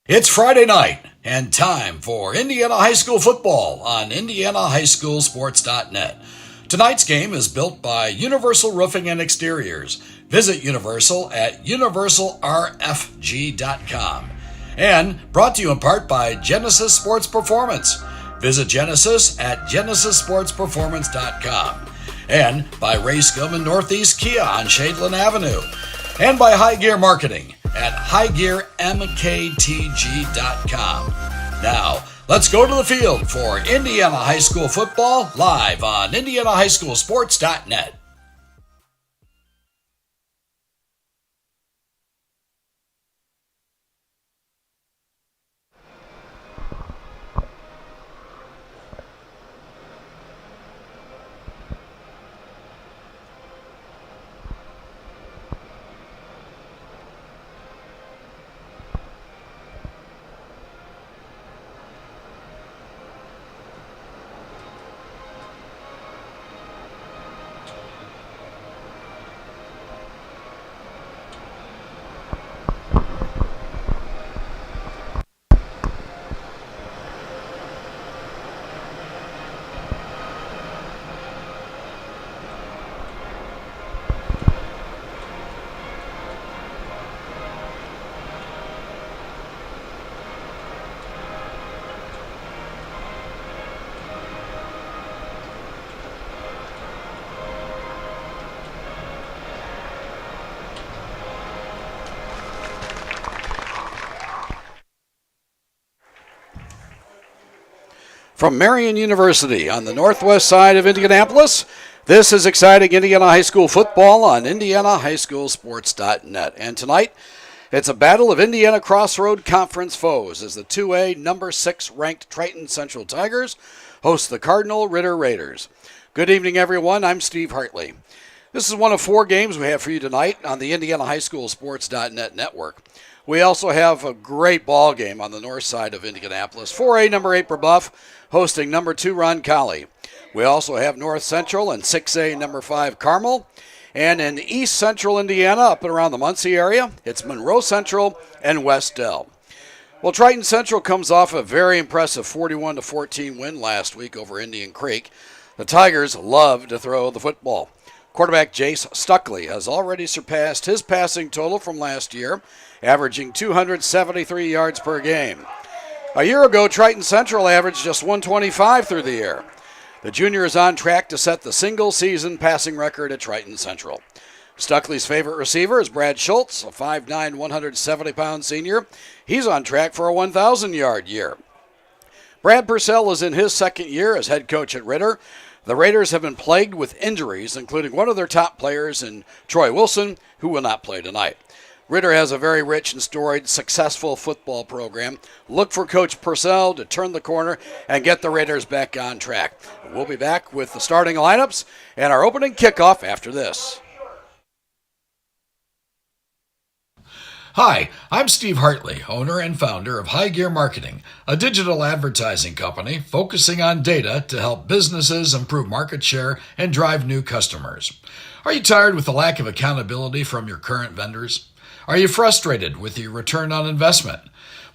It's Friday night and time for Indiana High School football on IndianaHighSchoolSports.net. Tonight's game is built by Universal Roofing and Exteriors. Visit Universal at universalrfg.com. And brought to you in part by Genesis Sports Performance. Visit Genesis at genesissportsperformance.com. And by Ray Skillman Northeast Kia on Shadeland Avenue. And by High Gear Marketing at highgearmktg.com. Now, let's go to the field for Indiana High School football live on IndianaHighSchoolSports.net. From Marion University on the northwest side of Indianapolis, this is exciting Indiana High School football on IndianaHighSchoolSports.net. And tonight, it's a battle of Indiana Crossroad Conference foes as the 2A number 6 ranked Triton Central Tigers host the Cardinal Ritter Raiders. Good evening, everyone. I'm Steve Hartley. This is one of 4 games we have for you tonight on the IndianaHighSchoolSports.net network. We also have a great ball game on the north side of Indianapolis. 4A number 8 Brebeuf hosting number 2 Roncalli. We also have North Central and 6A number 5 Carmel. And in East Central Indiana, up and around the Muncie area, it's Monroe Central and West Dell. Well, Triton Central comes off a very impressive 41-14 win last week over Indian Creek. The Tigers love to throw the football. Quarterback Jace Stuckley has already surpassed his passing total from last year, averaging 273 yards per game. A year ago, Triton Central averaged just 125 through the year. The junior is on track to set the single-season passing record at Triton Central. Stuckley's favorite receiver is Brad Schultz, a 5'9", 170-pound senior. He's on track for a 1,000-yard year. Brad Purcell is in his second year as head coach at Ritter. The Raiders have been plagued with injuries, including one of their top players in Troy Wilson, who will not play tonight. Ritter has a very rich and storied, successful football program. Look for Coach Purcell to turn the corner and get the Raiders back on track. We'll be back with the starting lineups and our opening kickoff after this. Hi, I'm Steve Hartley, owner and founder of High Gear Marketing, a digital advertising company focusing on data to help businesses improve market share and drive new customers. Are you tired with the lack of accountability from your current vendors? Are you frustrated with your return on investment?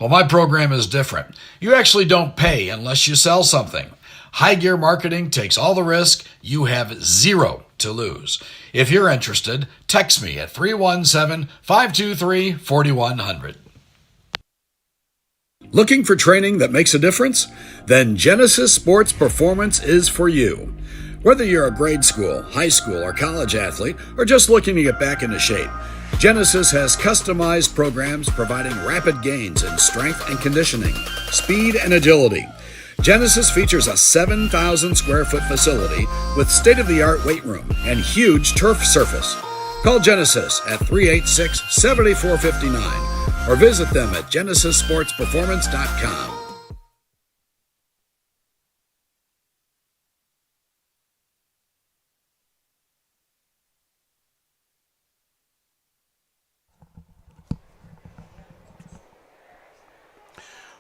Well, my program is different. You actually don't pay unless you sell something. High Gear Marketing takes all the risk. You have zero to lose. If you're interested, text me at 317-523-4100. Looking for training that makes a difference? Then Genesis Sports Performance is for you. Whether you're a grade school, high school, or college athlete, or just looking to get back into shape, Genesis has customized programs providing rapid gains in strength and conditioning, speed and agility. Genesis features a 7,000 square foot facility with state-of-the-art weight room and huge turf surface. Call Genesis at 386-7459 or visit them at genesissportsperformance.com.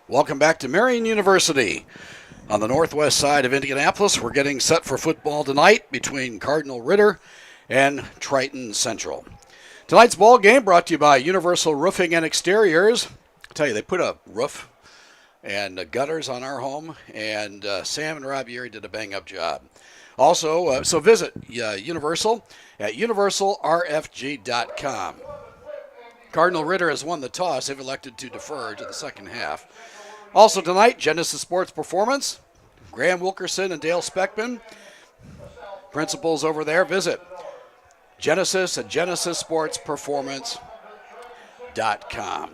Welcome back to Marion University. On the northwest side of Indianapolis, we're getting set for football tonight between Cardinal Ritter and Triton Central. Tonight's ball game brought to you by Universal Roofing and Exteriors. I'll tell you, they put a roof and gutters on our home, and Sam and Rob Yeri did a bang-up job. Also, so visit Universal at universalrfg.com. Cardinal Ritter has won the toss. They've elected to defer to the second half. Also tonight, Genesis Sports Performance, Graham Wilkerson and Dale Speckman, principals over there. Visit Genesis at genesissportsperformance.com.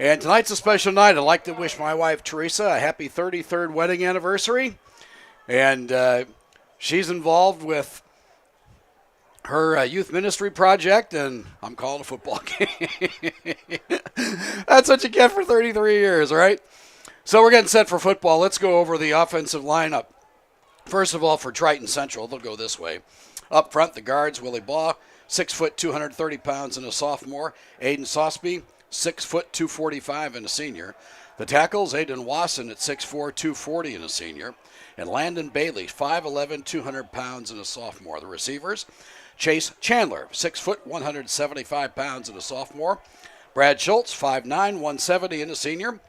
And tonight's a special night. I'd like to wish my wife, Teresa, a happy 33rd wedding anniversary. And she's involved with her youth ministry project, and I'm calling a football game. That's what you get for 33 years, right? So we're getting set for football. Let's go over the offensive lineup. First of all, for Triton Central, they'll go this way. Up front, the guards, Willie Baugh, 6 foot, 230 pounds, and a sophomore. Aiden Sosby, 6 foot, 245, and a senior. The tackles, Aiden Wasson at 6'4", 240, and a senior. And Landon Bailey, 5'11", 200 pounds, and a sophomore. The receivers, Chase Chandler, 6 foot, 175 pounds, and a sophomore. Brad Schultz, 5'9", 170, and a senior.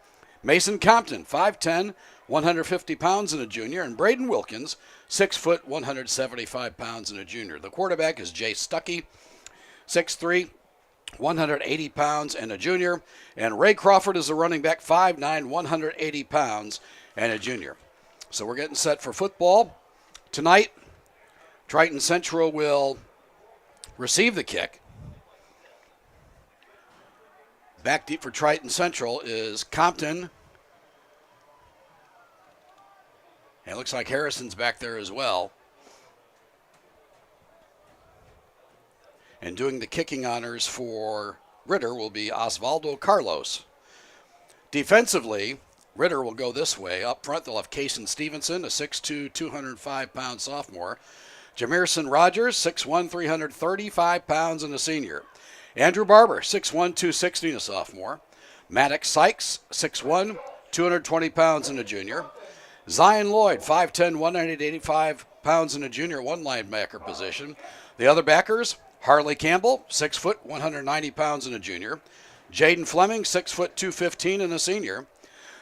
Mason Compton, 5'10", 150 pounds, and a junior. And Braden Wilkins, 6 foot, 175 pounds, and a junior. The quarterback is Jay Stuckey, 6'3", 180 pounds, and a junior. And Ray Crawford is the running back, 5'9", 180 pounds, and a junior. So we're getting set for football. Tonight, Triton Central will receive the kick. Back deep for Triton Central is Compton. And it looks like Harrison's back there as well. And doing the kicking honors for Ritter will be Osvaldo Carlos. Defensively, Ritter will go this way. Up front, they'll have Kaysen Stevenson, a 6'2", 205-pound sophomore. Jameerson Rogers, 6'1", 335 pounds, and a senior. Andrew Barber, 6'1", 260, and a sophomore. Maddox Sykes, 6'1", 220 pounds, and a junior. Zion Lloyd, 5'10", 185 pounds, and a junior, one linebacker position. The other backers, Harley Campbell, 6 foot, 190 pounds, and a junior. Jaden Fleming, 6 foot, 215, and a senior.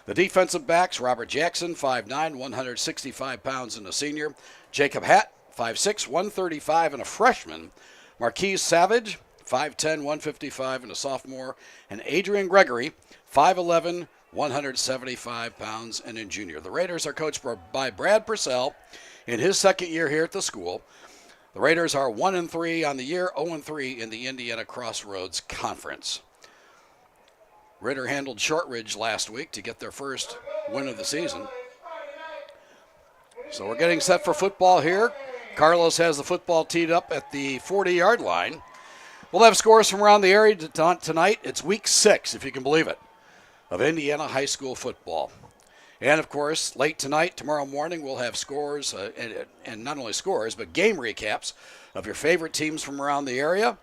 The defensive backs, Robert Jackson, 5'9", 165 pounds, and a senior. Jacob Hatt, 5'6", 135, and a freshman. Marquise Savage, 5'10", 155, and a sophomore. And Adrian Gregory, 5'11", 175 pounds, and a junior. The Raiders are coached by Brad Purcell in his second year here at the school. The Raiders are 1-3 on the year, 0-3 in the Indiana Crossroads Conference. Ritter handled Shortridge last week to get their first win of the season. So we're getting set for football here. Carlos has the football teed up at the 40-yard line. We'll have scores from around the area tonight. It's week 6, if you can believe it, of Indiana high school football. And, of course, late tonight, tomorrow morning, we'll have scores, and not only scores, but game recaps of your favorite teams from around the area.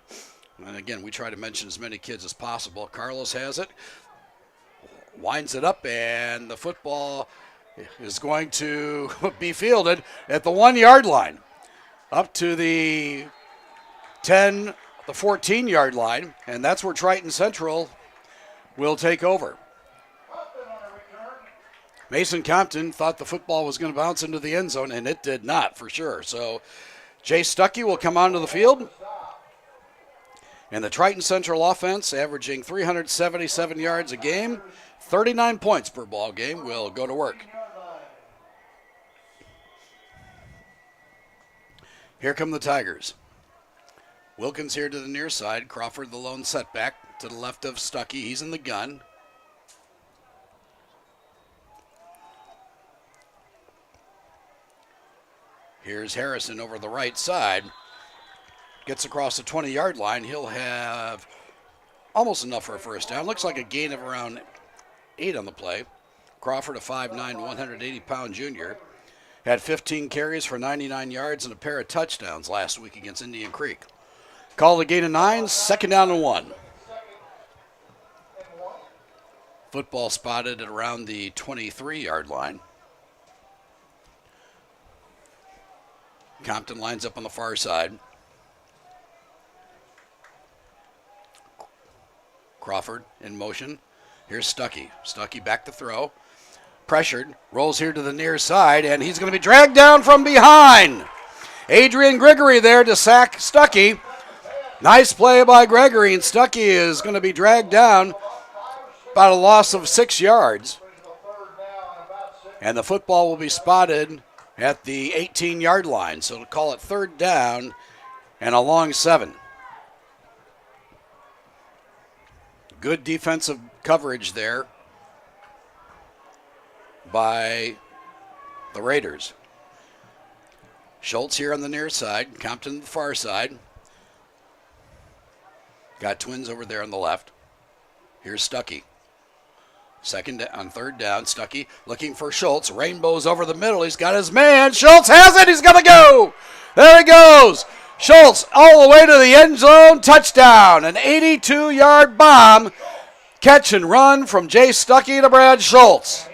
And, again, we try to mention as many kids as possible. Carlos has it, winds it up, and the football is going to be fielded at the 1-yard line up to the 14-yard line, and that's where Triton Central will take over. Mason Compton thought the football was going to bounce into the end zone, and it did not, for sure. So Jay Stuckey will come onto the field. And the Triton Central offense, averaging 377 yards a game, 39 points per ball game, will go to work. Here come the Tigers. Wilkins here to the near side. Crawford the lone setback to the left of Stuckey. He's in the gun. Here's Harrison over the right side. Gets across the 20-yard line. He'll have almost enough for a first down. Looks like a gain of around 8 on the play. Crawford, a 5'9", 180-pound junior, had 15 carries for 99 yards and a pair of touchdowns last week against Indian Creek. Called a gain of 9, second down and 1. Football spotted at around the 23-yard line. Compton lines up on the far side. Crawford in motion. Here's Stuckey. Stuckey back to throw. Pressured. Rolls here to the near side, and he's going to be dragged down from behind. Adrian Gregory there to sack Stuckey. Nice play by Gregory, and Stuckey is going to be dragged down about a loss of 6 yards. And the football will be spotted at the 18-yard line. So to call it third down and a long 7. Good defensive coverage there by the Raiders. Schultz here on the near side, Compton on the far side. Got Twins over there on the left. Here's Stuckey. On third down, Stuckey looking for Schultz. Rainbows over the middle. He's got his man. Schultz has it. He's going to go. There he goes. Schultz all the way to the end zone. Touchdown. An 82-yard bomb. Catch and run from Jay Stuckey to Brad Schultz.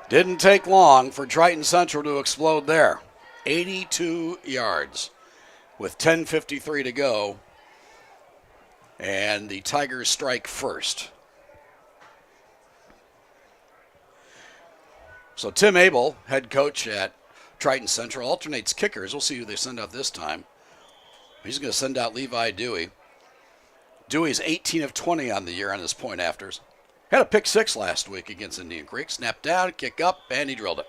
Didn't take long for Triton Central to explode there. 82 yards with 10:53 to go. And the Tigers strike first. So Tim Abel, head coach at Triton Central, alternates kickers. We'll see who they send out this time. He's going to send out Levi Dewey. Dewey's 18 of 20 on the year on his point afters. Had a pick 6 last week against Indian Creek. Snap down, kick up, and he drilled it.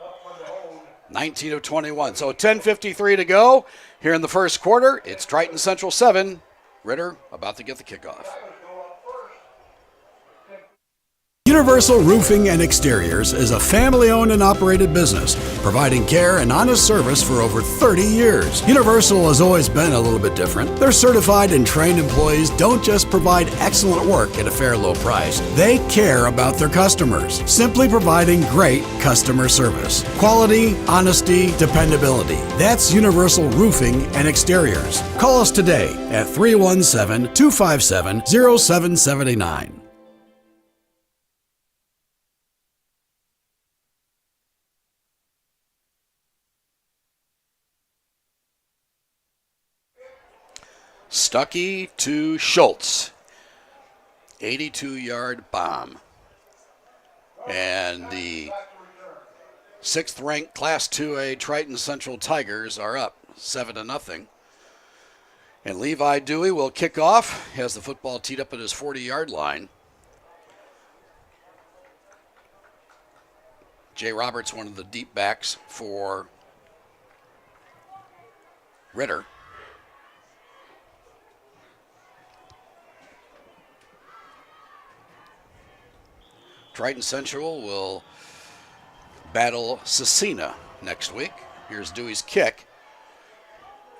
19 of 21. So 10:53 to go here in the first quarter. It's Triton Central 7. Ritter about to get the kickoff. Universal Roofing and Exteriors is a family-owned and operated business, providing care and honest service for over 30 years. Universal has always been a little bit different. Their certified and trained employees don't just provide excellent work at a fair low price. They care about their customers, simply providing great customer service. Quality, honesty, dependability. That's Universal Roofing and Exteriors. Call us today at 317-257-0779. Stuckey to Schultz. 82-yard bomb. And the 6th-ranked Class 2A Triton Central Tigers are up 7-0. And Levi Dewey will kick off. He has the football teed up at his 40-yard line. Jay Roberts, one of the deep backs for Ritter. Triton Central will battle Cecina next week. Here's Dewey's kick.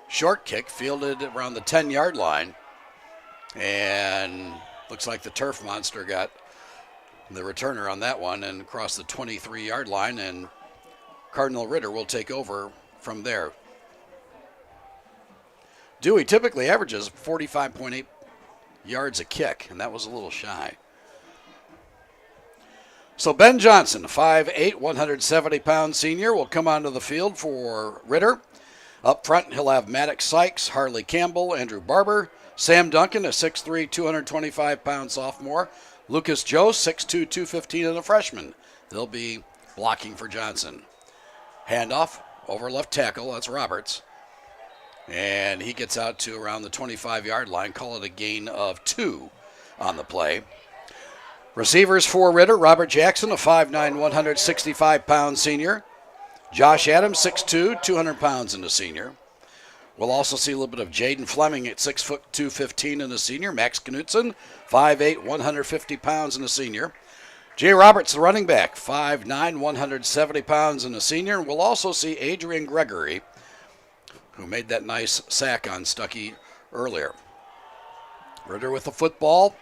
Short kick fielded around the 10-yard line. And looks like the turf monster got the returner on that one and across the 23-yard line. And Cardinal Ritter will take over from there. Dewey typically averages 45.8 yards a kick, and that was a little shy. So Ben Johnson, 5'8", 170-pound senior, will come onto the field for Ritter. Up front, he'll have Maddox Sykes, Harley Campbell, Andrew Barber, Sam Duncan, a 6'3", 225-pound sophomore, Lucas Joe, 6'2", 215, and a freshman. They'll be blocking for Johnson. Handoff over left tackle, that's Roberts. And he gets out to around the 25-yard line, call it a gain of 2 on the play. Receivers for Ritter, Robert Jackson, a 5'9", 165-pound senior. Josh Adams, 6'2", 200 pounds and a senior. We'll also see a little bit of Jaden Fleming at 6', 215 and a senior. Max Knutson, 5'8", 150 pounds and a senior. Jay Roberts, the running back, 5'9", 170 pounds and a senior. And we'll also see Adrian Gregory, who made that nice sack on Stuckey earlier. Ritter with the football.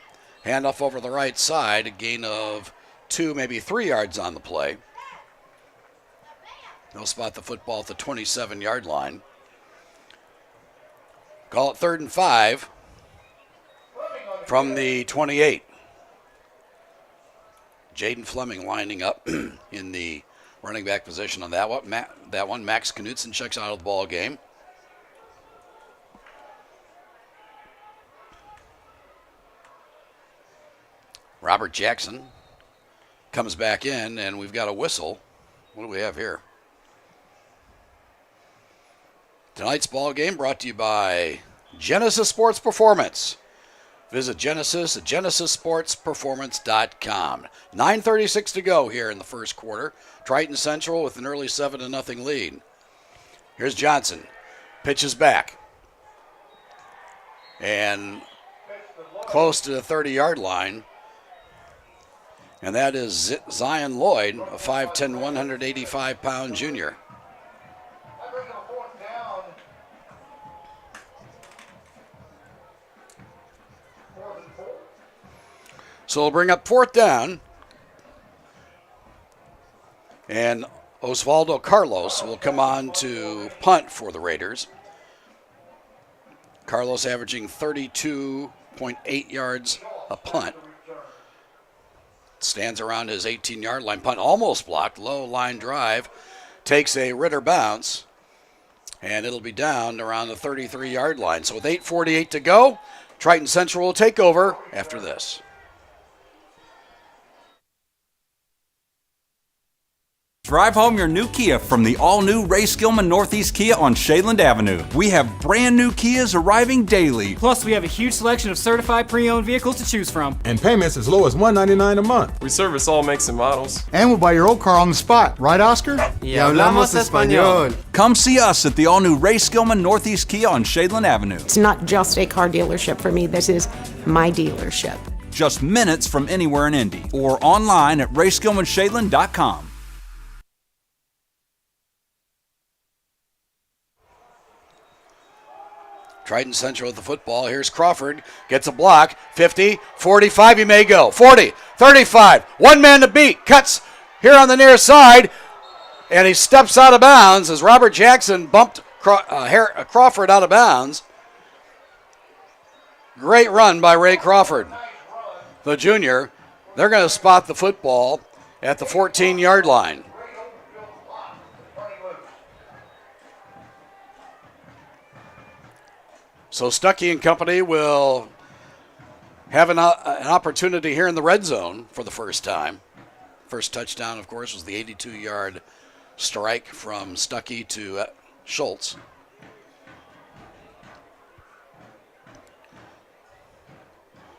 Handoff over the right side, a gain of 2, maybe 3 yards on the play. They'll spot the football at the 27-yard line. Call it 3rd and 5 from the 28. Jaden Fleming lining up in the running back position on that one. Max Knutson checks out of the ball game. Robert Jackson comes back in, and we've got a whistle. What do we have here? Tonight's ball game brought to you by Genesis Sports Performance. Visit Genesis at genesissportsperformance.com. 9:36 to go here in the first quarter. Triton Central with an early 7-0 lead. Here's Johnson. Pitches back. And close to the 30-yard line. And that is Zion Lloyd, a 5'10", 185-pound junior. So we'll bring up fourth down. And Osvaldo Carlos will come on to punt for the Raiders. Carlos averaging 32.8 yards a punt. Stands around his 18-yard line. Punt almost blocked. Low line drive. Takes a Ritter bounce. And it'll be down around the 33-yard line. So with 8:48 to go, Triton Central will take over after this. Drive home your new Kia from the all-new Ray Skillman Northeast Kia on Shadeland Avenue. We have brand new Kias arriving daily. Plus, we have a huge selection of certified pre-owned vehicles to choose from. And payments as low as $199 a month. We service all makes and models. And we'll buy your old car on the spot. Right, Oscar? Y hablamos español. Come see us at the all-new Ray Skillman Northeast Kia on Shadeland Avenue. It's not just a car dealership for me. This is my dealership. Just minutes from anywhere in Indy. Or online at rayskillmanshadeland.com. Triton Central with the football. Here's Crawford. Gets a block. 50, 45, he may go. 40, 35. One man to beat. Cuts here on the near side. And he steps out of bounds as Robert Jackson bumped Crawford out of bounds. Great run by Ray Crawford, the junior. They're going to spot the football at the 14-yard line. So Stuckey and company will have an opportunity here in the red zone for the first time. First touchdown, of course, was the 82-yard strike from Stuckey to Schultz.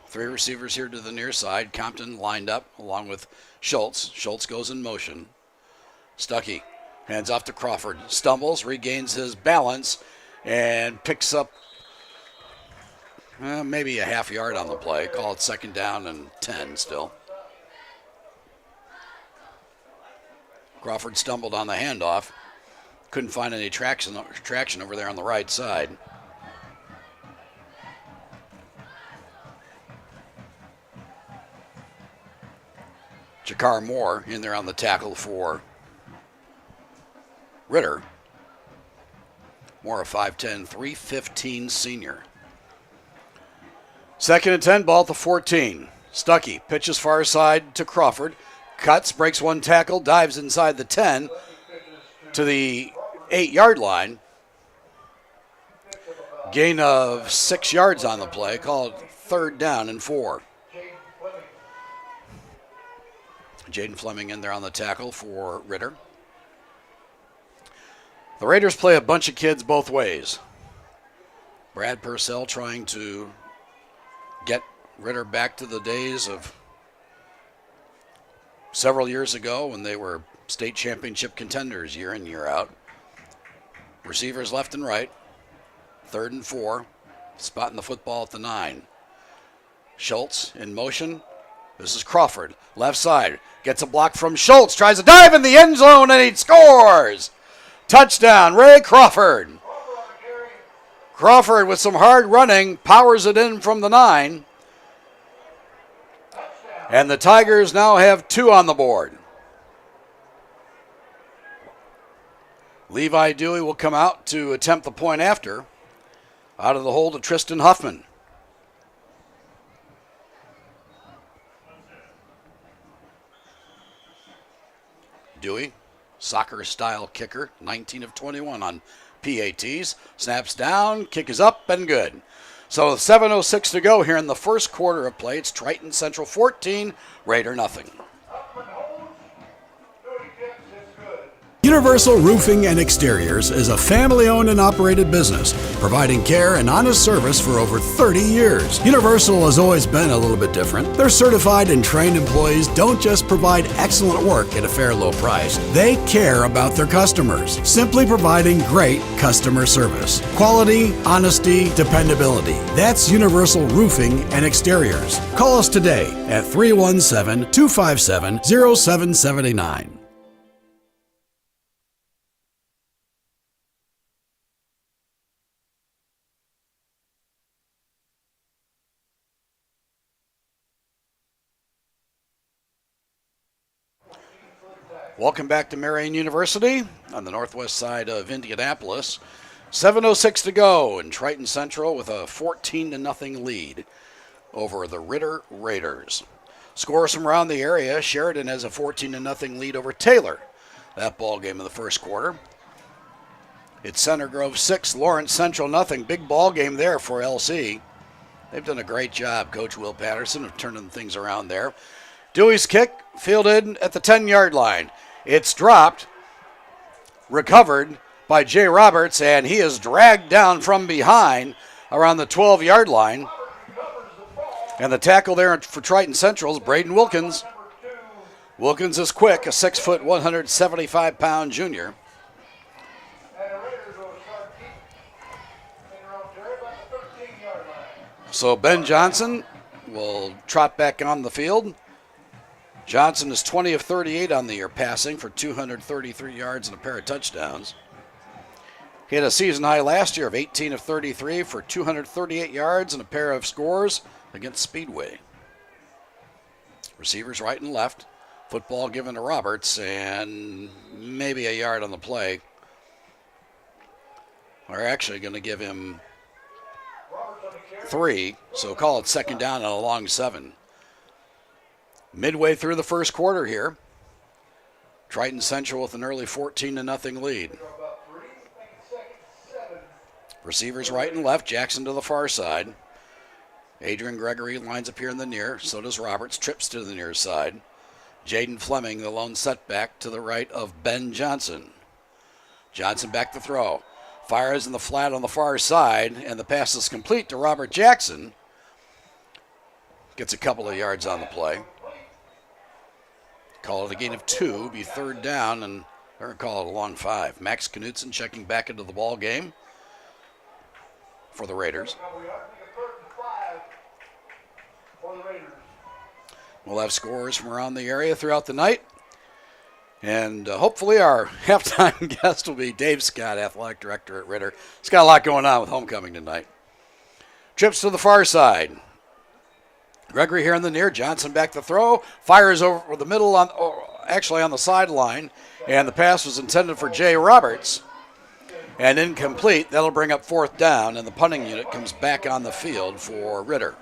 Three receivers here to the near side. Compton lined up along with Schultz. Schultz goes in motion. Stuckey hands off to Crawford. Stumbles, regains his balance, and picks up maybe a half yard on the play. Call it second down and 10 still. Crawford stumbled on the handoff. Couldn't find any traction over there on the right side. Jakar Moore in there on the tackle for Ritter. Moore, a 5'10", 315 senior. Second and 10, ball at the 14. Stuckey pitches far side to Crawford. Cuts, breaks one tackle, dives inside the 10 to the 8-yard line. Gain of 6 yards on the play. Call it third down and 4. Jaden Fleming in there on the tackle for Ritter. The Raiders play a bunch of kids both ways. Brad Purcell trying to get Ritter back to the days of several years ago when they were state championship contenders year in, year out. Receivers left and right. 3rd and 4. Spotting the football at the 9. Schultz in motion. This is Crawford. Left side. Gets a block from Schultz. Tries to dive in the end zone and he scores. Touchdown, Ray Crawford. Crawford with some hard running, powers it in from the 9. And the Tigers now have 2 on the board. Levi Dewey will come out to attempt the point after. Out of the hole to Tristan Huffman. Dewey, soccer-style kicker, 19 of 21 on PATs. Snaps down, kick is up and good. So with 7:06 to go here in the first quarter of play, it's Triton Central 14, Raider nothing. Universal Roofing and Exteriors is a family-owned and operated business, providing care and honest service for over 30 years. Universal has always been a little bit different. Their certified and trained employees don't just provide excellent work at a fair low price. They care about their customers, simply providing great customer service. Quality, honesty, dependability. That's Universal Roofing and Exteriors. Call us today at 317-257-0779. Welcome back to Marian University on the northwest side of Indianapolis. 7:06 to go, and Triton Central with a 14-0 lead over the Ritter Raiders. Scores from around the area: Sheridan has a 14-0 lead over Taylor. That ball game in the first quarter. It's Center Grove 6, Lawrence Central nothing. Big ball game there for LC. They've done a great job, Coach Will Patterson, of turning things around there. Dewey's kick fielded at the 10-yard line. It's dropped, recovered by Jay Roberts, and he is dragged down from behind around the 12-yard line. And the tackle there for Triton Central is Braden Wilkins. Wilkins is quick, a 6-foot, 175-pound junior. So Ben Johnson will trot back on the field. Johnson is 20 of 38 on the year passing for 233 yards and a pair of touchdowns. He had a season high last year of 18 of 33 for 238 yards and a pair of scores against Speedway. Receivers right and left. Football given to Roberts and maybe a yard on the play. We're actually going to give him 3, so call it second down on a long 7. Midway through the first quarter here, Triton Central with an early 14-0 lead. Receivers right and left, Jackson to the far side. Adrian Gregory lines up here in the near, so does Roberts, trips to the near side. Jaden Fleming, the lone setback to the right of Ben Johnson. Johnson back to throw. Fires in the flat on the far side, and the pass is complete to Robert Jackson. Gets a couple of yards on the play. Call it a gain of 2, be third down, and they're going to call it a long 5. Max Knutson checking back into the ball game for the Raiders. We'll have scores from around the area throughout the night. And hopefully our halftime guest will be Dave Scott, athletic director at Ritter. He's got a lot going on with homecoming tonight. Trips to the far side. Gregory here in the near, Johnson back to throw, fires over the middle, actually on the sideline, and the pass was intended for Jay Roberts, and incomplete. That'll bring up fourth down, and the punting unit comes back on the field for Ritter.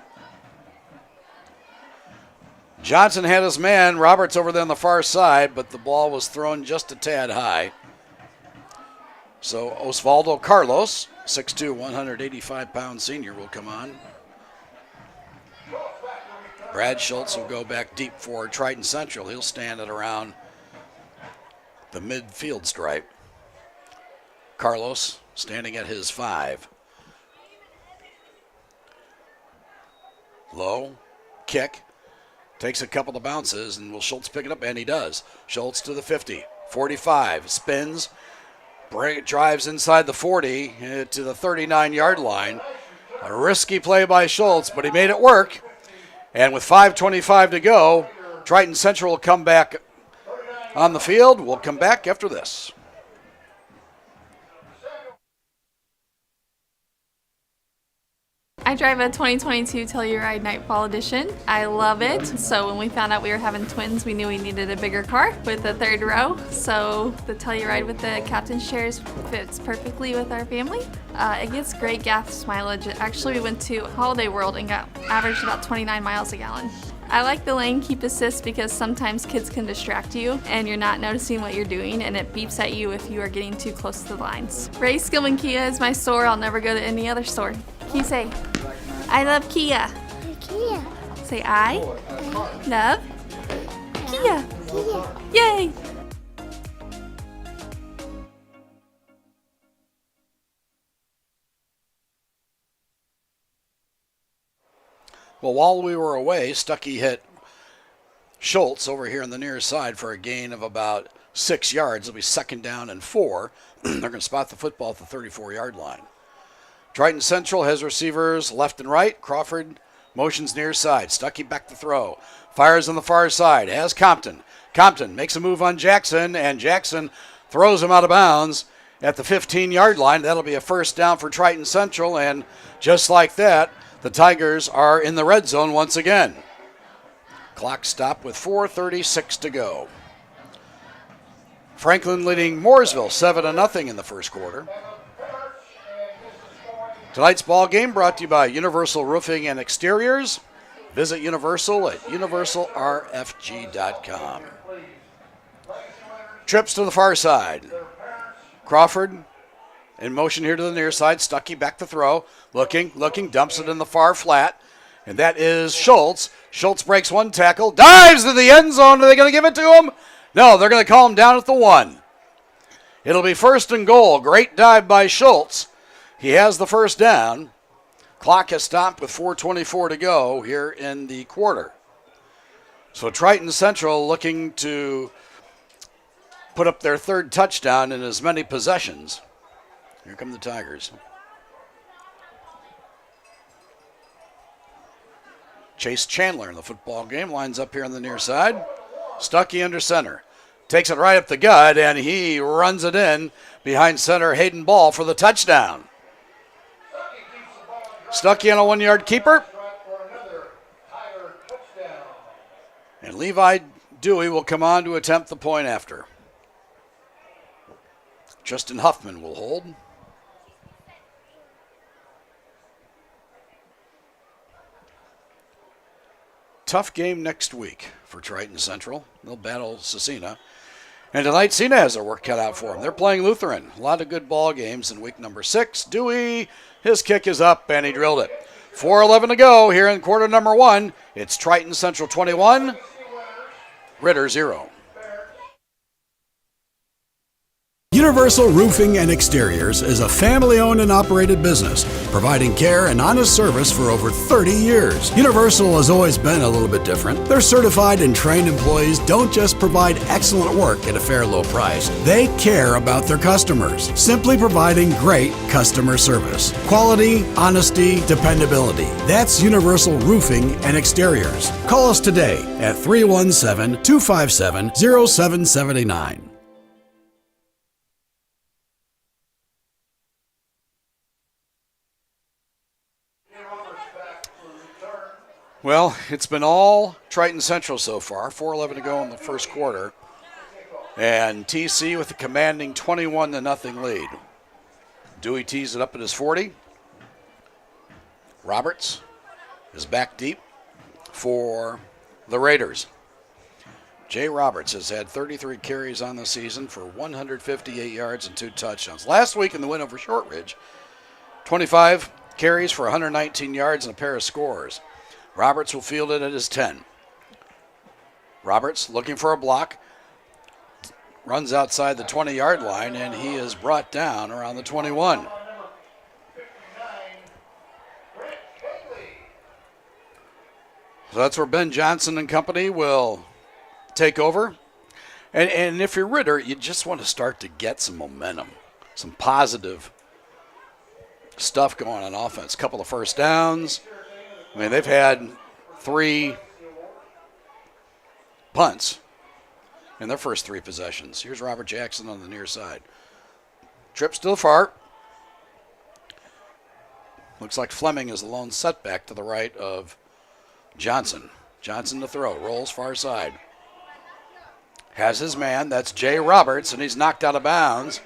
Johnson had his man, Roberts over there on the far side, but the ball was thrown just a tad high. So Osvaldo Carlos, 6'2", 185-pound senior, will come on. Brad Schultz will go back deep for Triton Central. He'll stand at around the midfield stripe. Carlos standing at his 5. Low, kick, takes a couple of bounces, and will Schultz pick it up? And he does. Schultz to the 50, 45, spins, drives inside the 40 to the 39-yard line. A risky play by Schultz, but he made it work. And with 5:25 to go, Triton Central will come back on the field. We'll come back after this. I drive a 2022 Telluride Nightfall Edition. I love it. So when we found out we were having twins, we knew we needed a bigger car with a third row. So the Telluride with the captain's chairs fits perfectly with our family. It gets great gas mileage. Actually, we went to Holiday World and got averaged about 29 miles a gallon. I like the lane keep assist because sometimes kids can distract you and you're not noticing what you're doing, and it beeps at you if you are getting too close to the lines. Ray Skillman Kia is my store. I'll never go to any other store. Keep safe. I love Kia. Kia. Say I love Kia. Yay! Well, while we were away, Stuckey hit Schultz over here on the near side for a gain of about 6 yards. It'll be 2nd down and 4. They're going to spot the football at the 34-yard line. Triton Central has receivers left and right. Crawford motions near side. Stuckey back to throw. Fires on the far side. Has Compton. Compton makes a move on Jackson, and Jackson throws him out of bounds at the 15-yard line. That'll be a 1st down for Triton Central, and just like that, the Tigers are in the red zone once again. Clock stopped with 4:36 to go. Franklin leading Mooresville 7-0 in the first quarter. Tonight's ball game brought to you by Universal Roofing and Exteriors. Visit Universal at universalrfg.com. Trips to the far side. Crawford in motion here to the near side. Stuckey back to throw. Looking, dumps it in the far flat. And that is Schultz. Schultz breaks one tackle, dives to the end zone. Are they going to give it to him? No, they're going to call him down at the 1. It'll be 1st and goal. Great dive by Schultz. He has the 1st down. Clock has stopped with 4:24 to go here in the quarter. So Triton Central looking to put up their 3rd touchdown in as many possessions. Here come the Tigers. Chase Chandler in the football game lines up here on the near side. Stuckey under center. Takes it right up the gut, and he runs it in behind center Hayden Ball for the touchdown. Stuckey on a 1-yard keeper. And Levi Dewey will come on to attempt the point after. Justin Huffman will hold. Tough game next week for Triton Central. They'll battle Cecina. And tonight, Cena has their work cut out for them. They're playing Lutheran. A lot of good ball games in week number 6. Dewey, his kick is up, and he drilled it. 4:11 to go here in quarter number 1. It's Triton Central 21, Ritter 0. Universal Roofing and Exteriors is a family-owned and operated business, providing care and honest service for over 30 years. Universal has always been a little bit different. Their certified and trained employees don't just provide excellent work at a fair low price. They care about their customers, simply providing great customer service. Quality, honesty, dependability. That's Universal Roofing and Exteriors. Call us today at 317-257-0779. Well, it's been all Triton Central so far. 4:11 to go in the first quarter. And TC with a commanding 21-0 lead. Dewey tees it up at his 40. Roberts is back deep for the Raiders. Jay Roberts has had 33 carries on the season for 158 yards and 2 touchdowns. Last week in the win over Shortridge, 25 carries for 119 yards and a pair of scores. Roberts will field it at his 10. Roberts looking for a block. Runs outside the 20-yard line, and he is brought down around the 21. So that's where Ben Johnson and company will take over. And if you're Ritter, you just want to start to get some momentum, some positive stuff going on offense. A couple of first downs. I mean, they've had 3 punts in their first 3 possessions. Here's Robert Jackson on the near side. Trips to the far. Looks like Fleming is the lone setback to the right of Johnson. Johnson to throw. Rolls far side. Has his man. That's Jay Roberts, and he's knocked out of bounds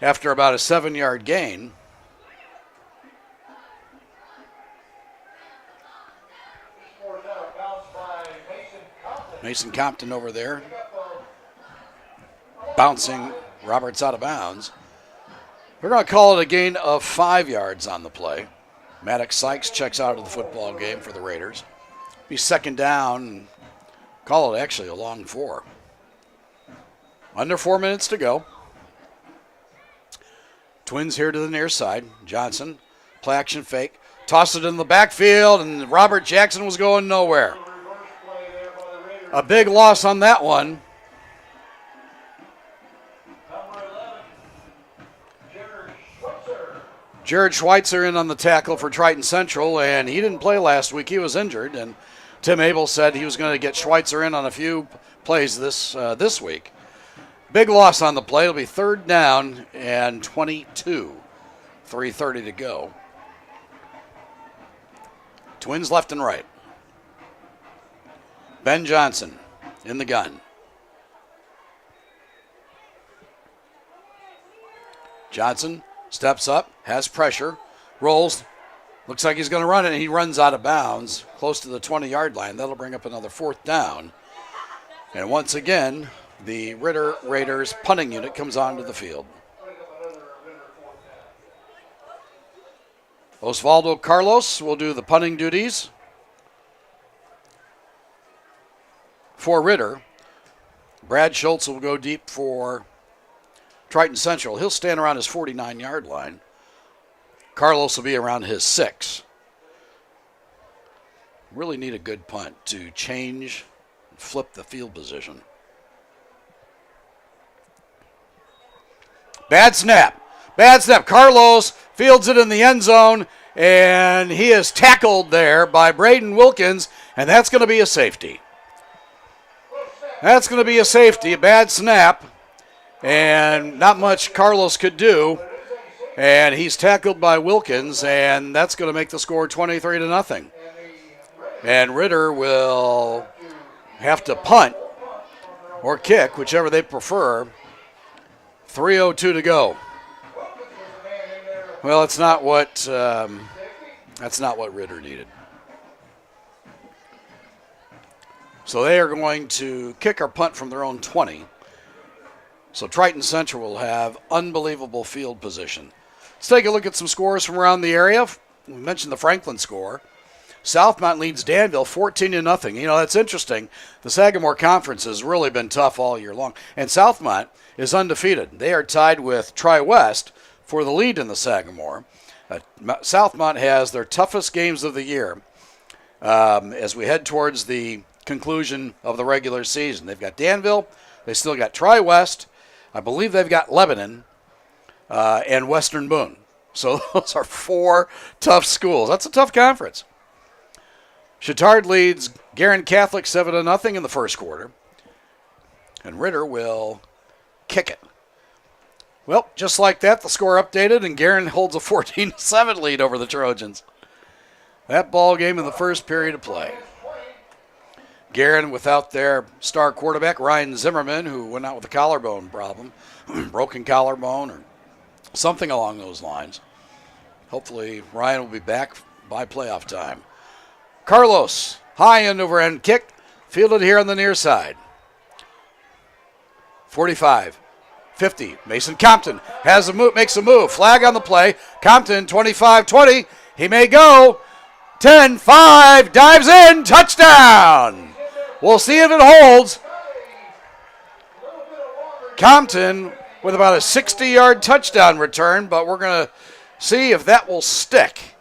after about a 7-yard gain. Mason Compton over there, bouncing Roberts out of bounds. We're going to call it a gain of 5 yards on the play. Maddox Sykes checks out of the football game for the Raiders. Be second down. Call it actually a long 4. Under 4 minutes to go. Twins here to the near side. Johnson, play action fake. Toss it in the backfield, and Robert Jackson was going nowhere. A big loss on that one. Jared Schweitzer in on the tackle for Triton Central, and he didn't play last week. He was injured, and Tim Abel said he was going to get Schweitzer in on a few plays this week. Big loss on the play. It'll be third down and 22. 3:30 to go. Twins left and right. Ben Johnson in the gun. Johnson steps up, has pressure, rolls. Looks like he's going to run it, and he runs out of bounds close to the 20-yard line. That'll bring up another fourth down. And once again, the Ritter Raiders punting unit comes onto the field. Osvaldo Carlos will do the punting duties for Ritter. Brad Schultz will go deep for Triton Central. He'll stand around his 49-yard line. Carlos will be around his 6. Really need a good punt to change, flip the field position. Bad snap. Bad snap. Carlos fields it in the end zone, and he is tackled there by Braden Wilkins, and that's going to be a safety. That's going to be a safety. A bad snap, and not much Carlos could do. And he's tackled by Wilkins, and that's going to make the score 23-0. And Ritter will have to punt or kick, whichever they prefer. 3:02 to go. Well, that's not what Ritter needed. So they are going to kick or punt from their own 20. So Triton Central will have unbelievable field position. Let's take a look at some scores from around the area. We mentioned the Franklin score. Southmont leads Danville 14-0. You know, that's interesting. The Sagamore Conference has really been tough all year long. And Southmont is undefeated. They are tied with Tri-West for the lead in the Sagamore. Southmont has their toughest games of the year as we head towards the conclusion of the regular season. They've got Danville. They still got Tri-West. I believe they've got Lebanon. And Western Boone. So those are 4 tough schools. That's a tough conference. Chittard leads Guerin Catholic 7-0 in the first quarter. And Ritter will kick it. Well, just like that, the score updated, and Guerin holds a 14-7 lead over the Trojans. That ball game in the first period of play. Guerin without their star quarterback, Ryan Zimmerman, who went out with a collarbone problem, broken collarbone or something along those lines. Hopefully Ryan will be back by playoff time. Carlos, high end over end kick, fielded here on the near side. 45, 50, Mason Compton has a move, makes a move. Flag on the play. Compton, 25-20. He may go. 10-5, dives in, touchdown. We'll see if it holds. Compton with about a 60-yard touchdown return, but we're going to see if that will stick.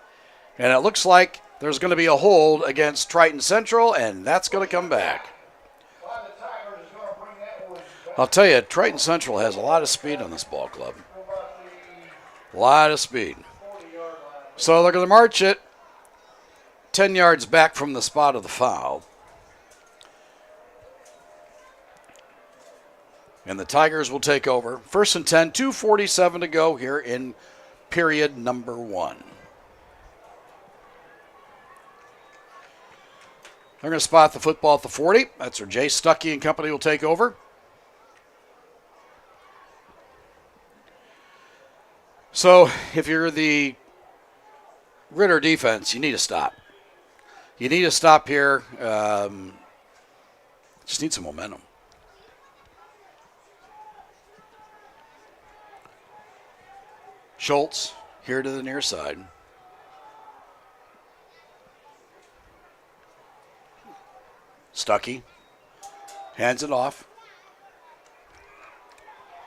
And it looks like there's going to be a hold against Triton Central, and that's going to come back. I'll tell you, Triton Central has a lot of speed on this ball club. A lot of speed. So they're going to march it 10 yards back from the spot of the foul. And the Tigers will take over. 1st and 10, 2:47 to go here in period number 1. They're going to spot the football at the 40. That's where Jay Stuckey and company will take over. So if you're the Ritter defense, you need to stop. You need to stop here. Just need some momentum. Schultz here to the near side. Stuckey hands it off.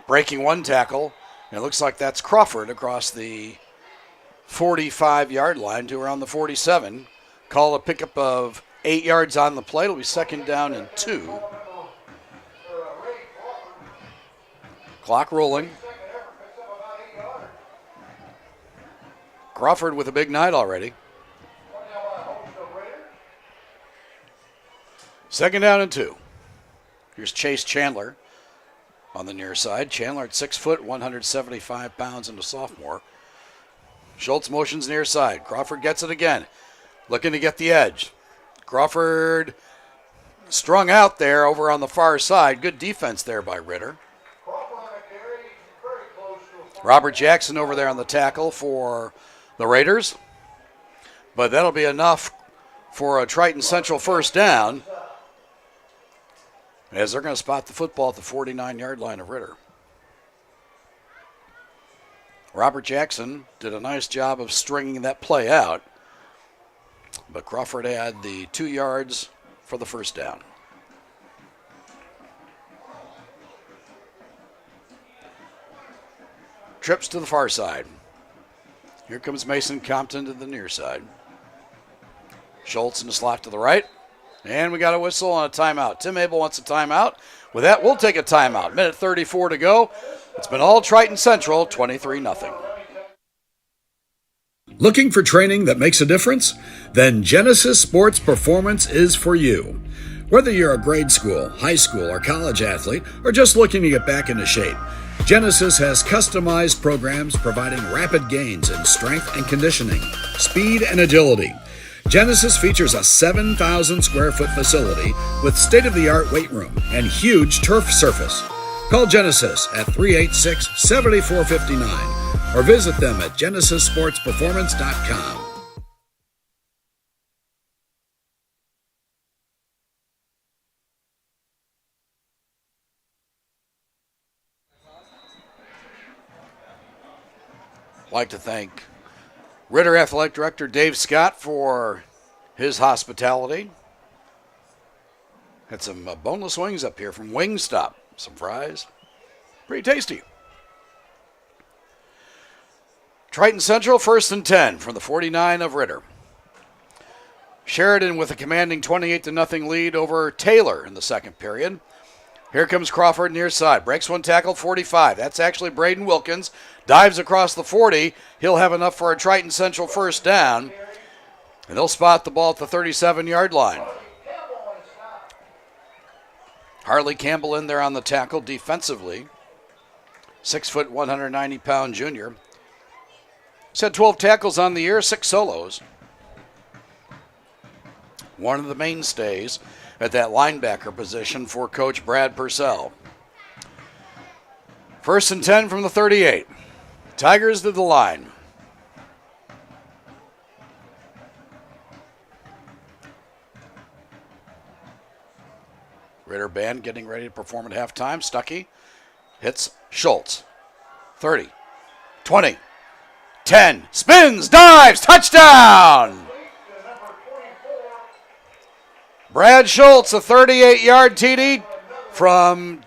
Breaking one tackle. And it looks like that's Crawford across the 45-yard line to around the 47. Call a pickup of 8 yards on the play. It'll be 2nd down and 2. Clock rolling. Crawford with a big night already. 2nd down and 2. Here's Chase Chandler on the near side. Chandler at 6 foot, 175 pounds, and a sophomore. Schultz motions near side. Crawford gets it again. Looking to get the edge. Crawford strung out there over on the far side. Good defense there by Ritter. Robert Jackson over there on the tackle for the Raiders. But that'll be enough for a Triton Central first down, as they're going to spot the football at the 49-yard line of Ritter. Robert Jackson did a nice job of stringing that play out, but Crawford had the 2 yards for the first down. Trips to the far side. Here comes Mason Compton to the near side. Schultz in the slot to the right. And we got a whistle on a timeout. Tim Abel wants a timeout. With that, we'll take a timeout. Minute 34 to go. It's been all Triton Central, 23-0. Looking for training that makes a difference? Then Genesis Sports Performance is for you. Whether you're a grade school, high school, or college athlete, or just looking to get back into shape, Genesis has customized programs providing rapid gains in strength and conditioning, speed and agility. Genesis features a 7,000 square foot facility with state-of-the-art weight room and huge turf surface. Call Genesis at 386-7459 or visit them at genesissportsperformance.com. I'd like to thank Ritter Athletic Director Dave Scott for his hospitality. Had some boneless wings up here from Wingstop. Some fries. Pretty tasty. Triton Central, 1st and 10 from the 49 of Ritter. Sheridan with a commanding 28-0 lead over Taylor in the second period. Here comes Crawford near side. Breaks one tackle, 45. That's actually Braden Wilkins. Dives across the 40. He'll have enough for a Triton Central first down. And they'll spot the ball at the 37-yard line. Harley Campbell in there on the tackle defensively. 6 foot, 190-pound junior. He's had 12 tackles on the year, 6 solos. One of the mainstays at that linebacker position for Coach Brad Purcell. 1st and 10 from the 38. Tigers to the line. Ritter band getting ready to perform at halftime. Stuckey hits Schultz. 30, 20, 10, spins, dives, touchdown! Brad Schultz, a 38-yard TD from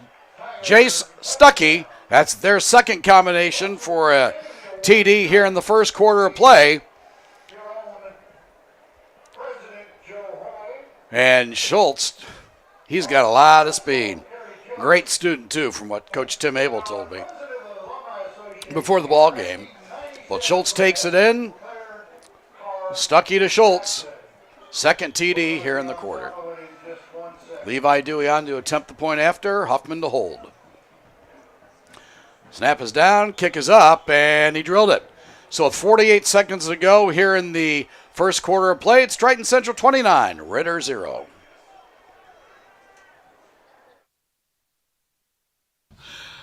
Jace Stuckey. That's their second combination for a TD here in the first quarter of play. And Schultz, he's got a lot of speed. Great student, too, from what Coach Tim Abel told me before the ball game. Well, Schultz takes it in. Stuckey to Schultz. Second TD here in the quarter. Levi Dewey on to attempt the point after. Huffman to hold. Snap is down, kick is up, and he drilled it. So with 48 seconds to go here in the first quarter of play, it's Triton Central 29, Ritter 0.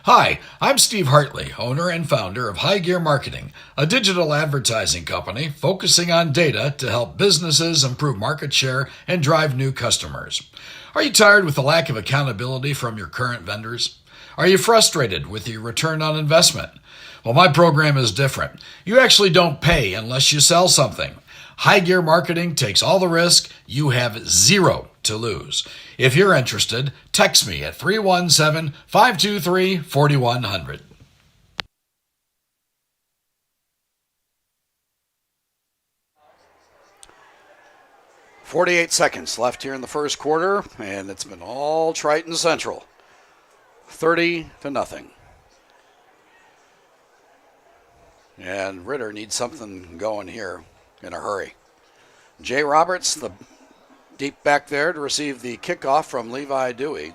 Hi, I'm Steve Hartley, owner and founder of High Gear Marketing, a digital advertising company focusing on data to help businesses improve market share and drive new customers. Are you tired with the lack of accountability from your current vendors? Are you frustrated with your return on investment? Well, my program is different. You actually don't pay unless you sell something. High Gear Marketing takes all the risk. You have zero to to lose. If you're interested, text me at 317-523-4100. 48 seconds left here in the first quarter, and it's been all Triton Central. 30-0. And Ritter needs something going here in a hurry. Jay Roberts, the deep back there, to receive the kickoff from Levi Dewey.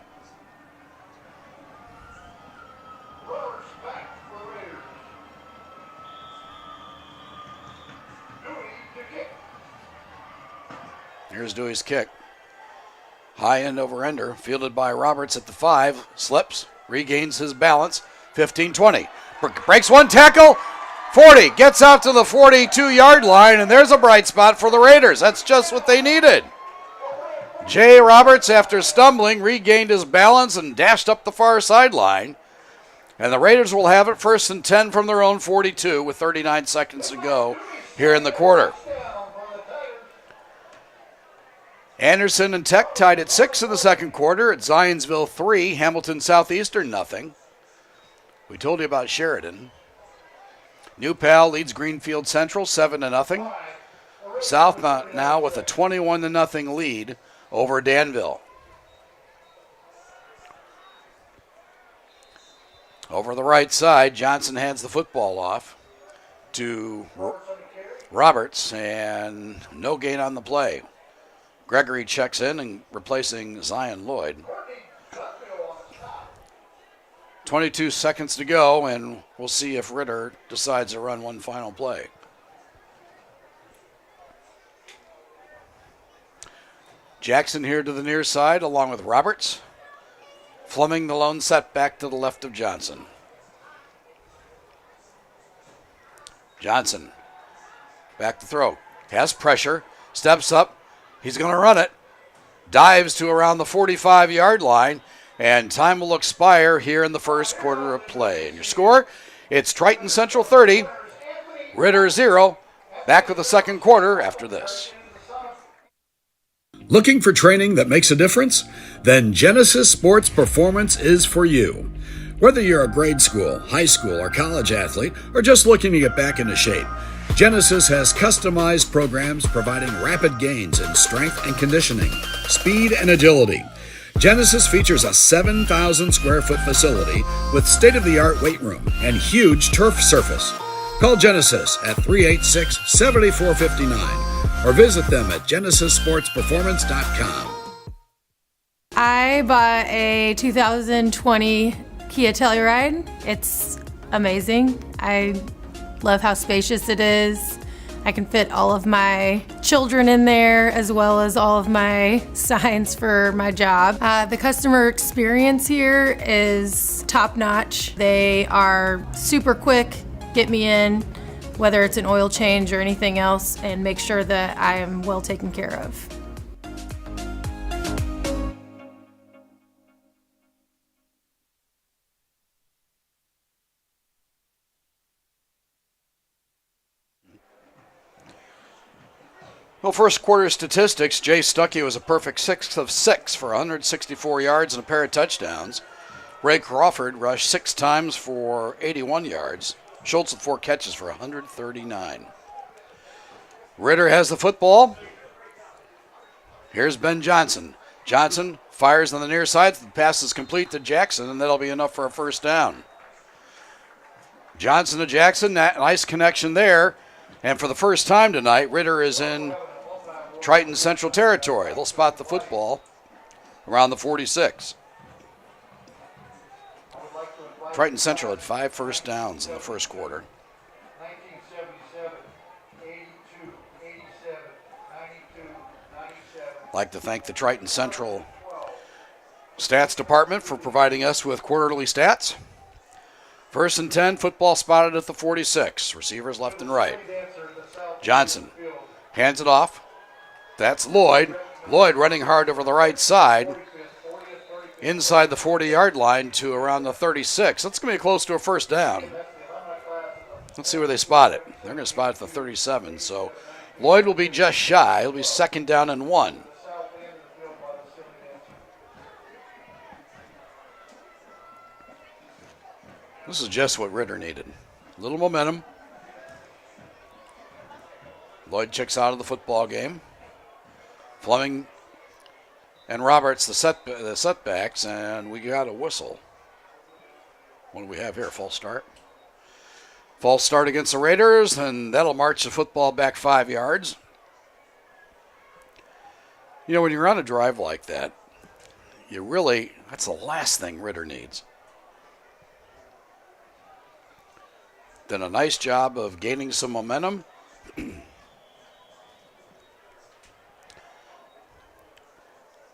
Here's Dewey's kick. High end over ender, fielded by Roberts at the 5. Slips, regains his balance. 15-20. Breaks one tackle. 40. Gets out to the 42-yard line, and there's a bright spot for the Raiders. That's just what they needed. Jay Roberts, after stumbling, regained his balance and dashed up the far sideline. And the Raiders will have it 1st and 10 from their own 42 with 39 seconds to go here in the quarter. Anderson and Tech tied at 6 in the second quarter. At Zionsville 3, Hamilton Southeastern 0. We told you about Sheridan. New Pal leads Greenfield Central 7-0. Southmont now with a 21-0 lead over Danville. Over the right side, Johnson hands the football off to Roberts, and no gain on the play. Gregory checks in and replacing Zion Lloyd. 22 seconds to go, and we'll see if Ritter decides to run one final play. Jackson here to the near side along with Roberts. Fleming the lone setback to the left of Johnson. Johnson back to throw. Has pressure. Steps up. He's going to run it. Dives to around the 45-yard line. And time will expire here in the first quarter of play. And your score, it's Triton Central 30, Ritter 0. Back with the second quarter after this. Looking for training that makes a difference? Then Genesis Sports Performance is for you. Whether you're a grade school, high school, or college athlete, or just looking to get back into shape, Genesis has customized programs providing rapid gains in strength and conditioning, speed and agility. Genesis features a 7,000 square foot facility with state-of-the-art weight room and huge turf surface. Call Genesis at 386-7459 or visit them at genesissportsperformance.com. I bought a 2020 Kia Telluride. It's amazing. I love how spacious it is. I can fit all of my children in there as well as all of my signs for my job. The customer experience here is top notch. They are super quick, get me in, whether it's an oil change or anything else, and make sure that I am well taken care of. Well, first quarter statistics, Jay Stuckey was a perfect 6 of 6 for 164 yards and a pair of touchdowns. Ray Crawford rushed 6 times for 81 yards. Schultz with 4 catches for 139. Ritter has the football. Here's Ben Johnson. Johnson fires on the near side. The pass is complete to Jackson, and that'll be enough for a first down. Johnson to Jackson, nice connection there. And for the first time tonight, Ritter is in Triton Central territory. They'll spot the football around the 46. Triton Central had 5 first downs in the first quarter. 1977, 82, 87, 92, 97. I'd like to thank the Triton Central Stats Department for providing us with quarterly stats. 1st and 10, football spotted at the 46. Receivers left and right. Johnson hands it off. That's Lloyd. Lloyd running hard over the right side. Inside the 40-yard line to around the 36. That's going to be close to a first down. Let's see where they spot it. They're going to spot it at the 37. So Lloyd will be just shy. He'll be 2nd down and 1. This is just what Ritter needed. A little momentum. Lloyd checks out of the football game. Fleming and Roberts the setbacks, and we got a whistle. What do we have here? False start. False start against the Raiders, and that'll march the football back 5 yards. You know, when you're on a drive like that, that's the last thing Ritter needs. Done a nice job of gaining some momentum.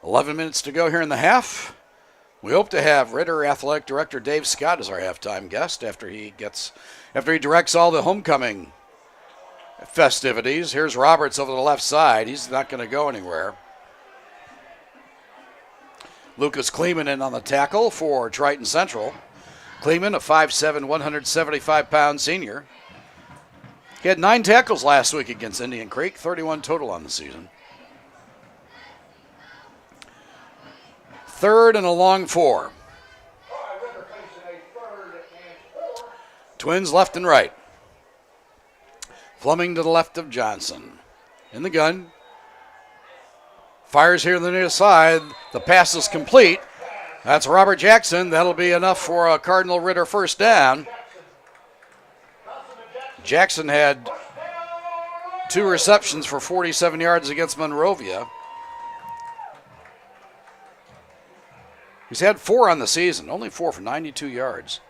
11 minutes to go here in the half. We hope to have Ritter Athletic Director Dave Scott as our halftime guest after he directs all the homecoming festivities. Here's Roberts over the left side. He's not going to go anywhere. Lucas Kleeman in on the tackle for Triton Central. Kleeman, a 5'7", 175-pound senior. He had 9 tackles last week against Indian Creek, 31 total on the season. 3rd and a long 4. Twins left and right. Fleming to the left of Johnson. In the gun. Fires here on the near side. The pass is complete. That's Robert Jackson. That'll be enough for a Cardinal Ritter first down. Jackson had 2 receptions for 47 yards against Monrovia. He's had 4 on the season, only 4 for 92 yards.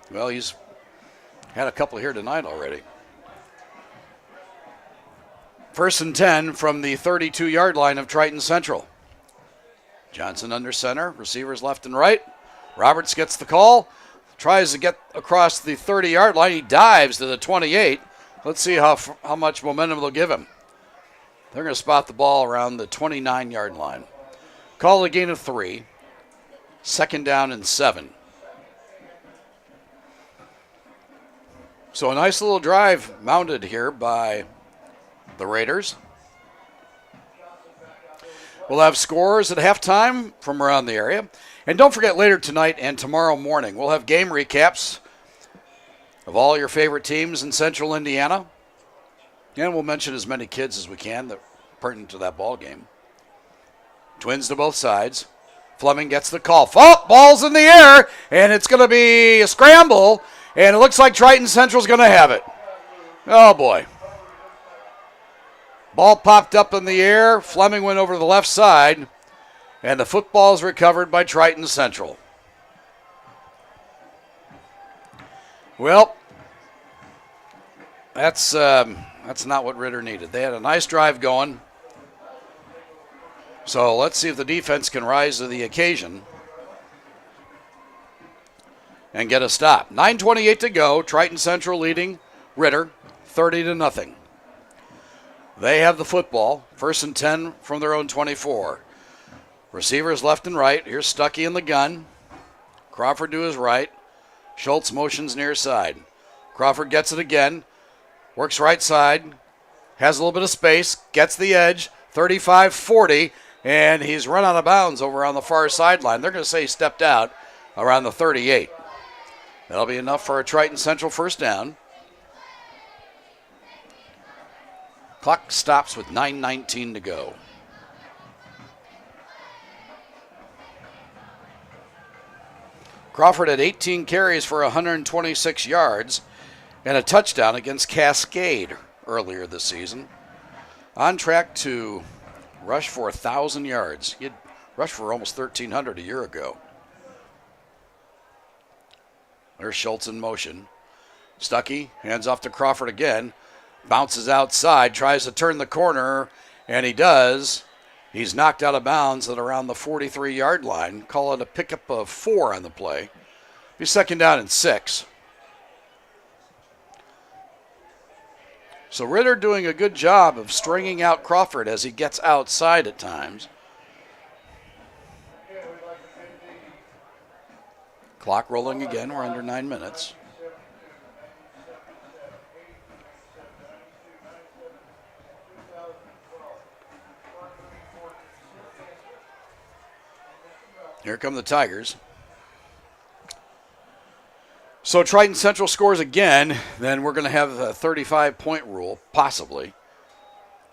Well, he's had a couple here tonight already. 1st and 10 from the 32-yard line of Triton Central. Johnson under center, receivers left and right. Roberts gets the call, tries to get across the 30-yard line. He dives to the 28. Let's see how much momentum they'll give him. They're going to spot the ball around the 29-yard line. Call a gain of 3. 2nd down and 7. So a nice little drive mounted here by the Raiders. We'll have scores at halftime from around the area. And don't forget, later tonight and tomorrow morning, we'll have game recaps of all your favorite teams in Central Indiana. And we'll mention as many kids as we can that are pertinent to that ball game. Twins to both sides. Fleming gets the call. Ball's in the air, and it's going to be a scramble, and it looks like Triton Central's going to have it. Oh, boy. Ball popped up in the air. Fleming went over to the left side, and the football's recovered by Triton Central. Well, that's not what Ritter needed. They had a nice drive going. So let's see if the defense can rise to the occasion and get a stop. 9:28 to go. Triton Central leading Ritter 30-0. They have the football. 1st and 10 from their own 24. Receivers left and right. Here's Stuckey in the gun. Crawford to his right. Schultz motions near side. Crawford gets it again. Works right side. Has a little bit of space. Gets the edge. 35-40. And he's run out of bounds over on the far sideline. They're going to say he stepped out around the 38. That'll be enough for a Triton Central first down. Clock stops with 9:19 to go. Crawford had 18 carries for 126 yards and a touchdown against Cascade earlier this season. On track to rush for 1,000 yards. He had rushed for almost 1,300 a year ago. There's Schultz in motion. Stuckey hands off to Crawford again. Bounces outside, tries to turn the corner, and he does. He's knocked out of bounds at around the 43-yard line. Call it a pickup of 4 on the play. Be 2nd down and 6. So Ritter doing a good job of stringing out Crawford as he gets outside at times. Clock rolling again. We're under 9 minutes. Here come the Tigers. So Triton Central scores again, then we're going to have a 35-point rule, possibly.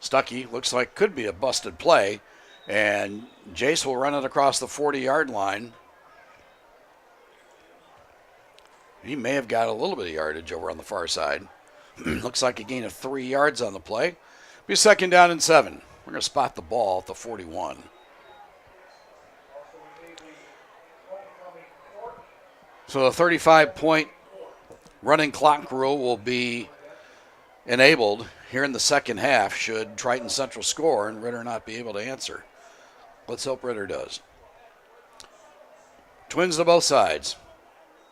Stuckey looks like could be a busted play, and Jace will run it across the 40-yard line. He may have got a little bit of yardage over on the far side. Looks like a gain of 3 yards on the play. Be 2nd down and 7. We're going to spot the ball at the 41. So the 35-point running clock rule will be enabled here in the second half should Triton Central score and Ritter not be able to answer. Let's hope Ritter does. Twins to both sides.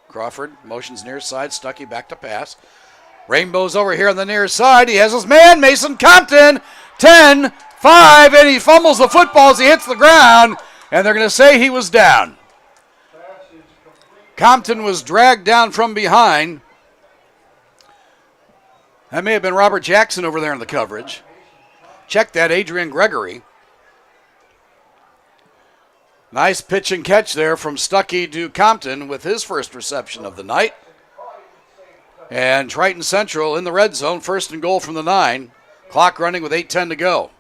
Crawford motions near side. Stuckey back to pass. Rainbow's over here on the near side. He has his man, Mason Compton. 10-5, and he fumbles the football as he hits the ground, and they're going to say he was down. Compton was dragged down from behind. That may have been Robert Jackson over there in the coverage. Check that, Adrian Gregory. Nice pitch and catch there from Stuckey to Compton with his first reception of the night. And Triton Central in the red zone, 1st and goal from the 9. Clock running with 8:10 to go.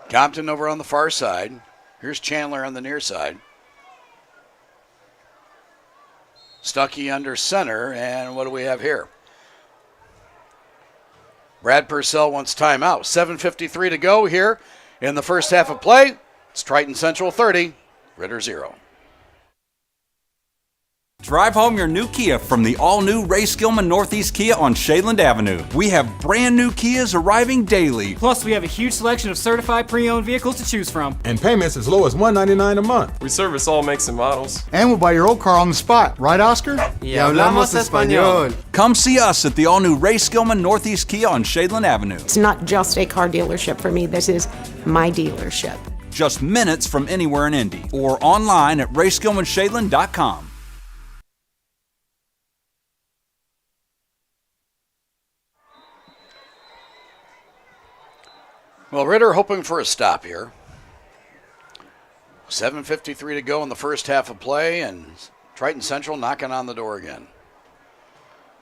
Compton over on the far side. Here's Chandler on the near side. Stuckey under center, and what do we have here? Brad Purcell wants timeout. 7:53 to go here in the first half of play. It's Triton Central 30, Ritter 0. Drive home your new Kia from the all-new Ray Skillman Northeast Kia on Shadeland Avenue. We have brand new Kias arriving daily. Plus, we have a huge selection of certified pre-owned vehicles to choose from. And payments as low as $199 a month. We service all makes and models. And we'll buy your old car on the spot. Right, Oscar? Y hablamos español. Come see us at the all-new Ray Skillman Northeast Kia on Shadeland Avenue. It's not just a car dealership for me. This is my dealership. Just minutes from anywhere in Indy or online at rayskillmanshadeland.com. Well, Ritter hoping for a stop here. 7:53 to go in the first half of play, and Triton Central knocking on the door again.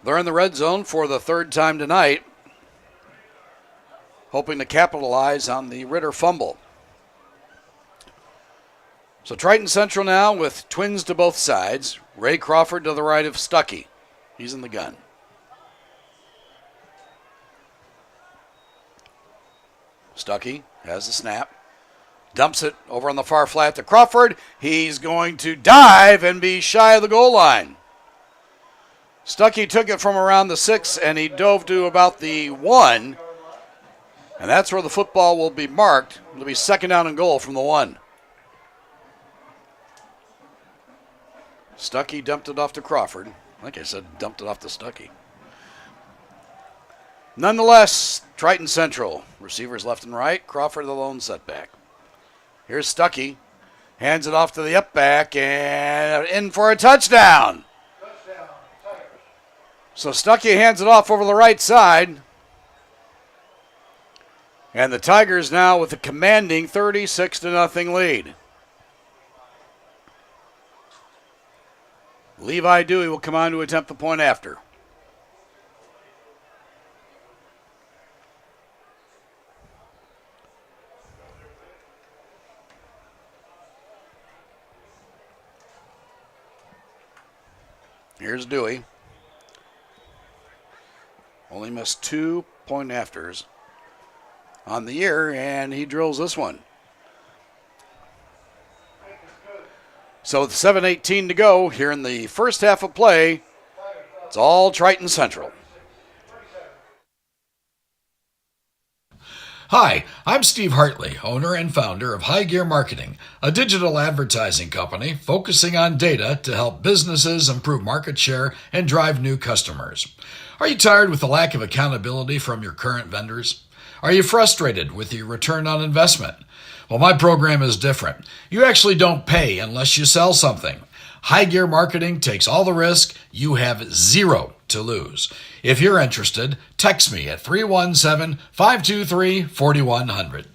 They're in the red zone for the 3rd time tonight, hoping to capitalize on the Ritter fumble. So Triton Central now with twins to both sides. Ray Crawford to the right of Stuckey. He's in the gun. Stuckey has the snap. Dumps it over on the far flat to Crawford. He's going to dive and be shy of the goal line. Stuckey took it from around the 6, and he dove to about the 1. And that's where the football will be marked. It'll be 2nd down and goal from the 1. Stuckey dumped it off to Crawford. Like I said, dumped it off to Stuckey. Nonetheless, Triton Central. Receivers left and right. Crawford the lone setback. Here's Stuckey. Hands it off to the up back and in for a touchdown. So Stuckey hands it off over the right side. And the Tigers now with a commanding 36-0 lead. Levi Dewey will come on to attempt the point after. Here's Dewey. Only missed 2 point afters on the year, and he drills this one. So with 7:18 to go here in the first half of play, it's all Triton Central. Hi, I'm Steve Hartley, owner and founder of High Gear Marketing, a digital advertising company focusing on data to help businesses improve market share and drive new customers. Are you tired with the lack of accountability from your current vendors? Are you frustrated with your return on investment? Well, my program is different. You actually don't pay unless you sell something. High Gear Marketing takes all the risk. You have zero to lose. If you're interested, text me at 317-523-4100.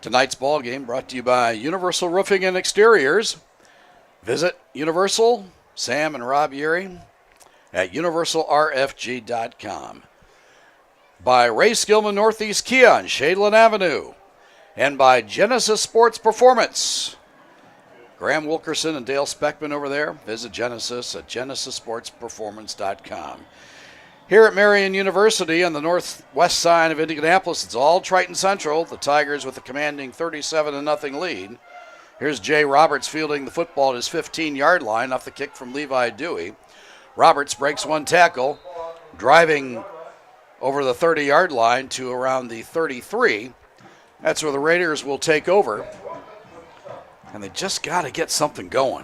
Tonight's ball game brought to you by Universal Roofing and Exteriors. Visit Universal, Sam and Rob Urey, at universalrfg.com. By Ray Skillman Northeast Kia on Shadeland Avenue. And by Genesis Sports Performance. Graham Wilkerson and Dale Speckman over there. Visit Genesis at genesissportsperformance.com. Here at Marion University on the northwest side of Indianapolis, it's all Triton Central. The Tigers with a commanding 37-0 lead. Here's Jay Roberts fielding the football at his 15-yard line off the kick from Levi Dewey. Roberts breaks one tackle, driving over the 30-yard line to around the 33. That's where the Raiders will take over. And they just got to get something going.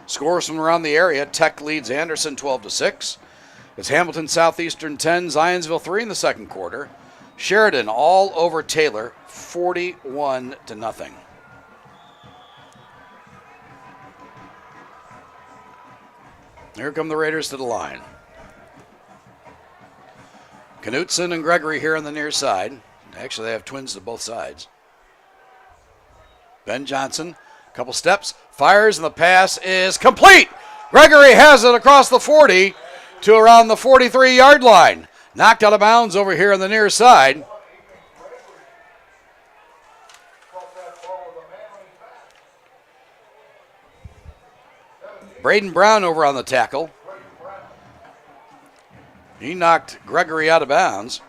Scores from around the area. Tech leads Anderson 12-6. It's Hamilton Southeastern 10, Zionsville 3 in the second quarter. Sheridan all over Taylor 41-0. Here come the Raiders to the line. Knutson and Gregory here on the near side. Actually, they have twins to both sides. Ben Johnson, a couple steps, fires, and the pass is complete. Gregory has it across the 40 to around the 43-yard line. Knocked out of bounds over here on the near side. Braden Brown over on the tackle. He knocked Gregory out of bounds.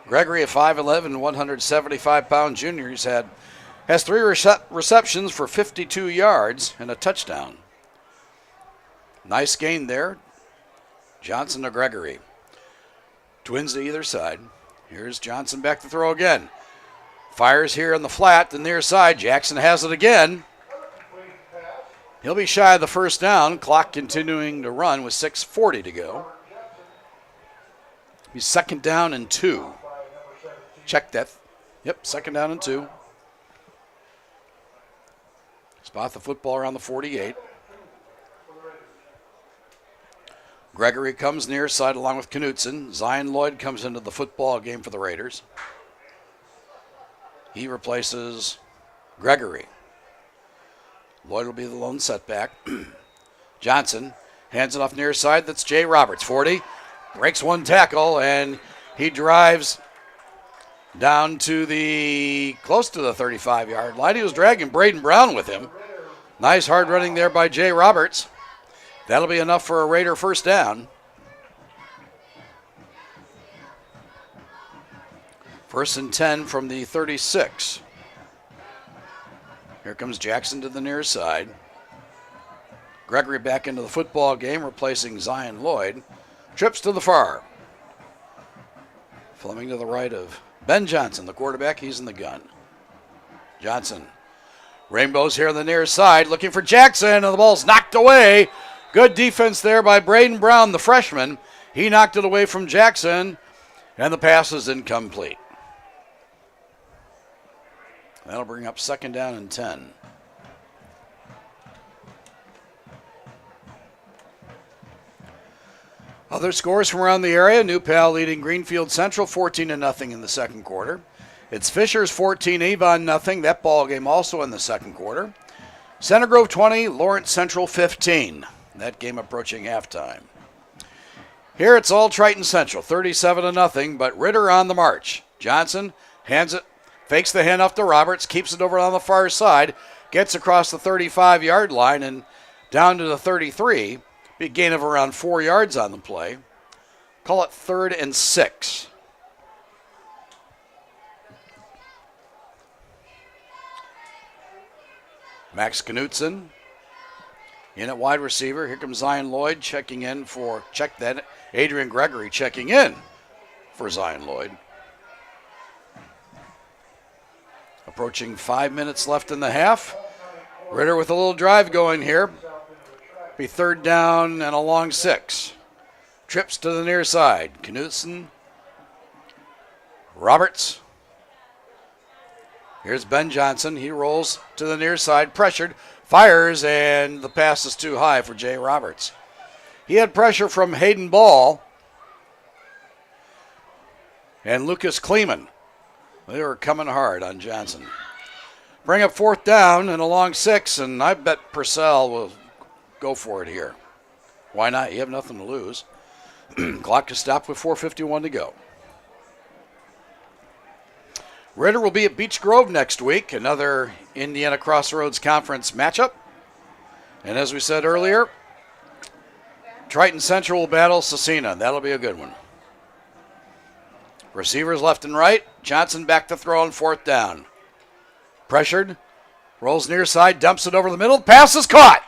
Gregory, a 5'11", 175-pound junior, has 3 receptions for 52 yards and a touchdown. Nice gain there. Johnson to Gregory. Twins to either side. Here's Johnson back to throw again. Fires here on the flat, the near side. Jackson has it again. He'll be shy of the first down. Clock continuing to run with 6:40 to go. He's second down and 2. Check that. Yep, second down and 2. Spot the football around the 48. Gregory comes near side along with Knutson. Zion Lloyd comes into the football game for the Raiders. He replaces Gregory. Lloyd will be the lone setback. Johnson hands it off near side. That's Jay Roberts. 40. Breaks one tackle, and he drives down to close to the 35-yard line. He was dragging Braden Brown with him. Nice hard running there by Jay Roberts. That'll be enough for a Raider first down. First and 10 from the 36. Here comes Jackson to the near side. Gregory back into the football game, replacing Zion Lloyd. Trips to the far. Fleming to the right of Ben Johnson, the quarterback. He's in the gun. Johnson. Rainbows here on the near side, looking for Jackson, and the ball's knocked away. Good defense there by Braden Brown, the freshman. He knocked it away from Jackson, and the pass is incomplete. That'll bring up second down and 10. Other scores from around the area. New Pal leading Greenfield Central 14-0 in the second quarter. It's Fishers 14, Avon 0. That ball game also in the second quarter. Center Grove 20, Lawrence Central 15. That game approaching halftime. Here it's all Triton Central, 37-0, but Ritter on the march. Johnson hands it, fakes the handoff to Roberts, keeps it over on the far side, gets across the 35-yard line and down to the 33. Big gain of around 4 yards on the play. Call it 3rd and 6. Max Knutson in at wide receiver. Here comes Zion Lloyd checking in for, check that, Adrian Gregory checking in for Zion Lloyd. Approaching 5 minutes left in the half. Ritter with a little drive going here. Be third down and a long 6. Trips to the near side. Knutson. Roberts. Here's Ben Johnson. He rolls to the near side, pressured, fires, and the pass is too high for Jay Roberts. He had pressure from Hayden Ball and Lucas Kleeman. They were coming hard on Johnson. Bring up 4th down and a long 6, and I bet Purcell will go for it here. Why not? You have nothing to lose. Clock is stopped with 4:51 to go. Ritter will be at Beech Grove next week, another Indiana Crossroads Conference matchup. And as we said earlier, Triton Central will battle Cecina. That'll be a good one. Receivers left and right. Johnson back to throw on 4th down. Pressured. Rolls near side, dumps it over the middle. Pass is caught.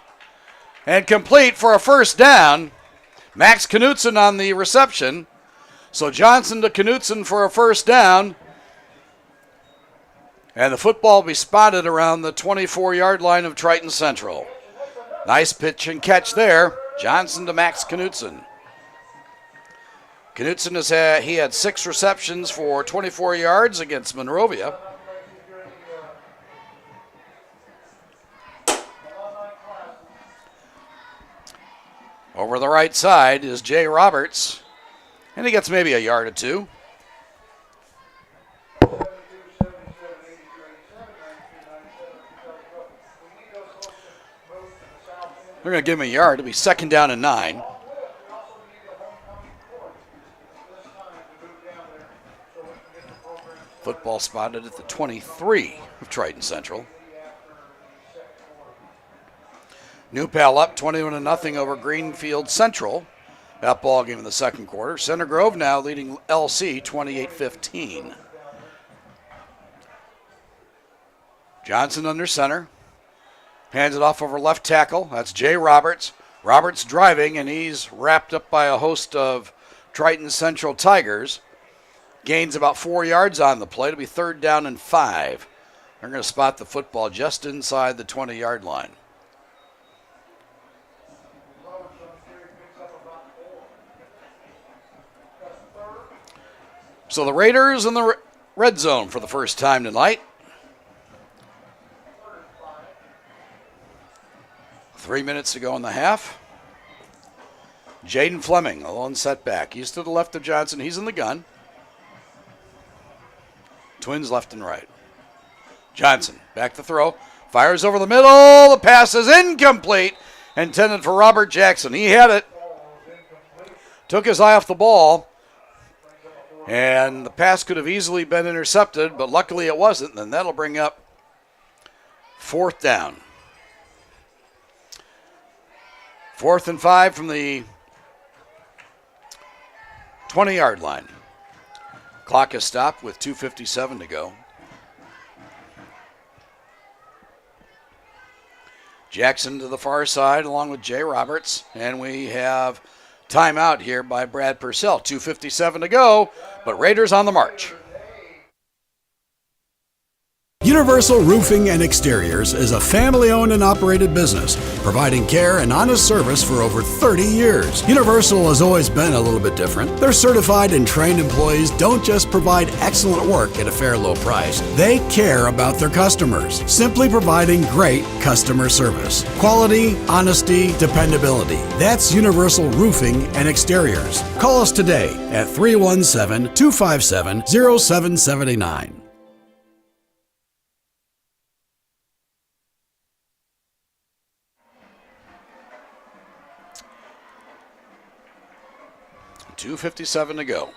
And complete for a 1st down. Max Knutson on the reception. So Johnson to Knutson for a 1st down. And the football will be spotted around the 24-yard line of Triton Central. Nice pitch and catch there. Johnson to Max Knutson. Knutson he had 6 receptions for 24 yards against Monrovia. Over the right side is Jay Roberts, and he gets maybe a yard or two. They're going to give him a yard. It'll be 2nd down and 9. Football spotted at the 23 of Triton Central. New Pal up 21-0 over Greenfield Central. That ball game in the 2nd quarter. Center Grove now leading LC 28-15. Johnson under center. Hands it off over left tackle. That's Jay Roberts. Roberts driving, and he's wrapped up by a host of Triton Central Tigers. Gains about 4 yards on the play. It'll be 3rd down and 5. They're going to spot the football just inside the 20-yard line. So the Raiders in the red zone for the first time tonight. 3 minutes to go in the half. Jaden Fleming, a lone setback. He's to the left of Johnson. He's in the gun. Twins left and right. Johnson back to throw. Fires over the middle. The pass is incomplete. Intended for Robert Jackson. He had it. Took his eye off the ball. And the pass could have easily been intercepted, but luckily it wasn't. And that'll bring up 4th down. 4th and 5 from the 20-yard line. Clock is stopped with 2:57 to go. Jackson to the far side along with Jay Roberts. And we have timeout here by Brad Purcell. 2:57 to go, but Raiders on the march. Universal Roofing and Exteriors is a family-owned and operated business, providing care and honest service for over 30 years. Universal has always been a little bit different. Their certified and trained employees don't just provide excellent work at a fair low price. They care about their customers, simply providing great customer service. Quality, honesty, dependability. That's Universal Roofing and Exteriors. Call us today at 317-257-0779. .257 to go.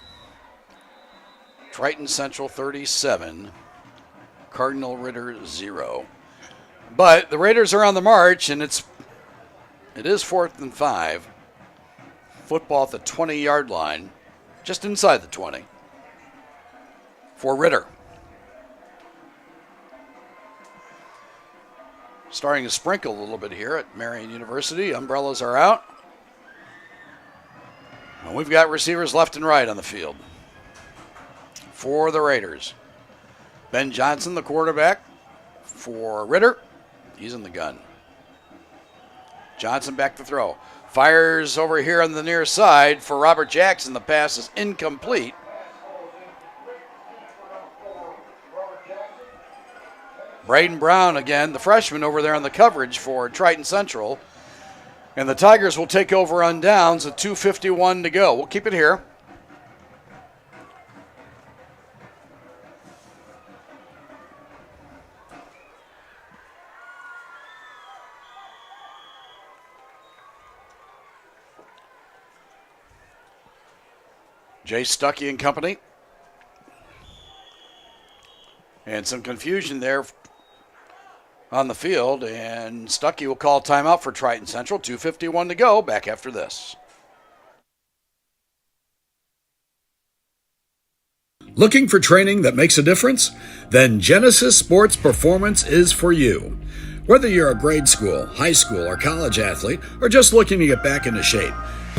Triton Central 37, Cardinal Ritter 0. But the Raiders are on the march, and it is 4th and 5. Football at the 20-yard line, just inside the 20. For Ritter. Starting to sprinkle a little bit here at Marian University. Umbrellas are out. And we've got receivers left and right on the field for the Raiders. Ben Johnson, the quarterback for Ritter. He's in the gun. Johnson back to throw. Fires over here on the near side for Robert Jackson. The pass is incomplete. Braden Brown again, the freshman over there on the coverage for Triton Central. And the Tigers will take over on downs with 2:51 to go. We'll keep it here. Jay Stuckey and company. And some confusion there on the field, and Stuckey will call timeout for Triton Central. 2:51 to go. Back after this. Looking for training that makes a difference? Then Genesis Sports Performance is for you. Whether you're a grade school, high school, or college athlete, or just looking to get back into shape,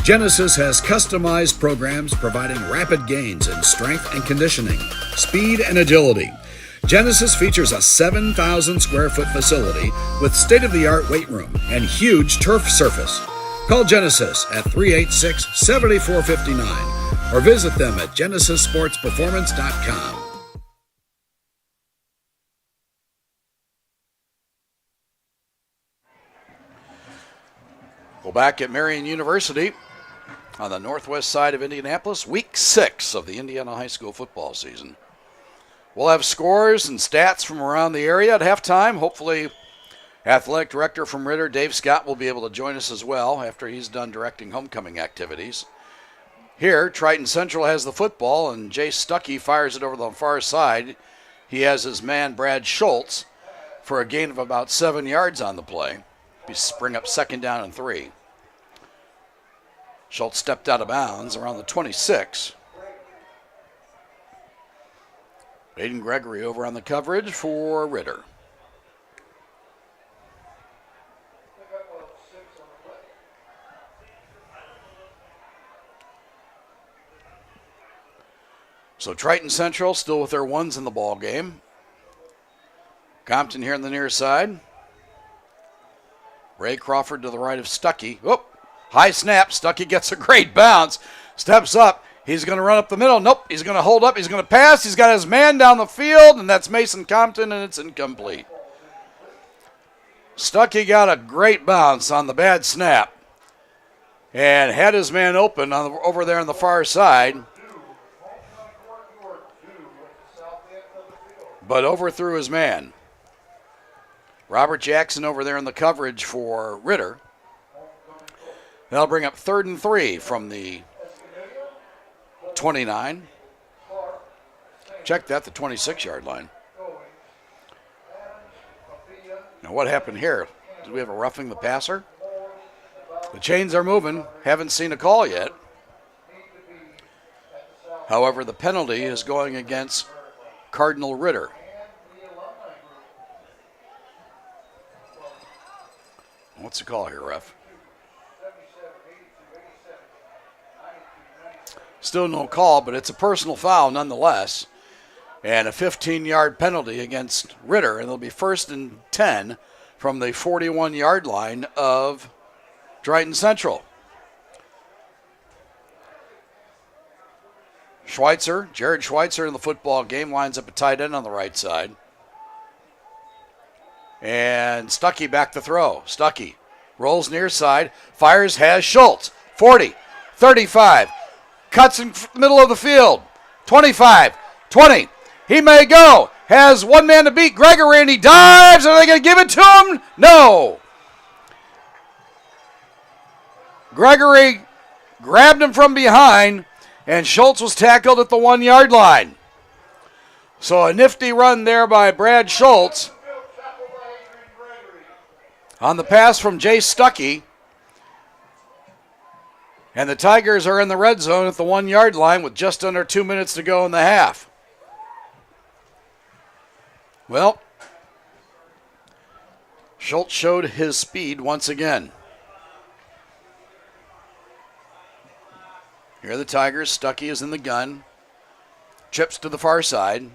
Genesis has customized programs providing rapid gains in strength and conditioning, speed and agility. Genesis features a 7,000 square foot facility with state-of-the-art weight room and huge turf surface. Call Genesis at 386-7459 or visit them at genesissportsperformance.com. We're back at Marion University on the northwest side of Indianapolis, week 6 of the Indiana high school football season. We'll have scores and stats from around the area at halftime. Hopefully, athletic director from Ritter, Dave Scott, will be able to join us as well after he's done directing homecoming activities. Here, Triton Central has the football, and Jay Stuckey fires it over the far side. He has his man, Brad Schultz, for a gain of about 7 yards on the play. He spring up 2nd down and 3. Schultz stepped out of bounds around the 26. Aiden Gregory over on the coverage for Ritter. So Triton Central still with their ones in the ball game. Compton here on the near side. Ray Crawford to the right of Stuckey. Whoop! High snap. Stuckey gets a great bounce. Steps up. He's going to run up the middle. Nope. He's going to hold up. He's going to pass. He's got his man down the field, and that's Mason Compton, and it's incomplete. Stuckey got a great bounce on the bad snap and had his man open over there on the far side, but overthrew his man. Robert Jackson over there in the coverage for Ritter. That'll bring up 3rd and 3 from the 29. Check that, the 26-yard line. Now what happened here? Did we have a roughing the passer? The chains are moving. Haven't seen a call yet. However, the penalty is going against Cardinal Ritter. What's the call here, ref? Still no call, but it's a personal foul nonetheless. And a 15-yard penalty against Ritter, and it'll be 1st and 10 from the 41-yard line of Triton Central. Jared Schweitzer in the football game, lines up a tight end on the right side. And Stuckey back to throw. Stuckey rolls near side, fires, has Schultz. 40, 35, cuts in the middle of the field. 25, 20. He may go. Has one man to beat, Gregory, and he dives. Are they going to give it to him? No. Gregory grabbed him from behind, and Schultz was tackled at the 1-yard line. So a nifty run there by Brad Schultz on the pass from Jay Stuckey. And the Tigers are in the red zone at the 1-yard line with just under 2 minutes to go in the half. Well, Schultz showed his speed once again. Here are the Tigers. Stuckey is in the gun. Chips to the far side.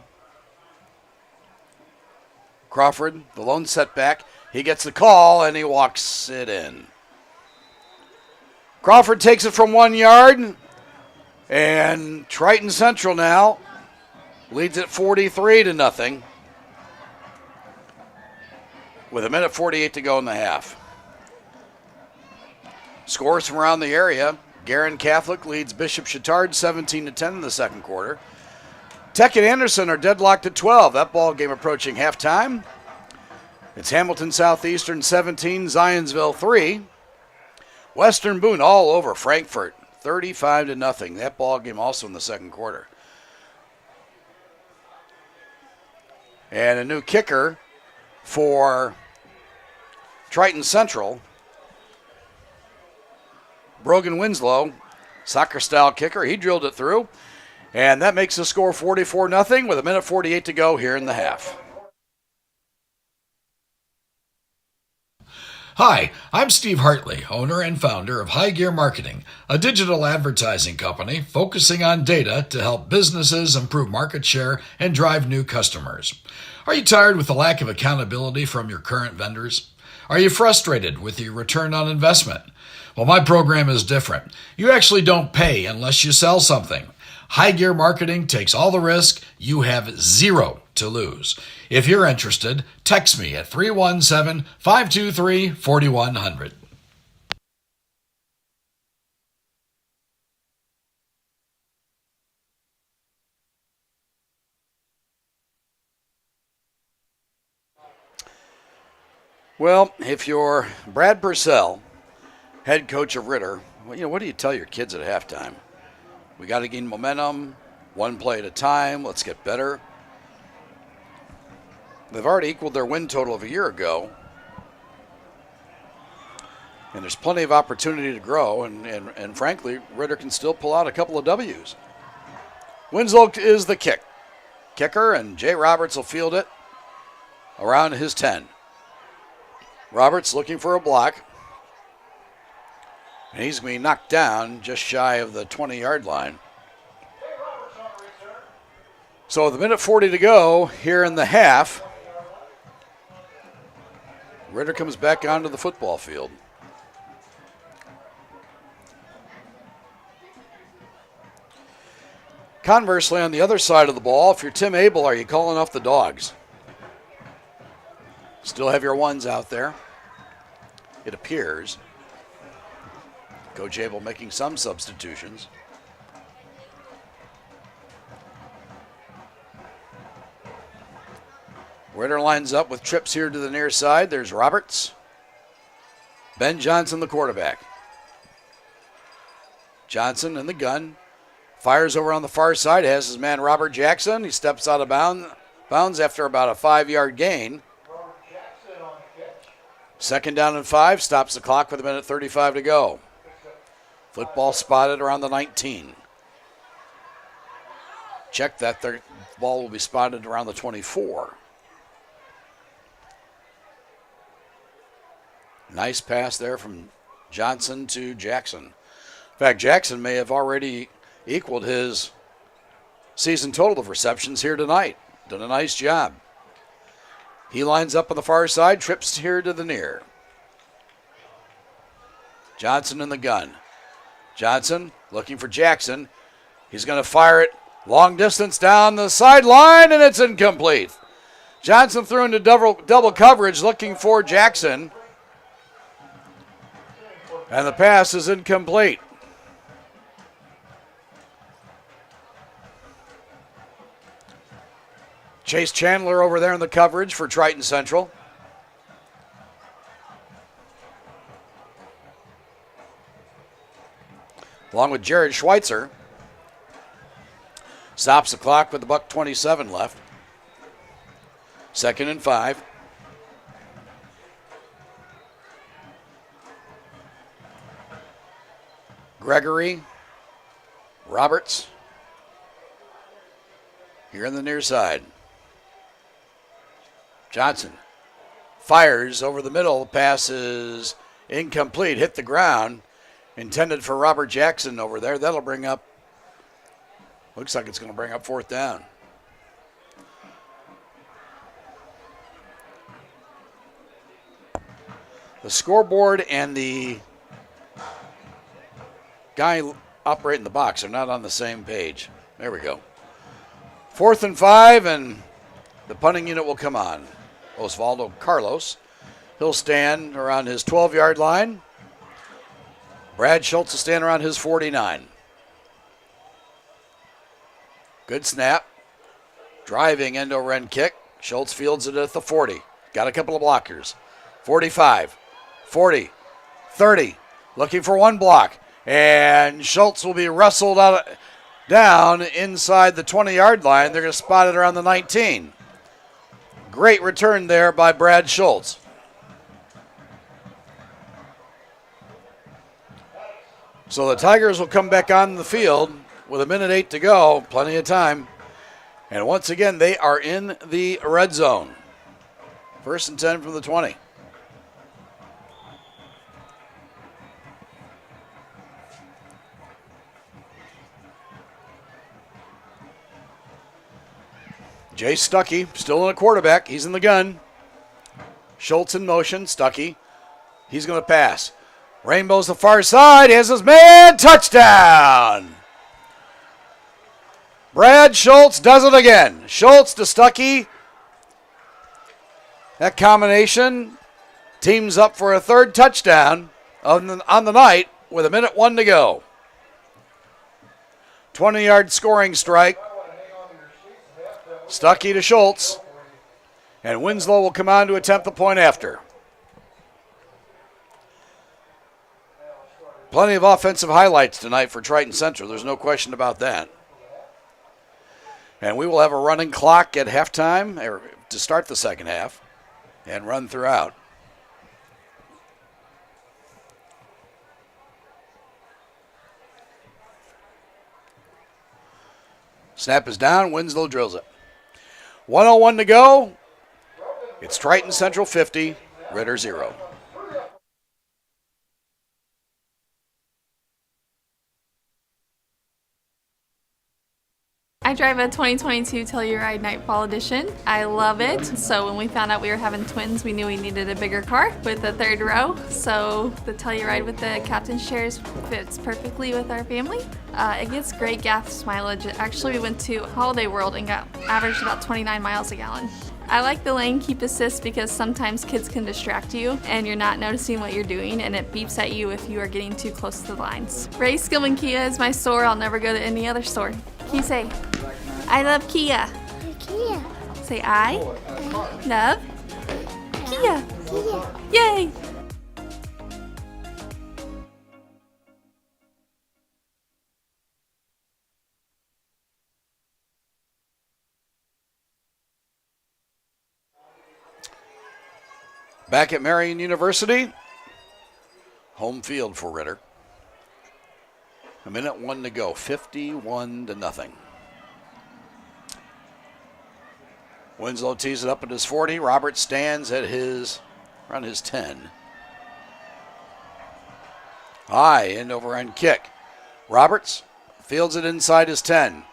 Crawford, the lone setback. He gets the call, and he walks it in. Crawford takes it from 1 yard, and Triton Central now leads it 43-0. with 1:48 to go in the half. Scores from around the area. Guerin Catholic leads Bishop Chittard 17-10 in the second quarter. Tech and Anderson are deadlocked at 12. That ball game approaching halftime. It's Hamilton Southeastern 17, Zionsville 3. Western Boone all over Frankfort 35-0. That ball game also in the second quarter. And a new kicker for Triton Central. Brogan Winslow, soccer-style kicker. He drilled it through. And that makes the score 44-0 with 1:48 to go here in the half. Hi, I'm Steve Hartley, owner and founder of High Gear Marketing, a digital advertising company focusing on data to help businesses improve market share and drive new customers. Are you tired with the lack of accountability from your current vendors? Are you frustrated with your return on investment? Well, my program is different. You actually don't pay unless you sell something. High Gear Marketing takes all the risk. You have zero to lose. If you're interested, text me at 317-523-4100. Well, if you're Brad Purcell, head coach of Ritter, well, what do you tell your kids at halftime? We got to gain momentum, one play at a time. Let's get better. They've already equaled their win total of a year ago. And there's plenty of opportunity to grow. And frankly, Ritter can still pull out a couple of W's. Winslow is the kicker, and Jay Roberts will field it around his 10. Roberts looking for a block. And he's going to be knocked down just shy of the 20-yard line. So with 1:40 to go here in the half, Ritter comes back onto the football field. Conversely, on the other side of the ball, if you're Tim Abel, are you calling off the dogs? Still have your ones out there, it appears. Coach Abel making some substitutions. Ritter lines up with trips here to the near side. There's Roberts. Ben Johnson, the quarterback. Johnson in the gun. Fires over on the far side. Has his man Robert Jackson. He steps out of bounds after about a 5-yard gain. Second down and 5. Stops the clock with 1:35 to go. Football spotted around the 19. Check that. The ball will be spotted around the 24. Nice pass there from Johnson to Jackson. In fact, Jackson may have already equaled his season total of receptions here tonight. Done a nice job. He lines up on the far side, trips here to the near. Johnson in the gun. Johnson looking for Jackson. He's going to fire it long distance down the sideline, and it's incomplete. Johnson threw into double coverage looking for Jackson. And the pass is incomplete. Chase Chandler over there in the coverage for Triton Central. Along with Jared Schweitzer. Stops the clock with the $1:27 left. 2nd and 5. Gregory, Roberts, here on the near side. Johnson fires over the middle. The pass is incomplete, hit the ground. Intended for Robert Jackson over there. That'll bring up, looks like it's going to bring up 4th down. The scoreboard and the guy operating the box are not on the same page. There we go. 4th and 5, and the punting unit will come on. Osvaldo Carlos He'll stand around his 12-yard line. Brad Schultz will stand around his 49. Good snap. Driving end-over-end kick. Schultz fields it at the 40. Got a couple of blockers. 45, 40, 30. Looking for one block. And Schultz will be wrestled down inside the 20-yard line. They're going to spot it around the 19. Great return there by Brad Schultz. So the Tigers will come back on the field with 1:08 to go. Plenty of time. And once again, they are in the red zone. 1st and 10 from the 20. Jay Stuckey, still in a quarterback. He's in the gun. Schultz in motion. Stuckey. He's going to pass. Rainbow's the far side. Here's his man. Touchdown. Brad Schultz does it again. Schultz to Stuckey. That combination teams up for a third touchdown on the night with 1:01 to go. 20-yard scoring strike. Stuckey to Schultz. And Winslow will come on to attempt the point after. Plenty of offensive highlights tonight for Triton Central. There's no question about that. And we will have a running clock at halftime or to start the second half and run throughout. Snap is down. Winslow drills it. 1:01 to go. It's Triton Central 50, Ritter 0. I drive a 2022 Telluride Nightfall Edition. I love it. So when we found out we were having twins, we knew we needed a bigger car with a third row. So the Telluride with the captain's chairs fits perfectly with our family. It gets great gas mileage. Actually, we went to Holiday World and got averaged about 29 miles a gallon. I like the lane keep assist because sometimes kids can distract you and you're not noticing what you're doing, and it beeps at you if you are getting too close to the lines. Ray Skillman Kia is my store. I'll never go to any other store. Can you say, I love Kia? Kia. Say I love Kia. Yay! Back at Marion University, home field for Ritter. 1:01 to go, 51-0. Winslow tees it up at his 40. Roberts stands at around his 10. High end over end kick. Roberts fields it inside his 10.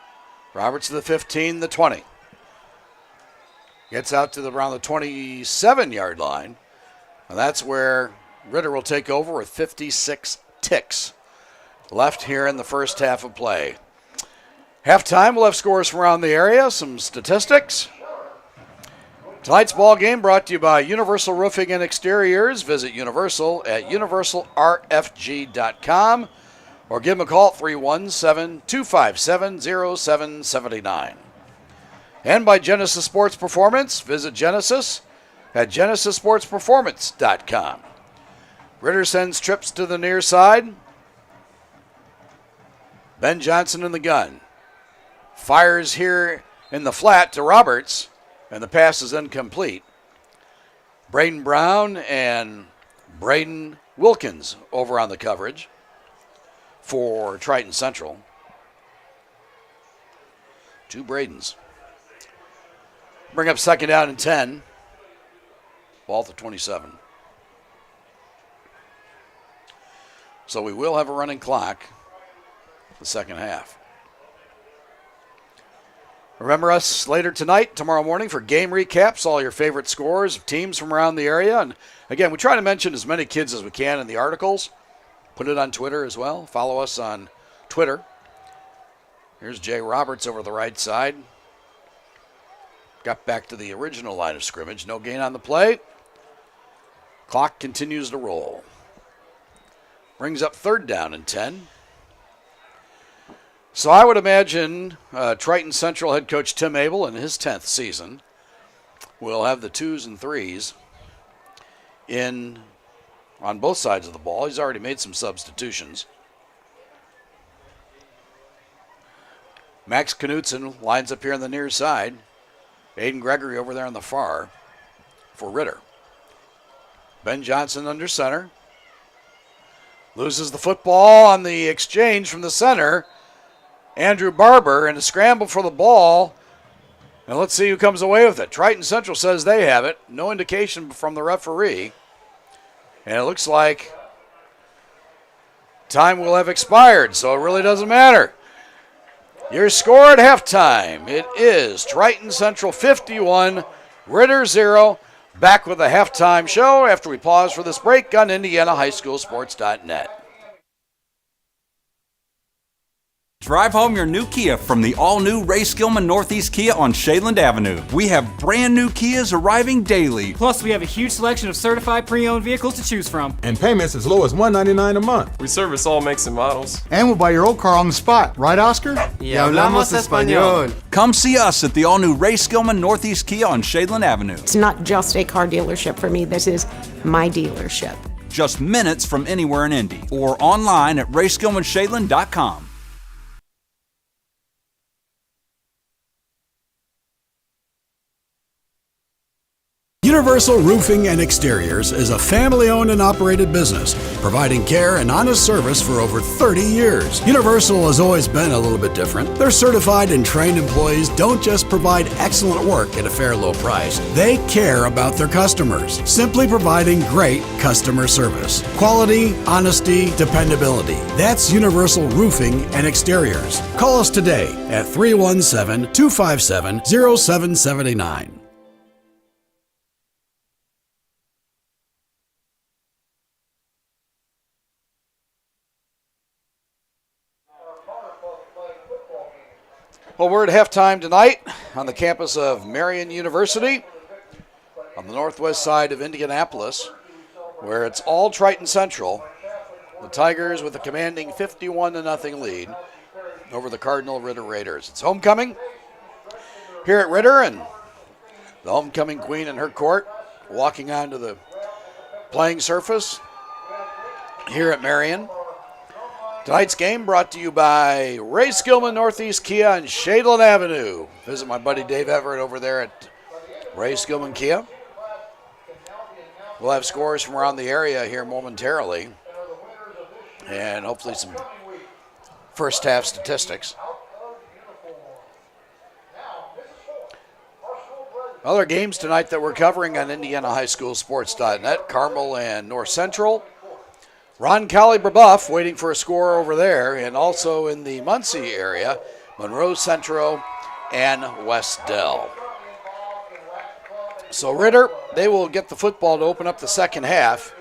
Roberts to the 15, the 20. Gets out to around the 27-yard line. And that's where Ritter will take over with 56 ticks left here in the first half of play. Halftime, we'll have scores from around the area, some statistics. Tonight's ball game brought to you by Universal Roofing and Exteriors. Visit Universal at universalrfg.com or give them a call at 317-257-0779. And by Genesis Sports Performance. Visit Genesis at genesissportsperformance.com. Ritter sends trips to the near side. Ben Johnson in the gun. Fires here in the flat to Roberts, and the pass is incomplete. Braden Brown and Braden Wilkins over on the coverage for Triton Central. Two Bradens. Bring up second down and 10. Ball to 27. So we will have a running clock the second half. Remember us later tonight, tomorrow morning, for game recaps, all your favorite scores of teams from around the area. And again, we try to mention as many kids as we can in the articles. Put it on Twitter as well. Follow us on Twitter. Here's Jay Roberts over the right side. Got back to the original line of scrimmage. No gain on the play. Clock continues to roll. Brings up 3rd down and 10. So I would imagine Triton Central head coach Tim Abel in his 10th season will have the 2s and 3s in on both sides of the ball. He's already made some substitutions. Max Knutson lines up here on the near side. Aiden Gregory over there on the far for Ritter. Ben Johnson under center. Loses the football on the exchange from the center. Andrew Barber in a scramble for the ball. And let's see who comes away with it. Triton Central says they have it. No indication from the referee. And it looks like time will have expired, so it really doesn't matter. Your score at halftime, it is Triton Central 51, Ritter 0. Back with the halftime show after we pause for this break on IndianaHighSchoolSports.net. Drive home your new Kia from the all-new Ray Skillman Northeast Kia on Shadeland Avenue. We have brand new Kias arriving daily. Plus, we have a huge selection of certified pre-owned vehicles to choose from. And payments as low as $199 a month. We service all makes and models. And we'll buy your old car on the spot. Right, Oscar? Y hablamos español. Come see us at the all-new Ray Skillman Northeast Kia on Shadeland Avenue. It's not just a car dealership for me. This is my dealership. Just minutes from anywhere in Indy or online at rayskillmanshadeland.com. Universal Roofing and Exteriors is a family-owned and operated business, providing care and honest service for over 30 years. Universal has always been a little bit different. Their certified and trained employees don't just provide excellent work at a fair low price. They care about their customers, simply providing great customer service. Quality, honesty, dependability. That's Universal Roofing and Exteriors. Call us today at 317-257-0779. Well, we're at halftime tonight on the campus of Marian University on the northwest side of Indianapolis, where it's all Triton Central. The Tigers with a commanding 51-0 lead over the Cardinal Ritter Raiders. It's homecoming here at Ritter, and the homecoming queen in her court walking onto the playing surface here at Marian. Tonight's game brought to you by Ray Skillman Northeast Kia on Shadeland Avenue. Visit my buddy Dave Everett over there at Ray Skillman Kia. We'll have scores from around the area here momentarily, and hopefully some first half statistics. Other games tonight that we're covering on IndianaHighSchoolSports.net, Carmel and North Central. Roncalli-Brebeuf waiting for a score over there, and also in the Muncie area, Monroe Centro and West Dell. So Ritter, they will get the football to open up the second half.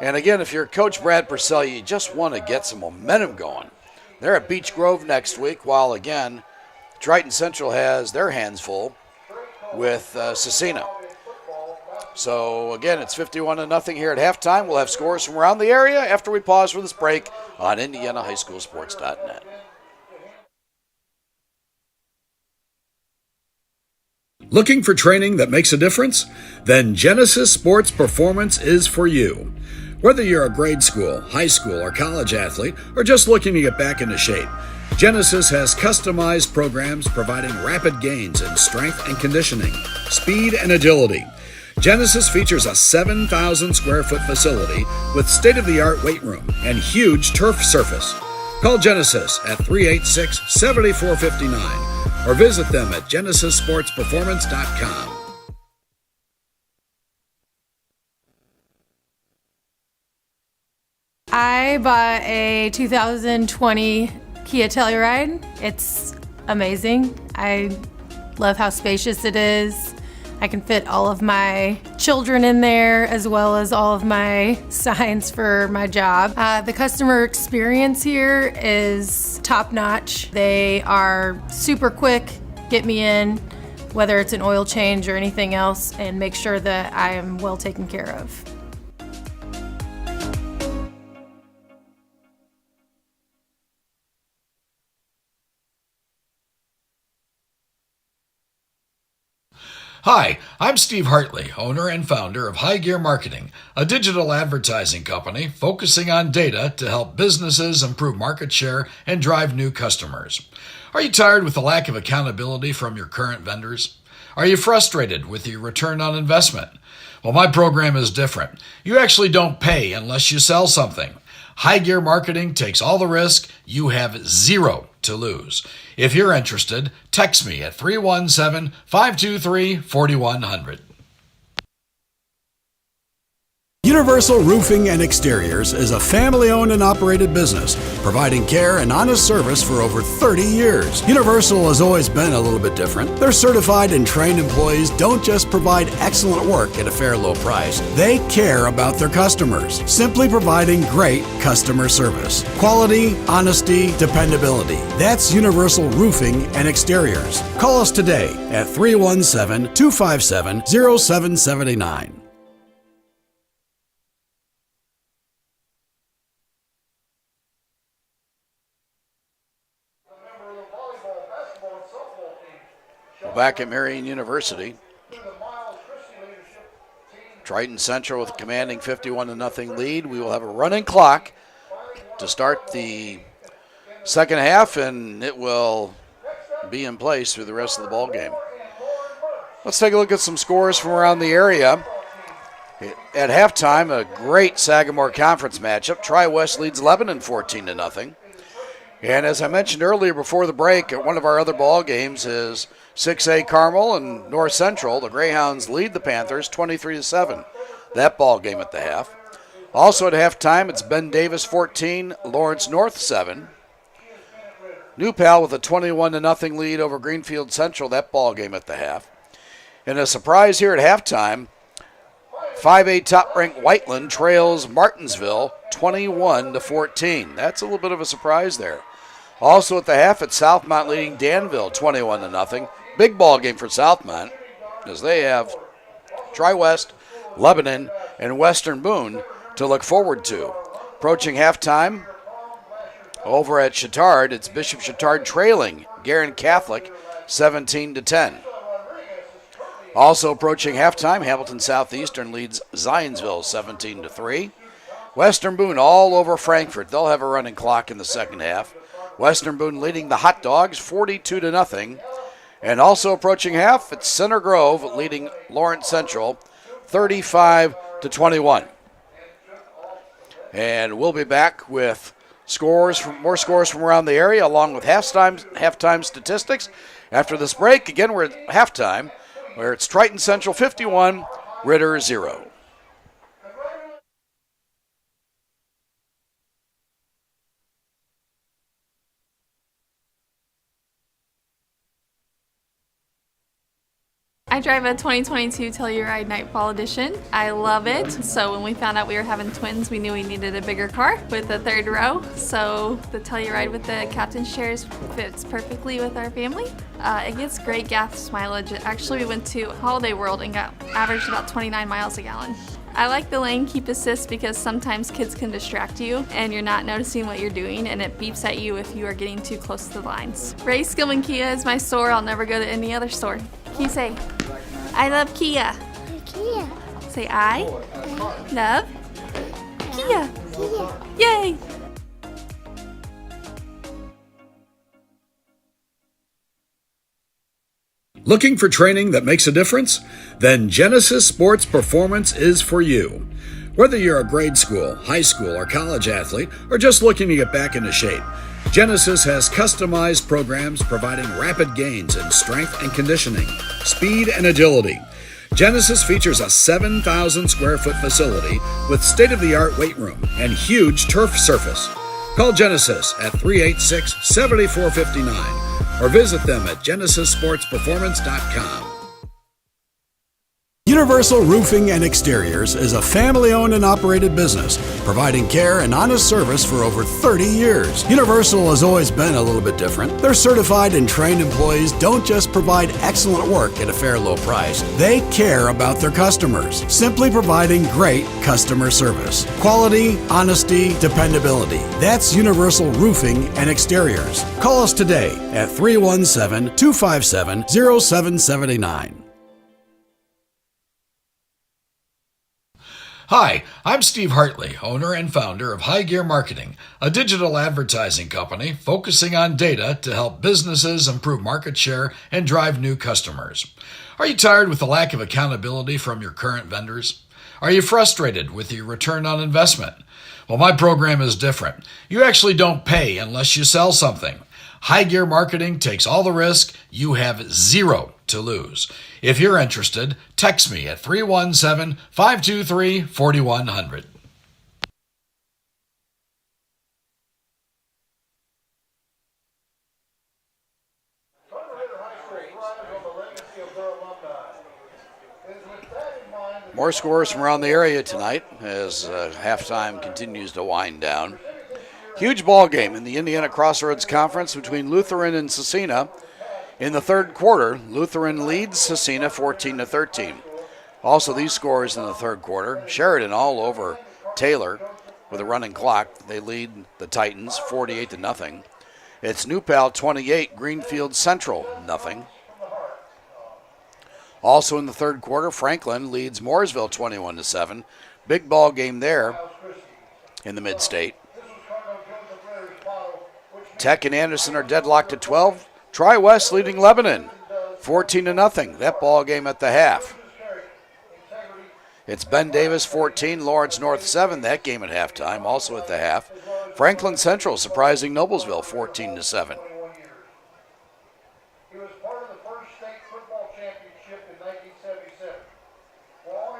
And again, if you're Coach Brad Purcell, you just want to get some momentum going. They're at Beech Grove next week, while again, Triton Central has their hands full with Cecina. So, again, it's 51-0 here at halftime. We'll have scores from around the area after we pause for this break on IndianaHighSchoolSports.net. Looking for training that makes a difference? Then Genesis Sports Performance is for you. Whether you're a grade school, high school, or college athlete, or just looking to get back into shape, Genesis has customized programs providing rapid gains in strength and conditioning, speed and agility. Genesis features a 7,000 square foot facility with state-of-the-art weight room and huge turf surface. Call Genesis at 386-7459 or visit them at genesissportsperformance.com. I bought a 2020 Kia Telluride. It's amazing. I love how spacious it is. I can fit all of my children in there as well as all of my signs for my job. The customer experience here is top notch. They are super quick, get me in, whether it's an oil change or anything else, and make sure that I am well taken care of. Hi, I'm Steve Hartley, owner and founder of High Gear Marketing, a digital advertising company focusing on data to help businesses improve market share and drive new customers. Are you tired with the lack of accountability from your current vendors? Are you frustrated with your return on investment? Well, my program is different. You actually don't pay unless you sell something. High Gear Marketing takes all the risk. You have zero to lose. If you're interested, text me at 317-523-4100. Universal Roofing and Exteriors is a family-owned and operated business, providing care and honest service for over 30 years. Universal has always been a little bit different. Their certified and trained employees don't just provide excellent work at a fair low price. They care about their customers, simply providing great customer service. Quality, honesty, dependability. That's Universal Roofing and Exteriors. Call us today at 317-257-0779. Back at Marion University, Triton Central with a commanding 51-0 lead. We will have a running clock to start the second half, and it will be in place through the rest of the ball game. Let's take a look at some scores from around the area. At halftime, a great Sagamore Conference matchup. Tri-West leads Lebanon 14-0. And as I mentioned earlier before the break, one of our other ball games is 6A Carmel and North Central. The Greyhounds lead the Panthers 23-7. That ball game at the half. Also at halftime, it's Ben Davis 14, Lawrence North 7. New Pal with a 21-0 lead over Greenfield Central. That ball game at the half. And a surprise here at halftime, 5A top-ranked Whiteland trails Martinsville 21-14. That's a little bit of a surprise there. Also at the half, it's Southmont leading Danville 21-0. Big ball game for Southmont, as they have Tri-West, Lebanon, and Western Boone to look forward to. Approaching halftime, over at Chittard, it's Bishop Chittard trailing Guerin Catholic 17-10. Also approaching halftime, Hamilton Southeastern leads Zionsville 17-3. Western Boone all over Frankfort. They'll have a running clock in the second half. Western Boone leading the Hot Dogs 42-0. And also approaching half, it's Center Grove leading Lawrence Central 35-21. And we'll be back with more scores from around the area, along with halftime statistics. After this break, again, we're at halftime, where it's Triton Central 51, Ritter 0. I drive a 2022 Telluride Nightfall Edition. I love it. So when we found out we were having twins, we knew we needed a bigger car with a third row. So the Telluride with the captain's chairs fits perfectly with our family. It gets great gas mileage. Actually, we went to Holiday World and got averaged about 29 miles a gallon. I like the lane keep assist because sometimes kids can distract you and you're not noticing what you're doing, and it beeps at you if you are getting too close to the lines. Ray Skillman Kia is my store. I'll never go to any other store. Can you say, I love Kia? Kia. Say, I love Kia. Yay! Looking for training that makes a difference? Then Genesis Sports Performance is for you. Whether you're a grade school, high school, or college athlete, or just looking to get back into shape, Genesis has customized programs providing rapid gains in strength and conditioning, speed and agility. Genesis features a 7,000 square foot facility with state-of-the-art weight room and huge turf surface. Call Genesis at 386-7459 or visit them at genesissportsperformance.com. Universal Roofing and Exteriors is a family-owned and operated business, providing care and honest service for over 30 years. Universal has always been a little bit different. Their certified and trained employees don't just provide excellent work at a fair low price. They care about their customers, simply providing great customer service. Quality, honesty, dependability. That's Universal Roofing and Exteriors. Call us today at 317-257-0779. Hi, I'm Steve Hartley, owner and founder of High Gear Marketing, a digital advertising company focusing on data to help businesses improve market share and drive new customers. Are you tired with the lack of accountability from your current vendors? Are you frustrated with your return on investment? Well, my program is different. You actually don't pay unless you sell something. High Gear Marketing takes all the risk. You have zero to lose. If you're interested, text me at 317-523-4100. More scores from around the area tonight as halftime continues to wind down. Huge ball game in the Indiana Crossroads Conference between Lutheran and Cecina. In the third quarter, Lutheran leads Cecina 14-13. Also, these scores in the third quarter: Sheridan all over Taylor with a running clock. They lead the Titans 48-0. It's New Pal 28, Greenfield Central 0. Also in the third quarter, Franklin leads Mooresville 21-7. Big ball game there in the Mid-State. Tech and Anderson are deadlocked at 12. Tri-West leading Lebanon 14-0. That ball game at the half. It's Ben Davis 14, Lawrence North 7. That game at halftime, also at the half. Franklin Central surprising Noblesville 14-7.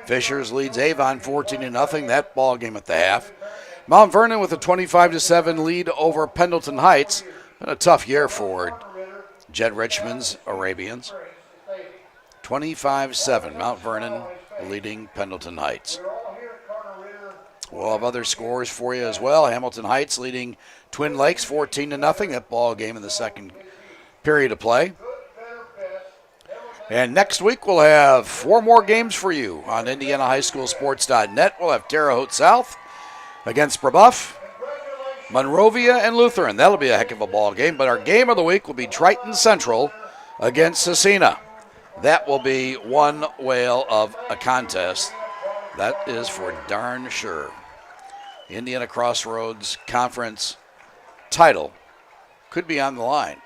Fishers leads Avon 14-0. That ball game at the half. Mount Vernon with a 25-7 lead over Pendleton Heights. Been a tough year for Jed Richmond's Arabians. 25-7. Mount Vernon leading Pendleton Heights. We'll have other scores for you as well. Hamilton Heights leading Twin Lakes 14-0. That ball game in the second period of play. And next week we'll have 4 more games for you on IndianaHighSchoolSports.net. We'll have Terre Haute South against Brebeuf, Monrovia, and Lutheran. That'll be a heck of a ball game. But our game of the week will be Triton Central against Cecina. That will be one whale of a contest. That is for darn sure. Indiana Crossroads Conference title could be on the line.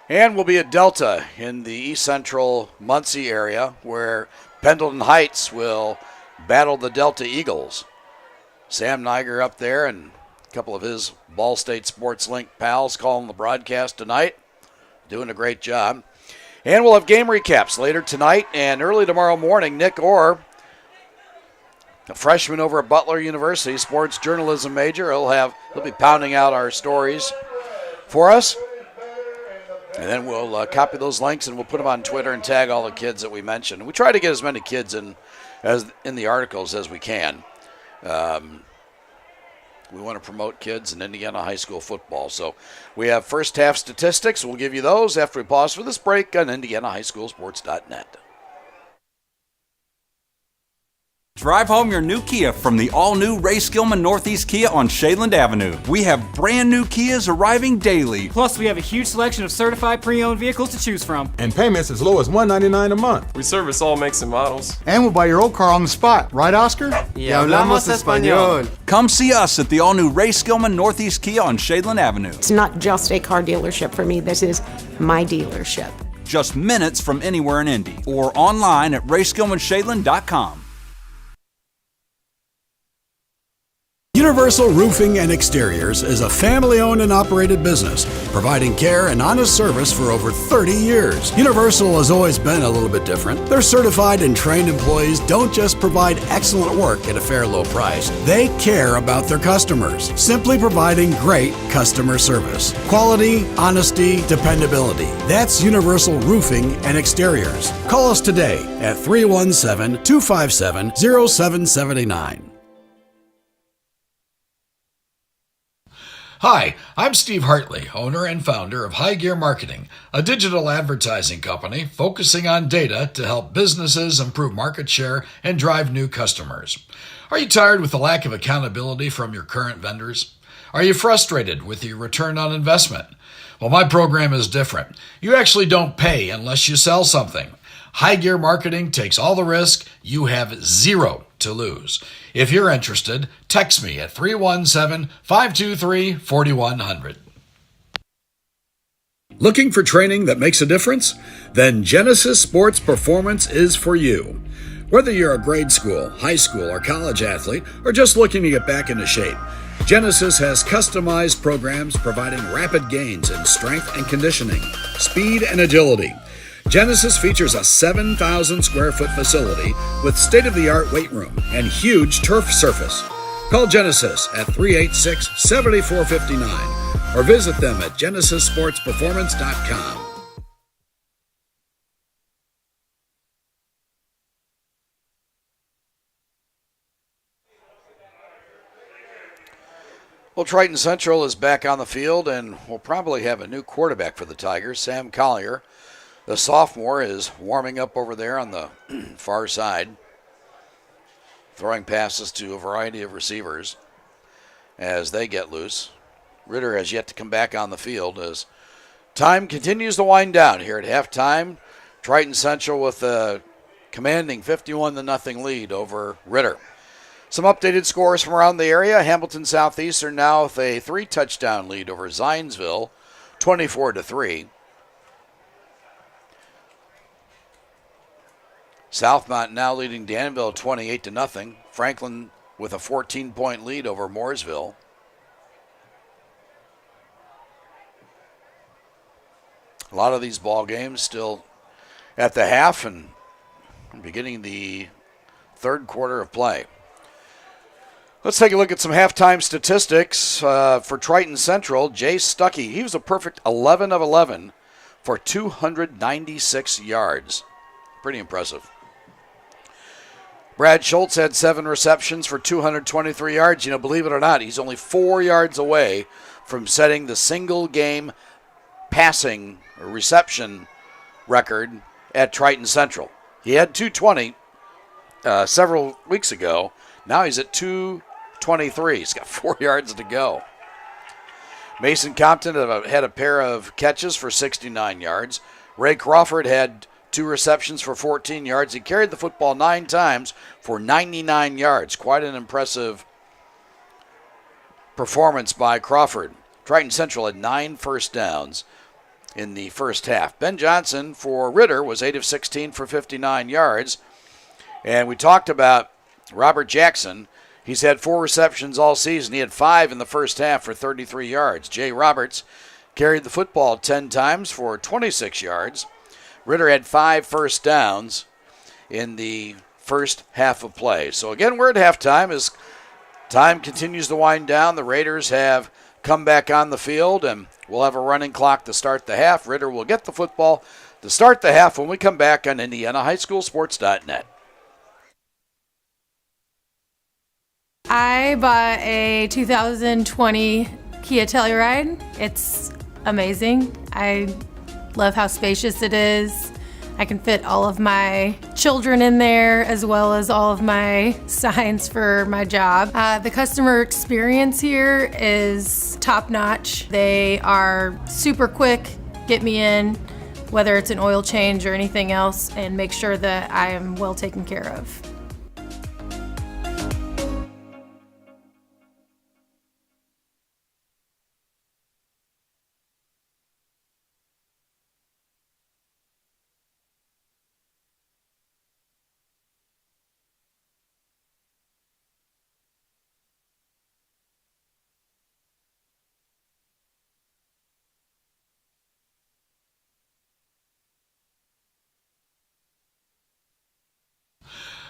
And we'll be at Delta in the East Central Muncie area, where Pendleton Heights will battle the Delta Eagles. Sam Niger up there and a couple of his Ball State Sports Link pals calling the broadcast tonight. Doing a great job. And we'll have game recaps later tonight and early tomorrow morning. Nick Orr, a freshman over at Butler University, sports journalism major, he'll be pounding out our stories for us. And then we'll copy those links and we'll put them on Twitter and tag all the kids that we mentioned. We try to get as many kids in the articles as we can. We want to promote kids in Indiana high school football. So we have first half statistics. We'll give you those after we pause for this break on IndianaHighSchoolSports.net. Drive home your new Kia from the all-new Ray Skillman Northeast Kia on Shadeland Avenue. We have brand new Kias arriving daily. Plus, we have a huge selection of certified pre-owned vehicles to choose from. And payments as low as $199 a month. We service all makes and models. And we'll buy your old car on the spot. Right, Oscar? Y hablamos español. Come see us at the all-new Ray Skillman Northeast Kia on Shadeland Avenue. It's not just a car dealership for me. This is my dealership. Just minutes from anywhere in Indy or online at rayskillmanshadeland.com. Universal Roofing and Exteriors is a family-owned and operated business, providing care and honest service for over 30 years. Universal has always been a little bit different. Their certified and trained employees don't just provide excellent work at a fair low price. They care about their customers, simply providing great customer service. Quality, honesty, dependability. That's Universal Roofing and Exteriors. Call us today at 317-257-0779. Hi, I'm Steve Hartley, owner and founder of High Gear Marketing, a digital advertising company focusing on data to help businesses improve market share and drive new customers. Are you tired with the lack of accountability from your current vendors? Are you frustrated with your return on investment? Well, my program is different. You actually don't pay unless you sell something. High Gear Marketing takes all the risk. You have zero to lose. If you're interested, text me at 317-523-4100. Looking for training that makes a difference? Then Genesis Sports Performance is for you. Whether you're a grade school, high school, or college athlete, or just looking to get back into shape, Genesis has customized programs providing rapid gains in strength and conditioning, speed and agility. Genesis features a 7,000 square foot facility with state-of-the-art weight room and huge turf surface. Call Genesis at 386-7459 or visit them at genesissportsperformance.com. Well, Triton Central is back on the field, and we'll probably have a new quarterback for the Tigers. Sam Collier, the sophomore, is warming up over there on the far side, throwing passes to a variety of receivers as they get loose. Ritter has yet to come back on the field as time continues to wind down here at halftime. Triton Central with a commanding 51-0 lead over Ritter. Some updated scores from around the area. Hamilton Southeastern now with a 3-touchdown lead over Zionsville, 24-3. Southmont now leading Danville 28-0. Franklin with a 14-point lead over Mooresville. A lot of these ball games still at the half and beginning the third quarter of play. Let's take a look at some halftime statistics for Triton Central. Jay Stuckey, he was a perfect 11 of 11 for 296 yards. Pretty impressive. Brad Schultz had 7 receptions for 223 yards. You know, believe it or not, he's only 4 yards away from setting the single-game passing or reception record at Triton Central. He had 220 several weeks ago. Now he's at 223. He's got 4 yards to go. Mason Compton had a pair of catches for 69 yards. Ray Crawford had 2 receptions for 14 yards. He carried the football 9 times for 99 yards. Quite an impressive performance by Crawford. Triton Central had 9 first downs in the first half. Ben Johnson for Ritter was 8 of 16 for 59 yards. And we talked about Robert Jackson. He's had 4 receptions all season. He had 5 in the first half for 33 yards. Jay Roberts carried the football 10 times for 26 yards. Ritter had 5 first downs in the first half of play. So again, we're at halftime as time continues to wind down. The Raiders have come back on the field, and we'll have a running clock to start the half. Ritter will get the football to start the half when we come back on IndianaHighSchoolSports.net. I bought a 2020 Kia Telluride. It's amazing. I love how spacious it is. I can fit all of my children in there as well as all of my signs for my job. The customer experience here is top notch. They are super quick, get me in, whether it's an oil change or anything else, and make sure that I am well taken care of.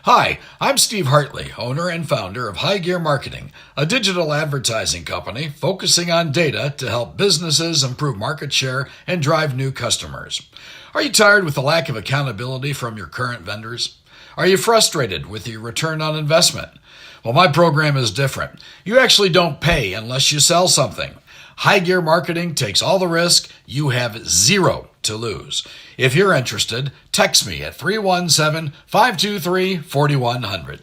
Hi, I'm Steve Hartley, owner and founder of High Gear Marketing, a digital advertising company focusing on data to help businesses improve market share and drive new customers. Are you tired with the lack of accountability from your current vendors? Are you frustrated with your return on investment? Well, my program is different. You actually don't pay unless you sell something. High Gear Marketing takes all the risk. You have zero to lose. If you're interested, text me at 317-523-4100.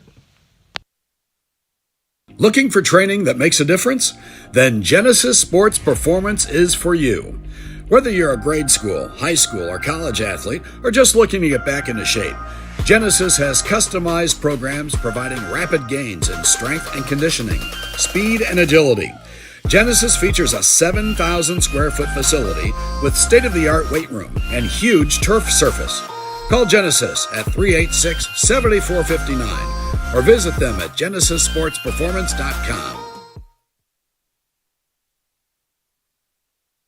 Looking for training that makes a difference? Then Genesis Sports Performance is for you. Whether you're a grade school, high school, or college athlete, or just looking to get back into shape, Genesis has customized programs providing rapid gains in strength and conditioning, speed and agility. Genesis features a 7,000 square foot facility with state-of-the-art weight room and huge turf surface. Call Genesis at 386-7459 or visit them at genesissportsperformance.com.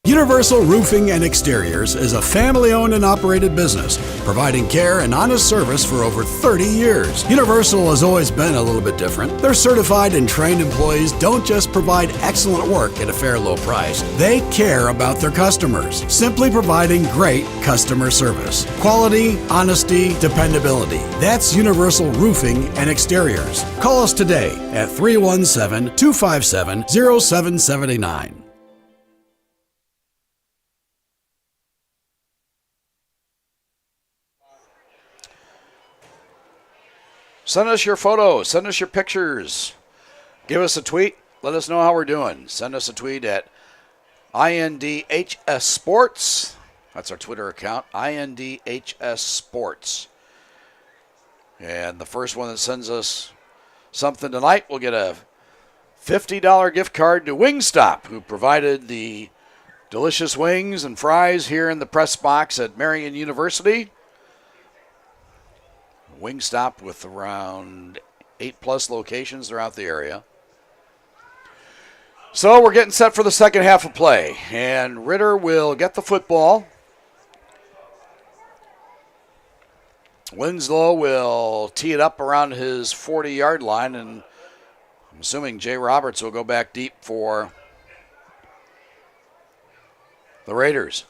Universal Roofing and Exteriors is a family-owned and operated business, providing care and honest service for over 30 years. Universal has always been a little bit different. Their certified and trained employees don't just provide excellent work at a fair low price. They care about their customers, simply providing great customer service. Quality, honesty, dependability. That's Universal Roofing and Exteriors. Call us today at 317-257-0779. Send us your photos. Send us your pictures. Give us a tweet. Let us know how we're doing. Send us a tweet at INDHS Sports. That's our Twitter account, INDHS Sports. And the first one that sends us something tonight will get a $50 gift card to Wingstop, who provided the delicious wings and fries here in the press box at Marian University. Wingstop with around 8+ locations throughout the area. So we're getting set for the second half of play. And Ritter will get the football. Winslow will tee it up around his 40-yard line. And I'm assuming Jay Roberts will go back deep for the Raiders.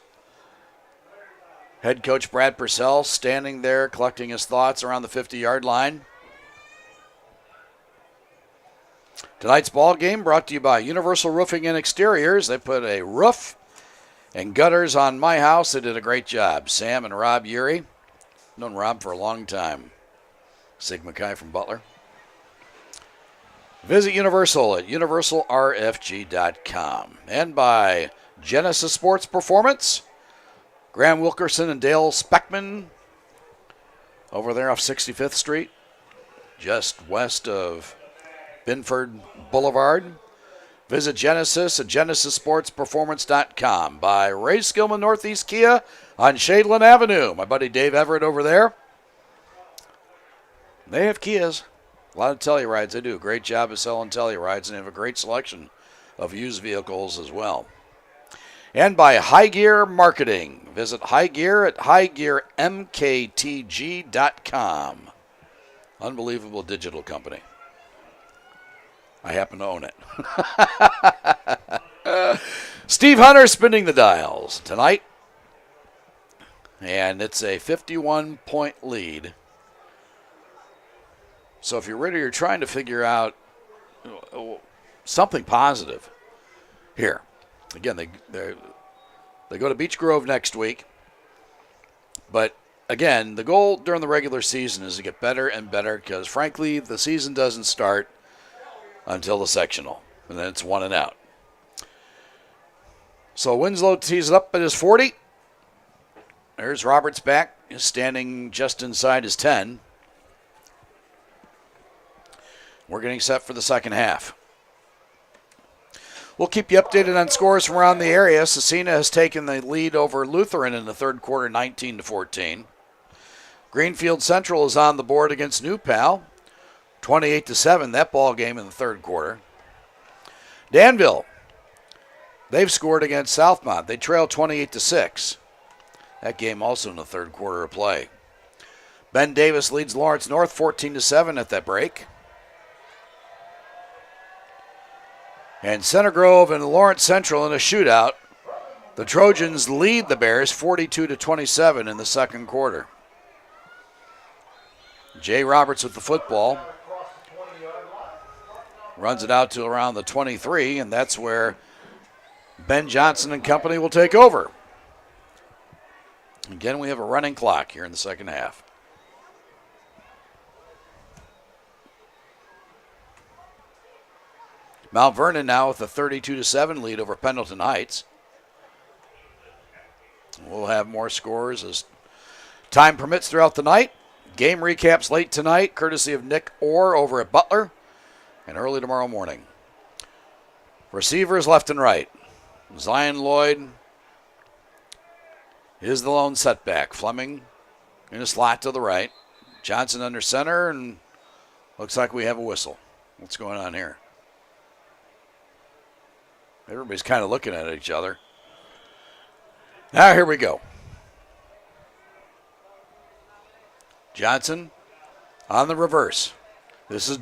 Head coach Brad Purcell standing there collecting his thoughts around the 50-yard line. Tonight's ball game brought to you by Universal Roofing and Exteriors. They put a roof and gutters on my house. They did a great job. Sam and Rob Urey. Known Rob for a long time. Sigma Chi from Butler. Visit Universal at universalrfg.com. And by Genesis Sports Performance. Graham Wilkerson and Dale Speckman over there off 65th Street, just west of Binford Boulevard. Visit Genesis at genesissportsperformance.com. By Ray Skillman Northeast Kia on Shadeland Avenue. My buddy Dave Everett over there. They have Kias. A lot of Tellurides. They do a great job of selling Tellurides, and they have a great selection of used vehicles as well. And by High Gear Marketing. Visit High Gear at highgearmktg.com. Unbelievable digital company. I happen to own it. Steve Hunter spinning the dials tonight. And it's a 51-point lead. So if you're ready, you're trying to figure out something positive here. Again, they go to Beech Grove next week. But, again, the goal during the regular season is to get better and better because, frankly, the season doesn't start until the sectional. And then it's 1 and out. So Winslow tees it up at his 40. There's Roberts back, standing just inside his 10. We're getting set for the second half. We'll keep you updated on scores from around the area. Cecina has taken the lead over Lutheran in the third quarter, 19-14. Greenfield Central is on the board against New Pal, 28-7, that ball game in the third quarter. Danville, they've scored against Southmont. They trail 28-6. That game also in the third quarter of play. Ben Davis leads Lawrence North 14-7 at that break. And Center Grove and Lawrence Central in a shootout. The Trojans lead the Bears 42-27 in the second quarter. Jay Roberts with the football. Runs it out to around the 23, and that's where Ben Johnson and company will take over. Again, we have a running clock here in the second half. Mount Vernon now with a 32-7 lead over Pendleton Heights. We'll have more scores as time permits throughout the night. Game recaps late tonight, courtesy of Nick Orr over at Butler, and early tomorrow morning. Receivers left and right. Zion Lloyd is the lone setback. Fleming in a slot to the right. Johnson under center, and looks like we have a whistle. What's going on here? Everybody's kind of looking at each other. Now here we go. Johnson on the reverse. This is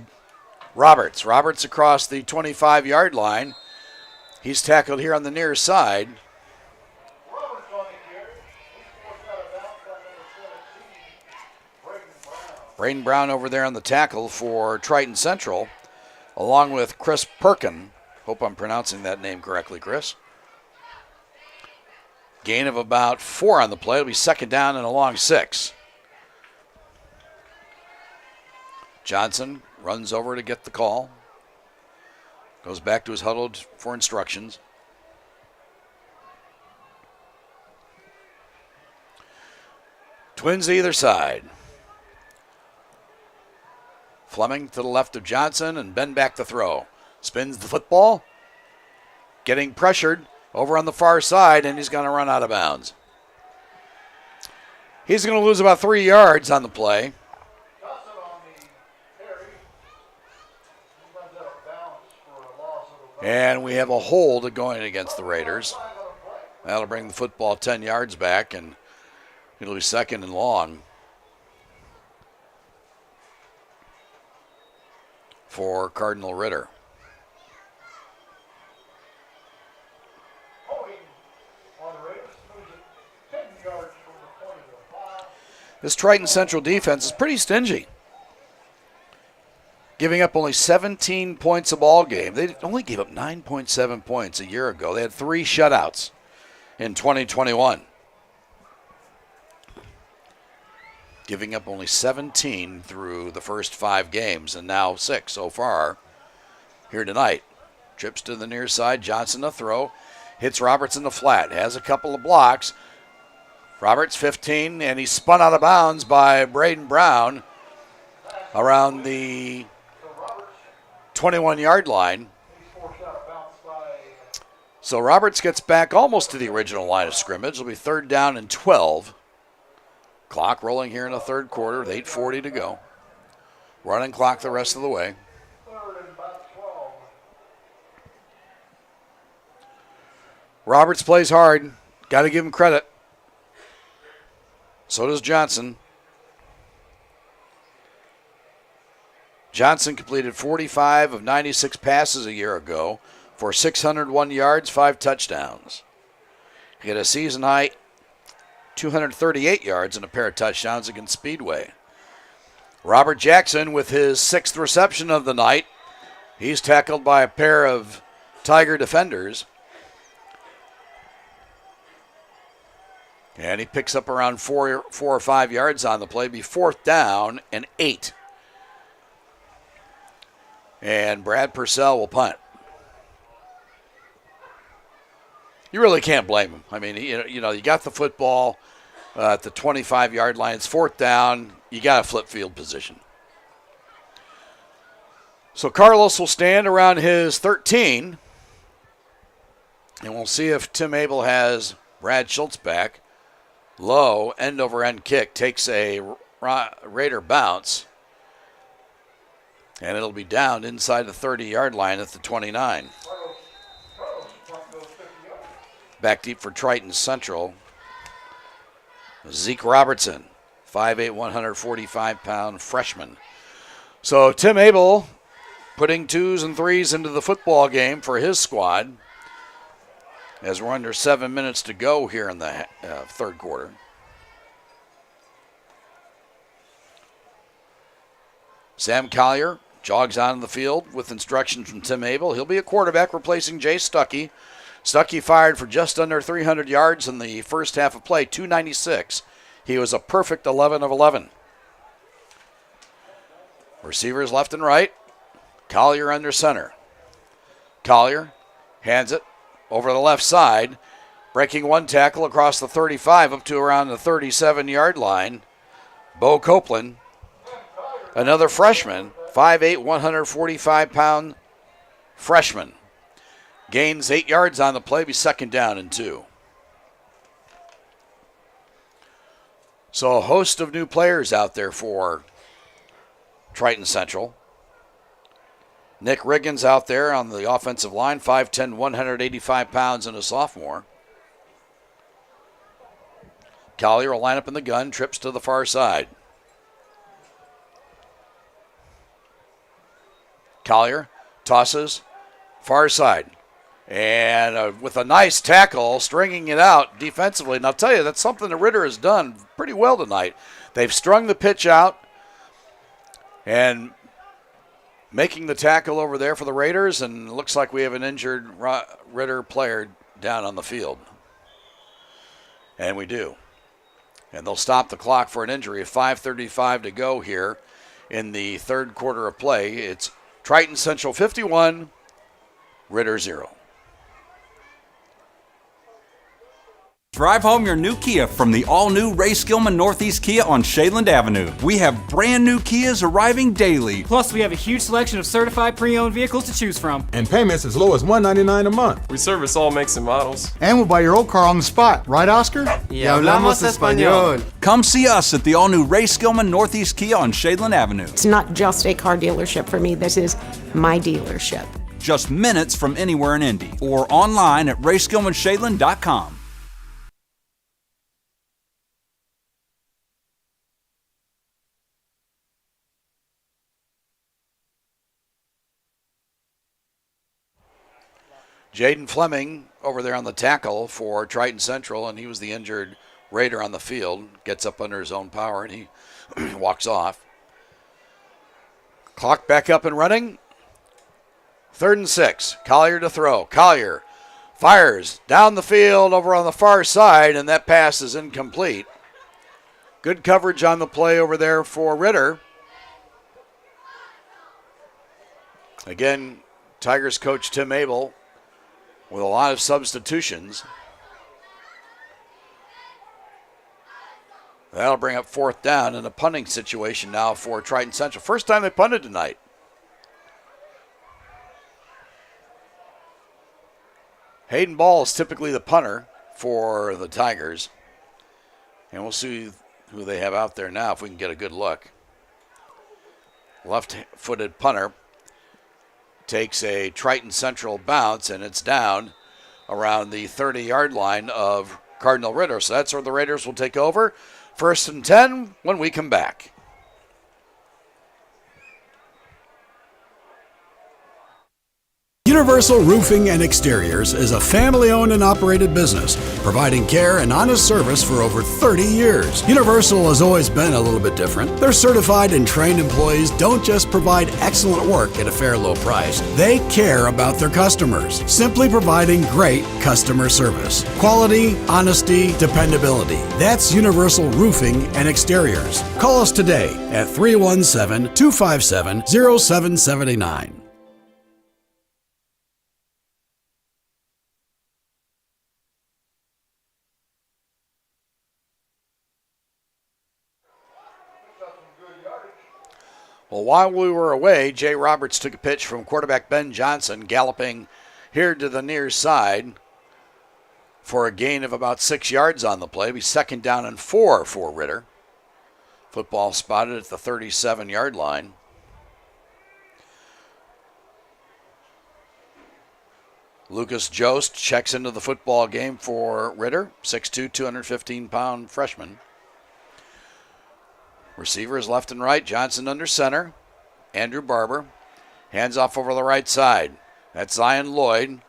Roberts. Roberts across the 25-yard line. He's tackled here on the near side. Braden Brown over there on the tackle for Triton Central, along with Chris Perkin. Hope I'm pronouncing that name correctly, Chris. Gain of about 4 on the play. It'll be second down and a long 6. Johnson runs over to get the call. Goes back to his huddled for instructions. Twins to either side. Fleming to the left of Johnson, and Ben back to throw. Spins the football. Getting pressured over on the far side, and he's going to run out of bounds. He's going to lose about 3 yards on the play. And we have a hold going against the Raiders. That'll bring the football 10 yards back, and it'll be second and long for Cardinal Ritter. This Triton Central defense is pretty stingy, giving up only 17 points a ball game. They only gave up 9.7 points a year ago. They had 3 shutouts in 2021. Giving up only 17 through the first 5 games, and now 6 so far here tonight. Trips to the near side. Johnson to throw. Hits Roberts in the flat. Has a couple of blocks. Roberts 15, and he's spun out of bounds by Braden Brown around the 21-yard line. So Roberts gets back almost to the original line of scrimmage. It'll be third down and 12. Clock rolling here in the third quarter with 8:40 to go. Running clock the rest of the way. Roberts plays hard. Got to give him credit. So does Johnson. Johnson completed 45 of 96 passes a year ago for 601 yards, 5 touchdowns. He had a season high 238 yards and a pair of touchdowns against Speedway. Robert Jackson with his 6th reception of the night. He's tackled by a pair of Tiger defenders. And he picks up around 4 or 5 yards on the play. Be 4th down and 8. And Brad Purcell will punt. You really can't blame him. I mean, you got the football at the 25-yard line. It's 4th down. You got a flip field position. So Carlos will stand around his 13. And we'll see if Tim Abel has Brad Schultz back. Low, end-over-end kick, takes a Raider bounce. And it'll be down inside the 30-yard line at the 29. Back deep for Triton Central. Zeke Robertson, 5'8", 145-pound freshman. So Tim Abel putting 2s and 3s into the football game for his squad as we're under 7 minutes to go here in the third quarter. Sam Collier jogs on the field with instructions from Tim Abel. He'll be a quarterback replacing Jay Stuckey. Stuckey fired for just under 300 yards in the first half of play, 296. He was a perfect 11 of 11. Receivers left and right. Collier under center. Collier hands it over the left side. Breaking one tackle across the 35 up to around the 37-yard line. Bo Copeland, another freshman, 5'8", 145-pound freshman. Gains 8 yards on the play, be second down and 2. So a host of new players out there for Triton Central. Nick Riggins out there on the offensive line, 5'10", 185 pounds and a sophomore. Collier will line up in the gun, trips to the far side. Collier tosses, far side. And with a nice tackle, stringing it out defensively. And I'll tell you, that's something that Ritter has done pretty well tonight. They've strung the pitch out and making the tackle over there for the Raiders. And it looks like we have an injured Ritter player down on the field. And we do. And they'll stop the clock for an injury. 5:35 to go here in the third quarter of play. It's Triton Central 51, Ritter 0. Drive home your new Kia from the all-new Ray Skillman Northeast Kia on Shadeland Avenue. We have brand new Kias arriving daily. Plus, we have a huge selection of certified pre-owned vehicles to choose from. And payments as low as $199 a month. We service all makes and models. And we'll buy your old car on the spot. Right, Oscar? Y hablamos español. Come see us at the all-new Ray Skillman Northeast Kia on Shadeland Avenue. It's not just a car dealership for me. This is my dealership. Just minutes from anywhere in Indy or online at rayskillmanshadeland.com. Jaden Fleming over there on the tackle for Triton Central, and he was the injured Raider on the field. Gets up under his own power, and he walks off. Clock back up and running. 3rd and 6. Collier to throw. Collier fires down the field over on the far side, and that pass is incomplete. Good coverage on the play over there for Ritter. Again, Tigers coach Tim Abel with a lot of substitutions. That'll bring up 4th down in a punting situation now for Triton Central. First time they punted tonight. Hayden Ball is typically the punter for the Tigers. And we'll see who they have out there now if we can get a good look. Left-footed punter takes a Triton Central bounce, and it's down around the 30-yard line of Cardinal Ritter. So that's where the Raiders will take over. 1st and 10 when we come back. Universal Roofing and Exteriors is a family-owned and operated business, providing care and honest service for over 30 years. Universal has always been a little bit different. Their certified and trained employees don't just provide excellent work at a fair low price. They care about their customers, simply providing great customer service. Quality, honesty, dependability. That's Universal Roofing and Exteriors. Call us today at 317-257-0779. Well, while we were away, Jay Roberts took a pitch from quarterback Ben Johnson, galloping here to the near side for a gain of about 6 yards on the play. It'll be 2nd down and 4 for Ritter. Football spotted at the 37-yard line. Lucas Jost checks into the football game for Ritter, 6'2", 215-pound freshman. Receivers left and right. Johnson under center. Andrew Barber. Hands off over the right side. That's Zion Lloyd.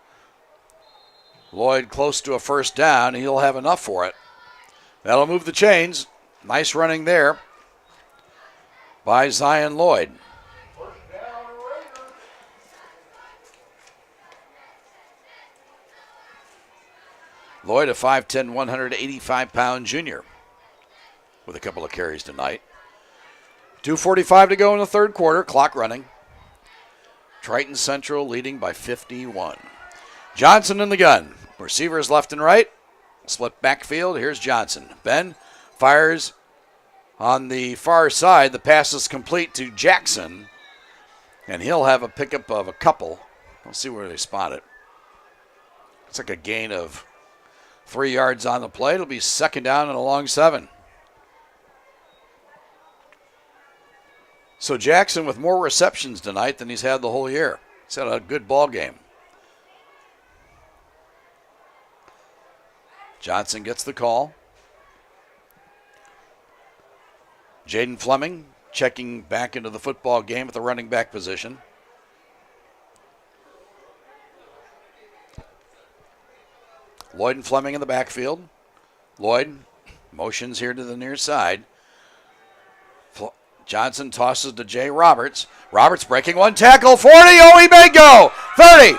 Lloyd close to a 1st down. He'll have enough for it. That'll move the chains. Nice running there by Zion Lloyd. Lloyd, a 5'10", 185-pound junior with a couple of carries tonight. 2:45 to go in the third quarter. Clock running. Triton Central leading by 51. Johnson in the gun. Receivers left and right. Split backfield. Here's Johnson. Ben fires on the far side. The pass is complete to Jackson, and he'll have a pickup of a couple. We'll see where they spot it. It's like a gain of 3 yards on the play. It'll be second down and a long 7. So Jackson with more receptions tonight than he's had the whole year. He's had a good ball game. Johnson gets the call. Jaden Fleming checking back into the football game at the running back position. Lloyd and Fleming in the backfield. Lloyd motions here to the near side. Johnson tosses to Jay Roberts. Roberts breaking one tackle. 40. Oh, he may go. 30,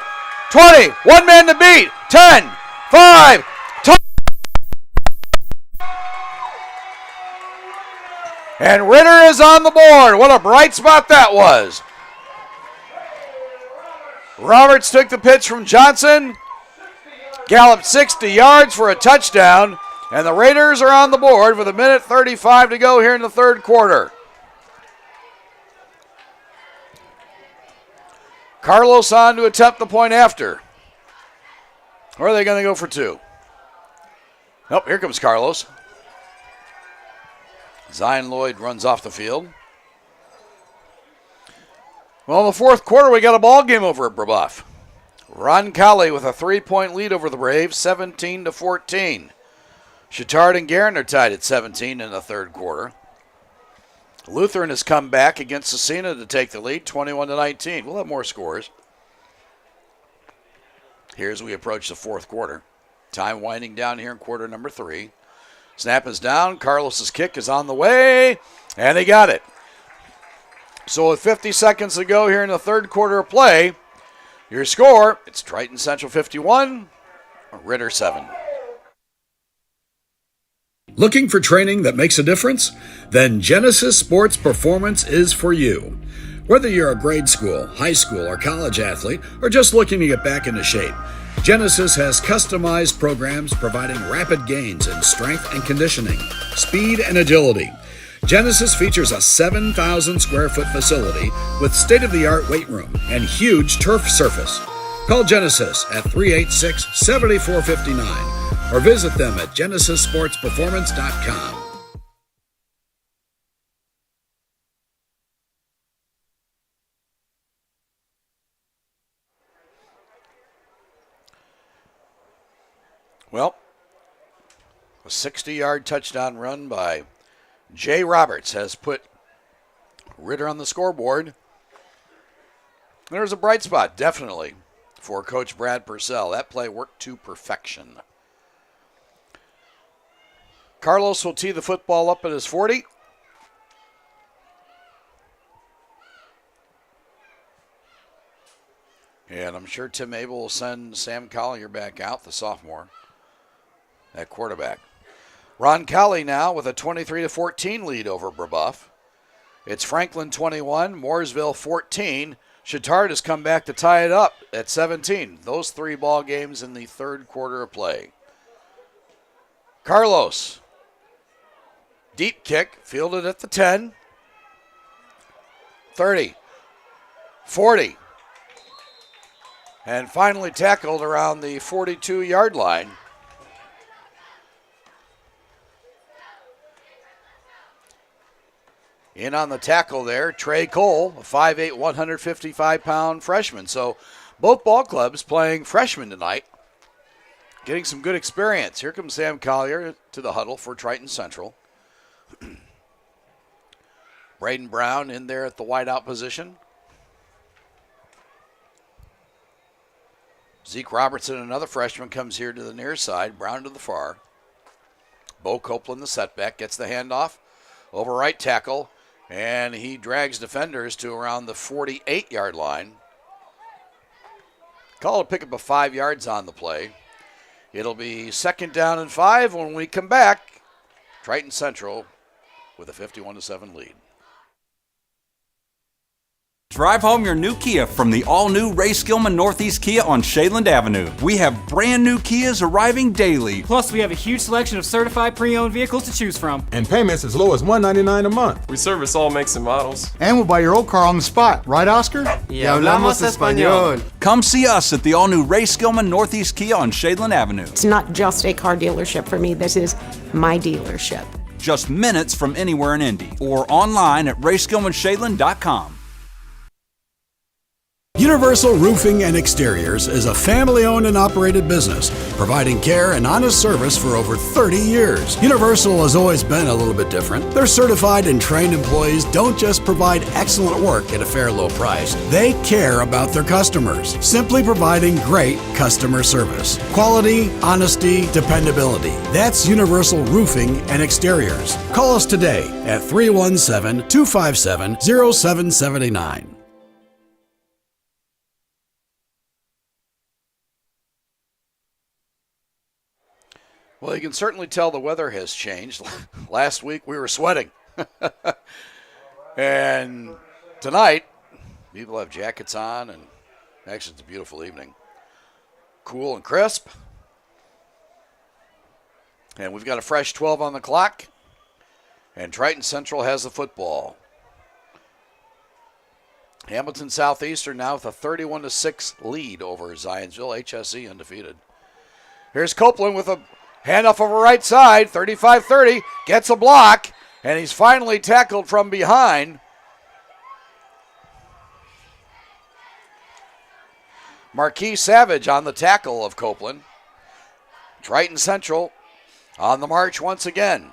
20, one man to beat. 10, 5. And Ritter is on the board. What a bright spot that was. Roberts took the pitch from Johnson. Galloped 60 yards for a touchdown. And the Raiders are on the board with 1:35 to go here in the third quarter. Carlos on to attempt the point after. Or are they going to go for 2? Nope, here comes Carlos. Zion Lloyd runs off the field. Well, in the fourth quarter, we got a ball game over at Brebeuf. Ron Colley with a 3-point lead over the Braves, 17-14. Chittard and Guerin are tied at 17 in the third quarter. Lutheran has come back against Cecina to take the lead, 21-19. We'll have more scores. Here as we approach the fourth quarter. Time winding down here in quarter number 3. Snap is down. Carlos's kick is on the way, and he got it. So with 50 seconds to go here in the third quarter of play, your score, it's Triton Central 51, Ritter 7. Looking for training that makes a difference? Then Genesis Sports Performance is for you. Whether you're a grade school, high school, or college athlete, or just looking to get back into shape, Genesis has customized programs providing rapid gains in strength and conditioning, speed and agility. Genesis features a 7,000 square foot facility with state-of-the-art weight room and huge turf surface. Call Genesis at 386-7459 or visit them at genesissportsperformance.com. Well, a 60-yard touchdown run by Jay Roberts has put Ritter on the scoreboard. There's a bright spot, definitely, for Coach Brad Purcell. That play worked to perfection. Carlos will tee the football up at his 40. And I'm sure Tim Abel will send Sam Collier back out, the sophomore, at quarterback. Ron Colley now with a 23-14 lead over Brebeuf. It's Franklin 21, Mooresville 14. Chittard has come back to tie it up at 17. Those 3 ball games in the third quarter of play. Carlos, deep kick, fielded at the 10. 30, 40. And finally tackled around the 42-yard line. In on the tackle there, Trey Cole, a 5'8", 155-pound freshman. So both ball clubs playing freshmen tonight, getting some good experience. Here comes Sam Collier to the huddle for Triton Central. Braden Brown in there at the wideout position. Zeke Robertson, another freshman, comes here to the near side. Brown to the far. Bo Copeland, the setback, gets the handoff over right tackle. And he drags defenders to around the 48-yard line. Call a pickup of 5 yards on the play. It'll be second down and 5 when we come back. Triton Central with a 51-7 lead. Drive home your new Kia from the all-new Ray Skillman Northeast Kia on Shadeland Avenue. We have brand new Kias arriving daily. Plus, we have a huge selection of certified pre-owned vehicles to choose from. And payments as low as $199 a month. We service all makes and models. And we'll buy your old car on the spot. Right, Oscar? Y hablamos español. Come see us at the all-new Ray Skillman Northeast Kia on Shadeland Avenue. It's not just a car dealership for me. This is my dealership. Just minutes from anywhere in Indy. Or online at rayskillmanshadeland.com. Universal Roofing and Exteriors is a family-owned and operated business, providing care and honest service for over 30 years. Universal has always been a little bit different. Their certified and trained employees don't just provide excellent work at a fair low price. They care about their customers, simply providing great customer service. Quality, honesty, dependability. That's Universal Roofing and Exteriors. Call us today at 317-257-0779. Well, you can certainly tell the weather has changed. Last week we were sweating. And tonight, people have jackets on, and actually it's a beautiful evening. Cool and crisp. And we've got a fresh 12 on the clock. And Triton Central has the football. Hamilton Southeastern now with a 31-6 lead over Zionsville. HSE undefeated. Here's Copeland with a handoff over right side, 35-30, gets a block, and he's finally tackled from behind. Marquis Savage on the tackle of Copeland. Triton Central on the march once again.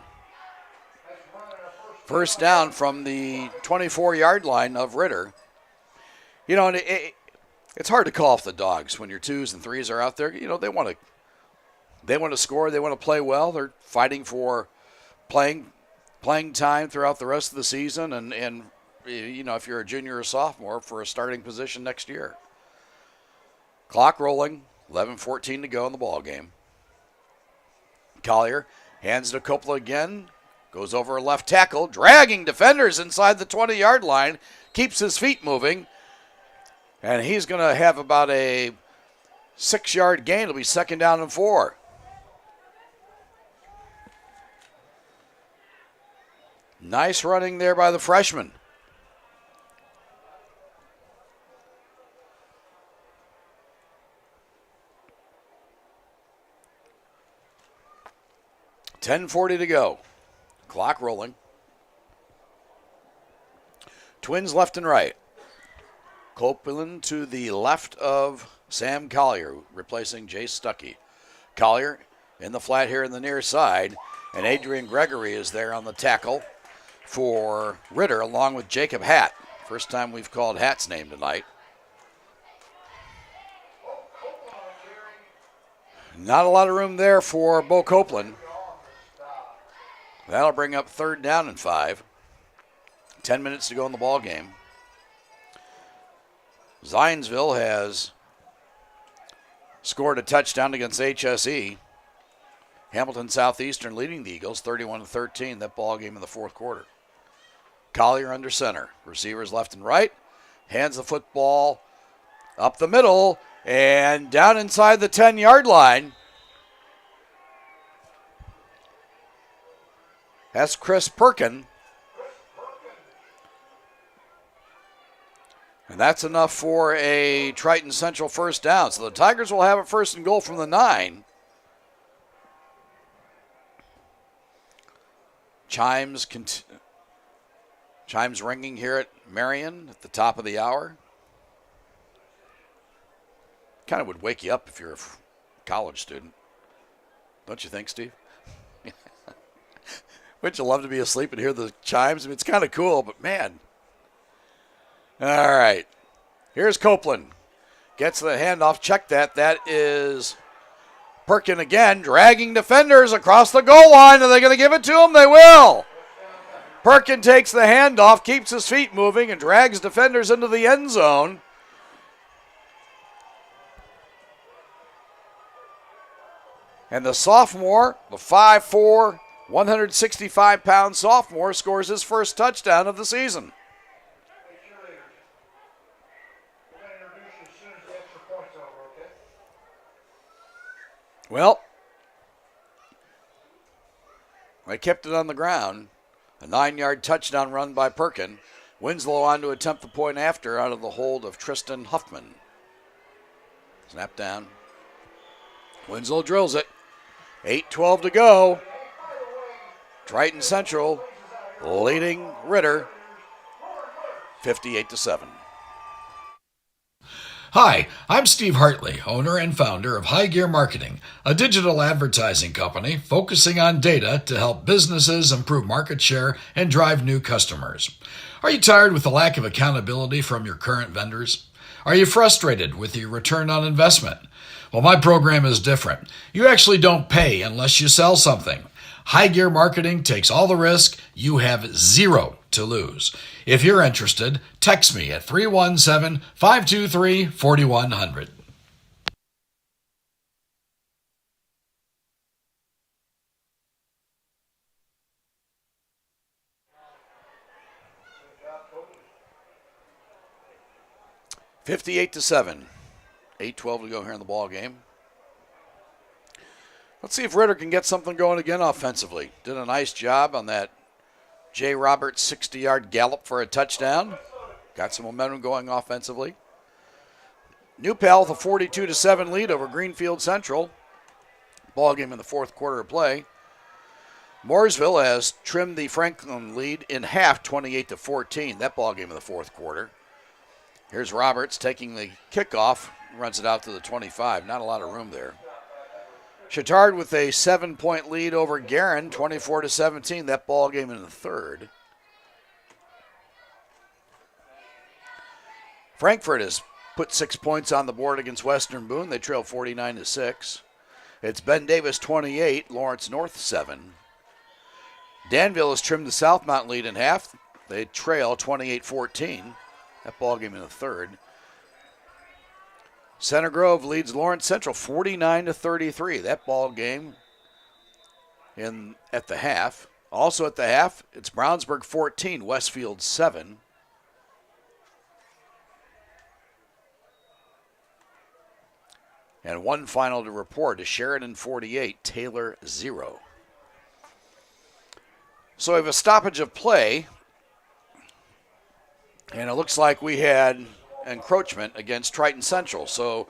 First down from the 24-yard line of Ritter. You know, and it's hard to call off the Dogs when your 2s and 3s are out there. You know, they want to score. They want to play well. They're fighting for playing time throughout the rest of the season, and you know, if you're a junior or sophomore, for a starting position next year. Clock rolling, 11:14 to go in the ball game. Collier hands to Copeland again, goes over a left tackle, dragging defenders inside the 20-yard line, keeps his feet moving, and he's going to have about a 6-yard gain. It'll be 2nd down and 4. Nice running there by the freshman. $10:40 to go. Clock rolling. Twins left and right. Copeland to the left of Sam Collier, replacing Jace Stuckey. Collier in the flat here in the near side, and Adrian Gregory is there on the tackle for Ritter, along with Jacob Hatt. First time we've called Hatt's name tonight. Not a lot of room there for Bo Copeland. That'll bring up 3rd down and 5. 10 minutes to go in the ball game. Zionsville has scored a touchdown against HSE. Hamilton Southeastern leading the Eagles 31-13, that ball game in the 4th quarter. Collier under center. Receivers left and right. Hands the football up the middle and down inside the 10-yard line. That's Chris Perkin. And that's enough for a Triton Central first down. So the Tigers will have it 1st and goal from the 9. Chimes ringing here at Marion at the top of the hour. Kind of would wake you up if you're a college student. Don't you think, Steve? Wouldn't you love to be asleep and hear the chimes? I mean, it's kind of cool, but man. All right. Here's Copeland. Gets the handoff. Check that. That is Perkin again, dragging defenders across the goal line. Are they going to give it to him? They will. Perkin takes the handoff, keeps his feet moving, and drags defenders into the end zone. And the sophomore, the 5'4", 165-pound sophomore, scores his first touchdown of the season. Well, they kept it on the ground. A 9-yard touchdown run by Perkin. Winslow on to attempt the point after out of the hold of Tristan Huffman. Snap down. Winslow drills it. 8:12 to go. Triton Central leading Ritter 58-7. Hi, I'm Steve Hartley, owner and founder of High Gear Marketing, a digital advertising company focusing on data to help businesses improve market share and drive new customers. Are you tired with the lack of accountability from your current vendors? Are you frustrated with your return on investment? Well, my program is different. You actually don't pay unless you sell something. High Gear Marketing takes all the risk. You have zero to lose. If you're interested, text me at 317-523-4100. $58-7. 8:12 to go here in the ball game. Let's see if Ritter can get something going again offensively. Did a nice job on that Jay Roberts 60-yard gallop for a touchdown. Got some momentum going offensively. New Pal with a 42-7 lead over Greenfield Central. Ball game in the fourth quarter of play. Mooresville has trimmed the Franklin lead in half, 28-14. That ball game in the fourth quarter. Here's Roberts taking the kickoff, runs it out to the 25. Not a lot of room there. Chittard with a 7-point lead over Guerin, 24-17. That ball game in the third. Frankfurt has put 6 points on the board against Western Boone. They trail 49-6. It's Ben Davis 28, Lawrence North 7. Danville has trimmed the South Mountain lead in half. They trail 28-14. That ball game in the third. Center Grove leads Lawrence Central 49-33. That ball game at the half. Also at the half, it's Brownsburg 14, Westfield 7. And one final to report is Sheridan 48, Taylor 0. So we have a stoppage of play. And it looks like we had encroachment against Triton Central. So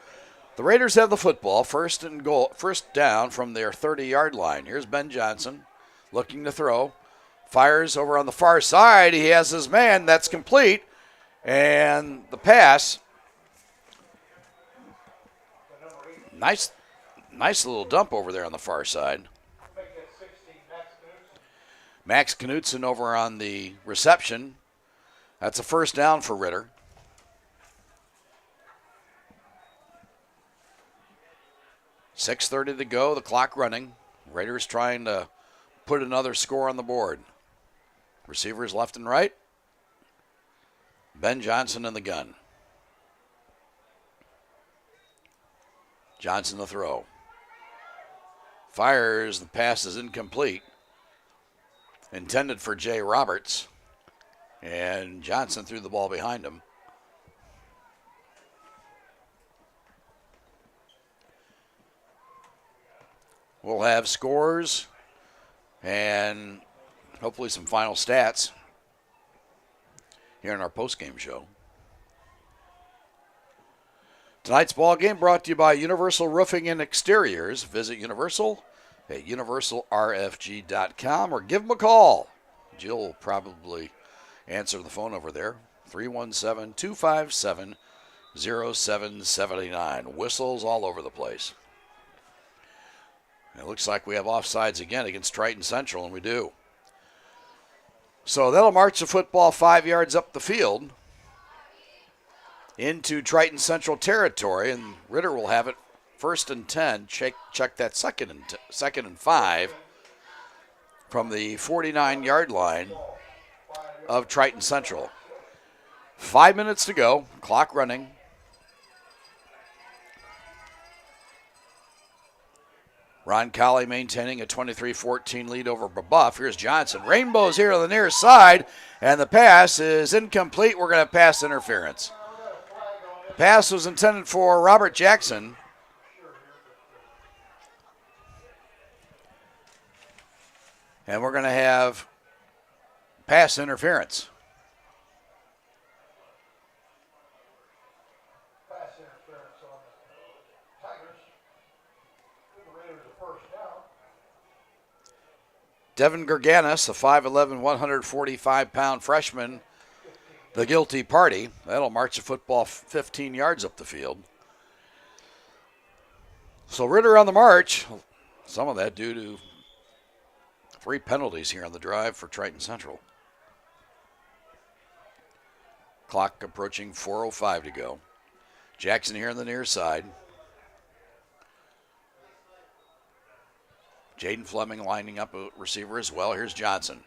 the Raiders have the football, first down from their 30-yard line. Here's Ben Johnson looking to throw. Fires over on the far side. He has his man. That's complete. And the pass. Nice little dump over there on the far side. Max Knutson over on the reception. That's a first down for Ritter. .6:30 to go, the clock running. Raiders trying to put another score on the board. Receivers left and right. Ben Johnson in the gun. Johnson the throw. Fires, the pass is incomplete. Intended for Jay Roberts. And Johnson threw the ball behind him. We'll have scores and hopefully some final stats here in our postgame show. Tonight's ball game brought to you by Universal Roofing and Exteriors. Visit Universal at universalrfg.com or give them a call. Jill will probably answer the phone over there. 317-257-0779. Whistles all over the place. It looks like we have offsides again against Triton Central, and we do. So that'll march the football 5 yards up the field into Triton Central territory, and Ritter will have it 1st and 10. Check that second and 5 from the 49-yard line of Triton Central. 5 minutes to go, clock running. Ron Colley maintaining a 23-14 lead over Brebeuf. Here's Johnson. Rainbows here on the near side, and the pass is incomplete. We're going to have pass interference. The pass was intended for Robert Jackson. And we're going to have pass interference. Pass interference on the Tigers. Give the Raiders a first down. Devin Gerganis, a 5'11", 145-pound freshman, the guilty party. That'll march the football 15 yards up the field. So Ritter on the march. Some of that due to 3 penalties here on the drive for Triton Central. Clock approaching 4:05 to go. Jackson here on the near side. Jaden Fleming lining up a receiver as well. Here's Johnson.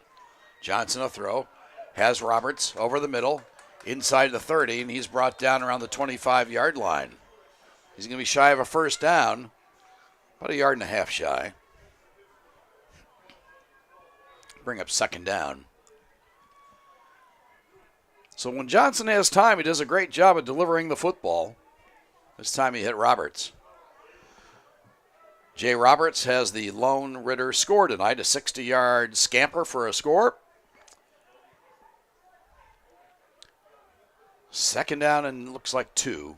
Johnson a throw. Has Roberts over the middle. Inside the 30, and he's brought down around the 25-yard line. He's going to be shy of a first down. About a yard and a half shy. Bring up second down. So when Johnson has time, he does a great job of delivering the football. This time he hit Roberts. Jay Roberts has the lone Ritter score tonight, a 60-yard scamper for a score. Second down and looks like 2.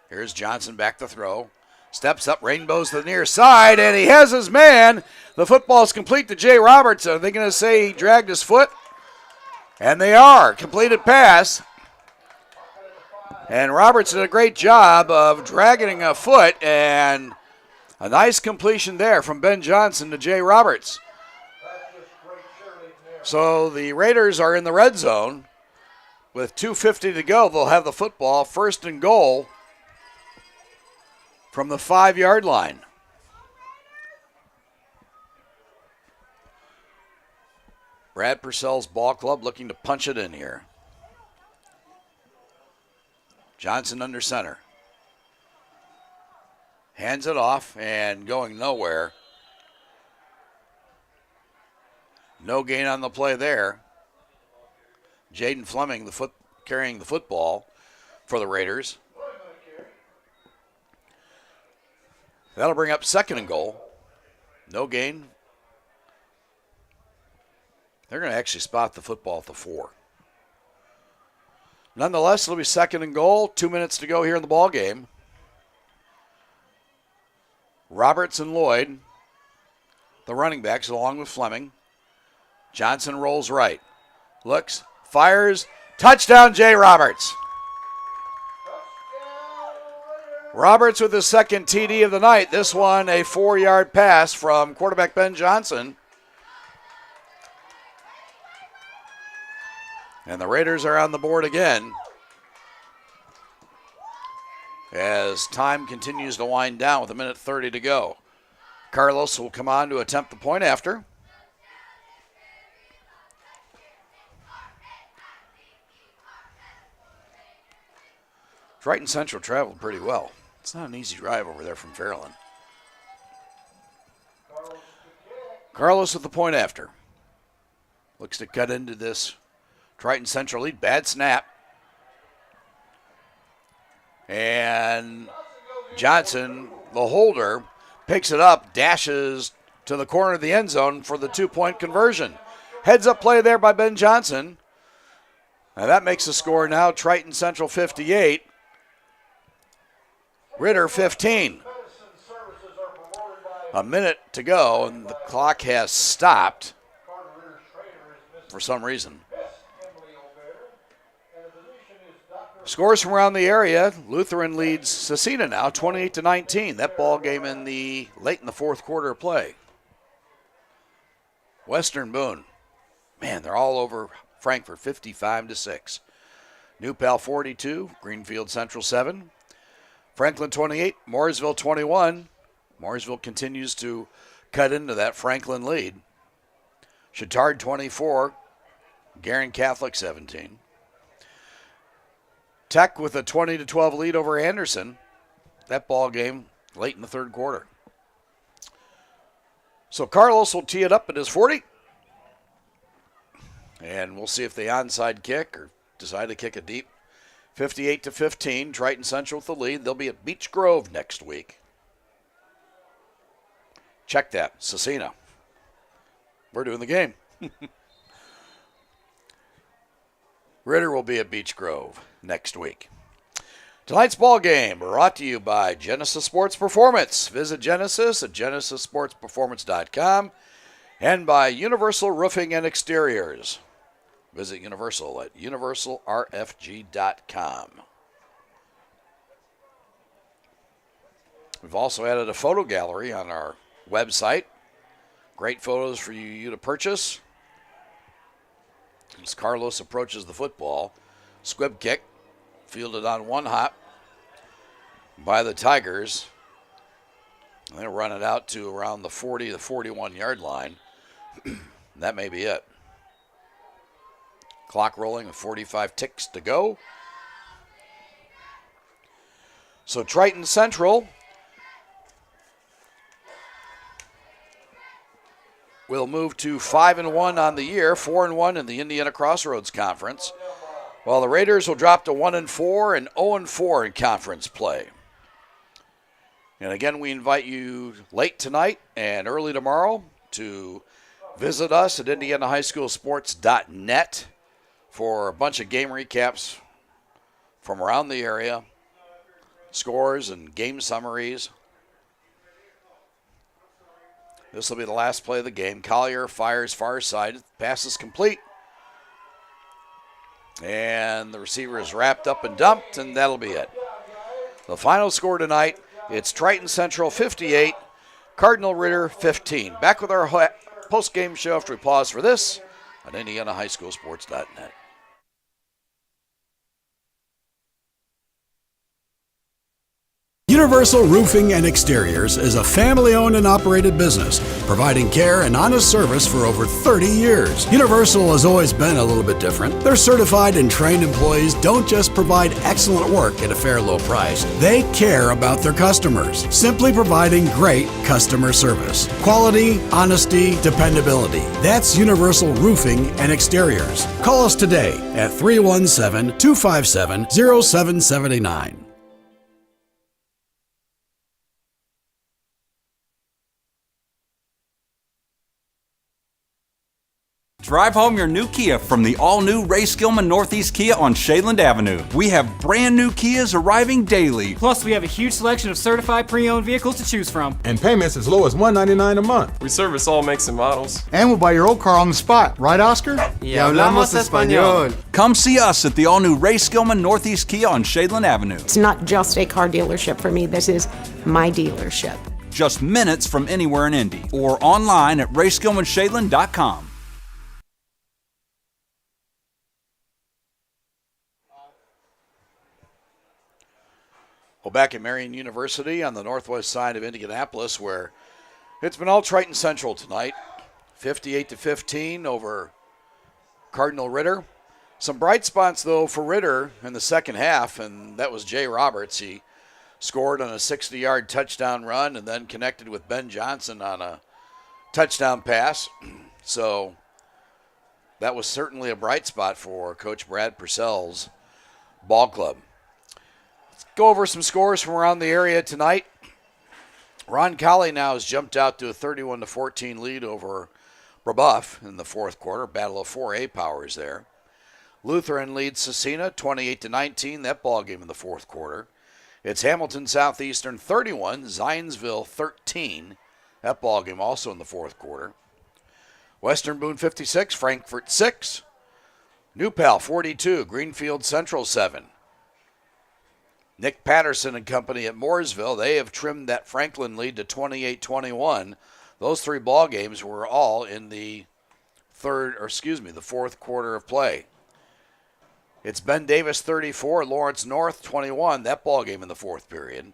Here's Johnson back to throw. Steps up, rainbows to the near side, and he has his man. The football's complete to Jay Roberts. Are they going to say he dragged his foot? And they are. Completed pass. And Roberts did a great job of dragging a foot, and a nice completion there from Ben Johnson to Jay Roberts. So the Raiders are in the red zone. With 2:50 to go, they'll have the football, first and goal from the 5-yard line. Brad Purcell's ball club looking to punch it in here. Johnson under center. Hands it off and going nowhere. No gain on the play there. Jaden Fleming, carrying the football for the Raiders. That'll bring up second and goal. No gain. They're going to actually spot the football at the 4. Nonetheless, it'll be second and goal. 2 minutes to go here in the ball game. Roberts and Lloyd, the running backs, along with Fleming. Johnson rolls right. Looks, fires. Touchdown, Jay Roberts. Roberts with his second TD of the night. This one a 4-yard pass from quarterback Ben Johnson. And the Raiders are on the board again as time continues to wind down with 1:30 to go. Carlos will come on to attempt the point after. Triton Central traveled pretty well. It's not an easy drive over there from Fairland. Carlos with the point after. Looks to cut into this Triton Central lead. Bad snap. And Johnson, the holder, picks it up, dashes to the corner of the end zone for the 2-point conversion. Heads up play there by Ben Johnson. And that makes the score now Triton Central 58. Ritter 15. A minute to go, and the clock has stopped for some reason. Scores from around the area. Lutheran leads Cecina now 28-19. That ball game late in the fourth quarter of play. Western Boone. Man, they're all over Frankfort 55-6. New Pal 42, Greenfield Central 7. Franklin 28, Mooresville 21. Mooresville continues to cut into that Franklin lead. Chittard 24, Guerin Catholic 17. Tech with a 20-12 lead over Anderson. That ball game late in the third quarter. So Carlos will tee it up at his 40. And we'll see if they onside kick or decide to kick it deep. 58-15, Triton Central with the lead. They'll be at Beech Grove next week. Check that. Cecina. We're doing the game. Ritter will be at Beech Grove next week. Tonight's ball game brought to you by Genesis Sports Performance. Visit Genesis at genesissportsperformance.com and by Universal Roofing and Exteriors. Visit Universal at universalrfg.com. We've also added a photo gallery on our website. Great photos for you to purchase. As Carlos approaches the football, squib kick, fielded on one hop by the Tigers. And they'll run it out to around the 40 to 41 yard line. That may be it. Clock rolling with 45 ticks to go. So Triton Central will move to 5-1 on the year, 4-1 in the Indiana Crossroads Conference, while the Raiders will drop to 1-4 and 0-4 in conference play. And again, we invite you late tonight and early tomorrow to visit us at indianahighschoolsports.net for a bunch of game recaps from around the area, scores and game summaries. This will be the last play of the game. Collier fires far side. Pass is complete. And the receiver is wrapped up and dumped, and that'll be it. The final score tonight, it's Triton Central 58, Cardinal Ritter 15. Back with our post-game show after we pause for this on indianahighschoolsports.net. Universal Roofing and Exteriors is a family-owned and operated business, providing care and honest service for over 30 years. Universal has always been a little bit different. Their certified and trained employees don't just provide excellent work at a fair low price. They care about their customers, simply providing great customer service. Quality, honesty, dependability. That's Universal Roofing and Exteriors. Call us today at 317-257-0779. Drive home your new Kia from the all-new Ray Skillman Northeast Kia on Shadeland Avenue. We have brand new Kias arriving daily. Plus, we have a huge selection of certified pre-owned vehicles to choose from. And payments as low as $199 a month. We service all makes and models. And we'll buy your old car on the spot. Right, Oscar? Y hablamos español. Come see us at the all-new Ray Skillman Northeast Kia on Shadeland Avenue. It's not just a car dealership for me. This is my dealership. Just minutes from anywhere in Indy or online at rayskillmanshadeland.com. Well, back at Marion University on the northwest side of Indianapolis, where it's been all Triton Central tonight. 58-15 over Cardinal Ritter. Some bright spots, though, for Ritter in the second half, and that was Jay Roberts. He scored on a 60-yard touchdown run and then connected with Ben Johnson on a touchdown pass. So that was certainly a bright spot for Coach Brad Purcell's ball club. Go over some scores from around the area tonight. Ron Colley now has jumped out to a 31-14 lead over Brebeuf in the fourth quarter. Battle of 4A powers there. Lutheran leads Cecina 28-19. That ball game in the fourth quarter. It's Hamilton Southeastern 31, Zionsville 13. That ball game also in the fourth quarter. Western Boone 56, Frankfort 6. New Pal 42, Greenfield Central 7. Nick Patterson and company at Mooresville, they have trimmed that Franklin lead to 28-21. Those three ball games were all in the fourth quarter of play. It's Ben Davis 34, Lawrence North 21. That ball game in the fourth period.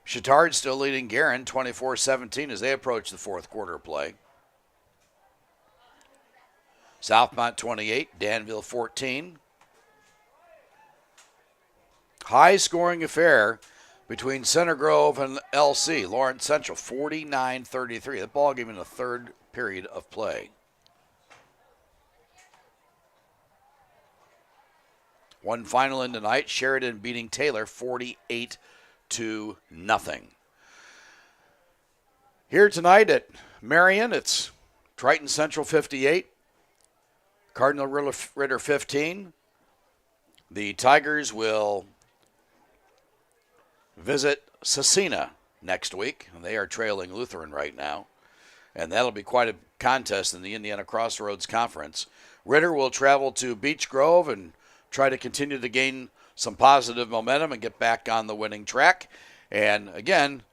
Chittard still leading Guerin 24-17 as they approach the fourth quarter of play. Southmont 28, Danville 14. High-scoring affair between Center Grove and LC. Lawrence Central, 49-33. That ball game in the third period of play. One final in tonight, Sheridan beating Taylor 48-0. Here tonight at Marion, it's Triton Central 58, Cardinal Ritter 15. The Tigers will visit Cecina next week, and they are trailing Lutheran right now. And that'll be quite a contest in the Indiana Crossroads Conference. Ritter will travel to Beech Grove and try to continue to gain some positive momentum and get back on the winning track. And again,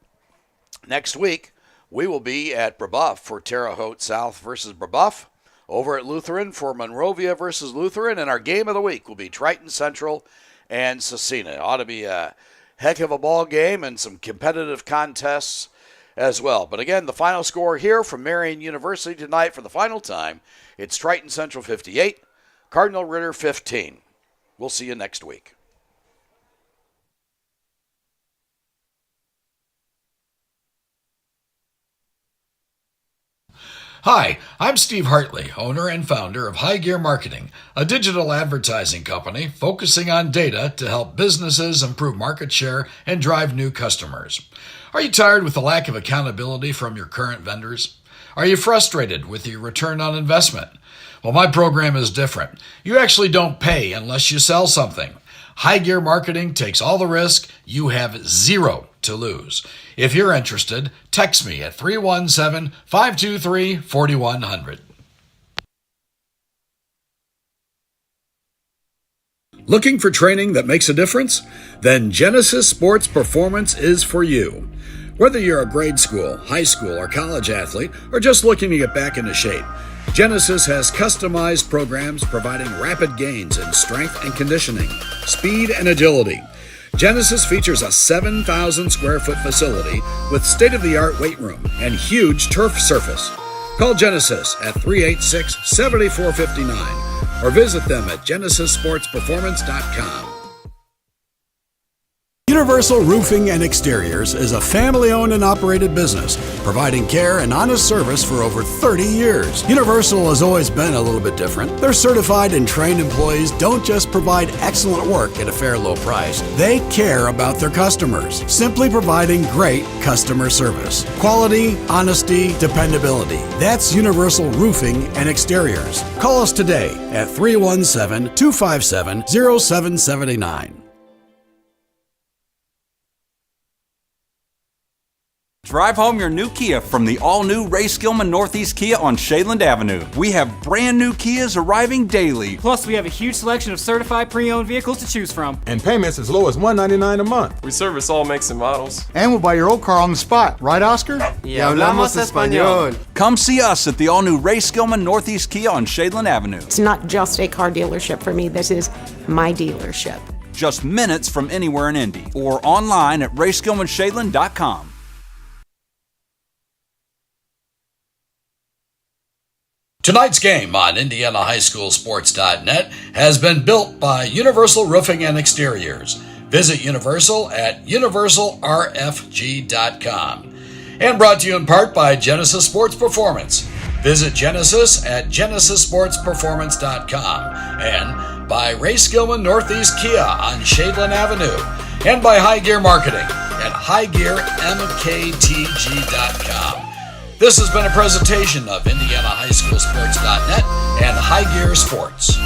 next week, we will be at Brebeuf for Terre Haute South versus Brebeuf, over at Lutheran for Monrovia versus Lutheran, and our game of the week will be Triton Central and Cecina. It ought to be a heck of a ball game and some competitive contests as well. But again, the final score here from Marion University tonight for the final time, it's Triton Central 58, Cardinal Ritter 15. We'll see you next week. Hi, I'm Steve Hartley, owner and founder of High Gear Marketing, a digital advertising company focusing on data to help businesses improve market share and drive new customers. Are you tired with the lack of accountability from your current vendors? Are you frustrated with your return on investment? Well, my program is different. You actually don't pay unless you sell something. High Gear Marketing takes all the risk. You have zero to lose. If you're interested, text me at 317-523-4100. Looking for training that makes a difference? Then Genesis Sports Performance is for you. Whether you're a grade school, high school, or college athlete, or just looking to get back into shape, Genesis has customized programs providing rapid gains in strength and conditioning, speed and agility. Genesis features a 7,000 square foot facility with state-of-the-art weight room and huge turf surface. Call Genesis at 386-7459 or visit them at genesissportsperformance.com. Universal Roofing and Exteriors is a family-owned and operated business, providing care and honest service for over 30 years. Universal has always been a little bit different. Their certified and trained employees don't just provide excellent work at a fair low price. They care about their customers, simply providing great customer service. Quality, honesty, dependability. That's Universal Roofing and Exteriors. Call us today at 317-257-0779. Drive home your new Kia from the all-new Ray Skillman Northeast Kia on Shadeland Avenue. We have brand new Kias arriving daily. Plus, we have a huge selection of certified pre-owned vehicles to choose from. And payments as low as $199 a month. We service all makes and models. And we'll buy your old car on the spot. Right, Oscar? Y hablamos español. Come see us at the all-new Ray Skillman Northeast Kia on Shadeland Avenue. It's not just a car dealership for me. This is my dealership. Just minutes from anywhere in Indy or online at rayskillmanshadeland.com. Tonight's game on IndianaHighSchoolSports.net has been built by Universal Roofing and Exteriors. Visit Universal at universalrfg.com. And brought to you in part by Genesis Sports Performance. Visit Genesis at genesissportsperformance.com. And by Ray Skillman Northeast Kia on Shadeland Avenue. And by High Gear Marketing at highgearmktg.com. This has been a presentation of IndianaHighSchoolSports.net and High Gear Sports.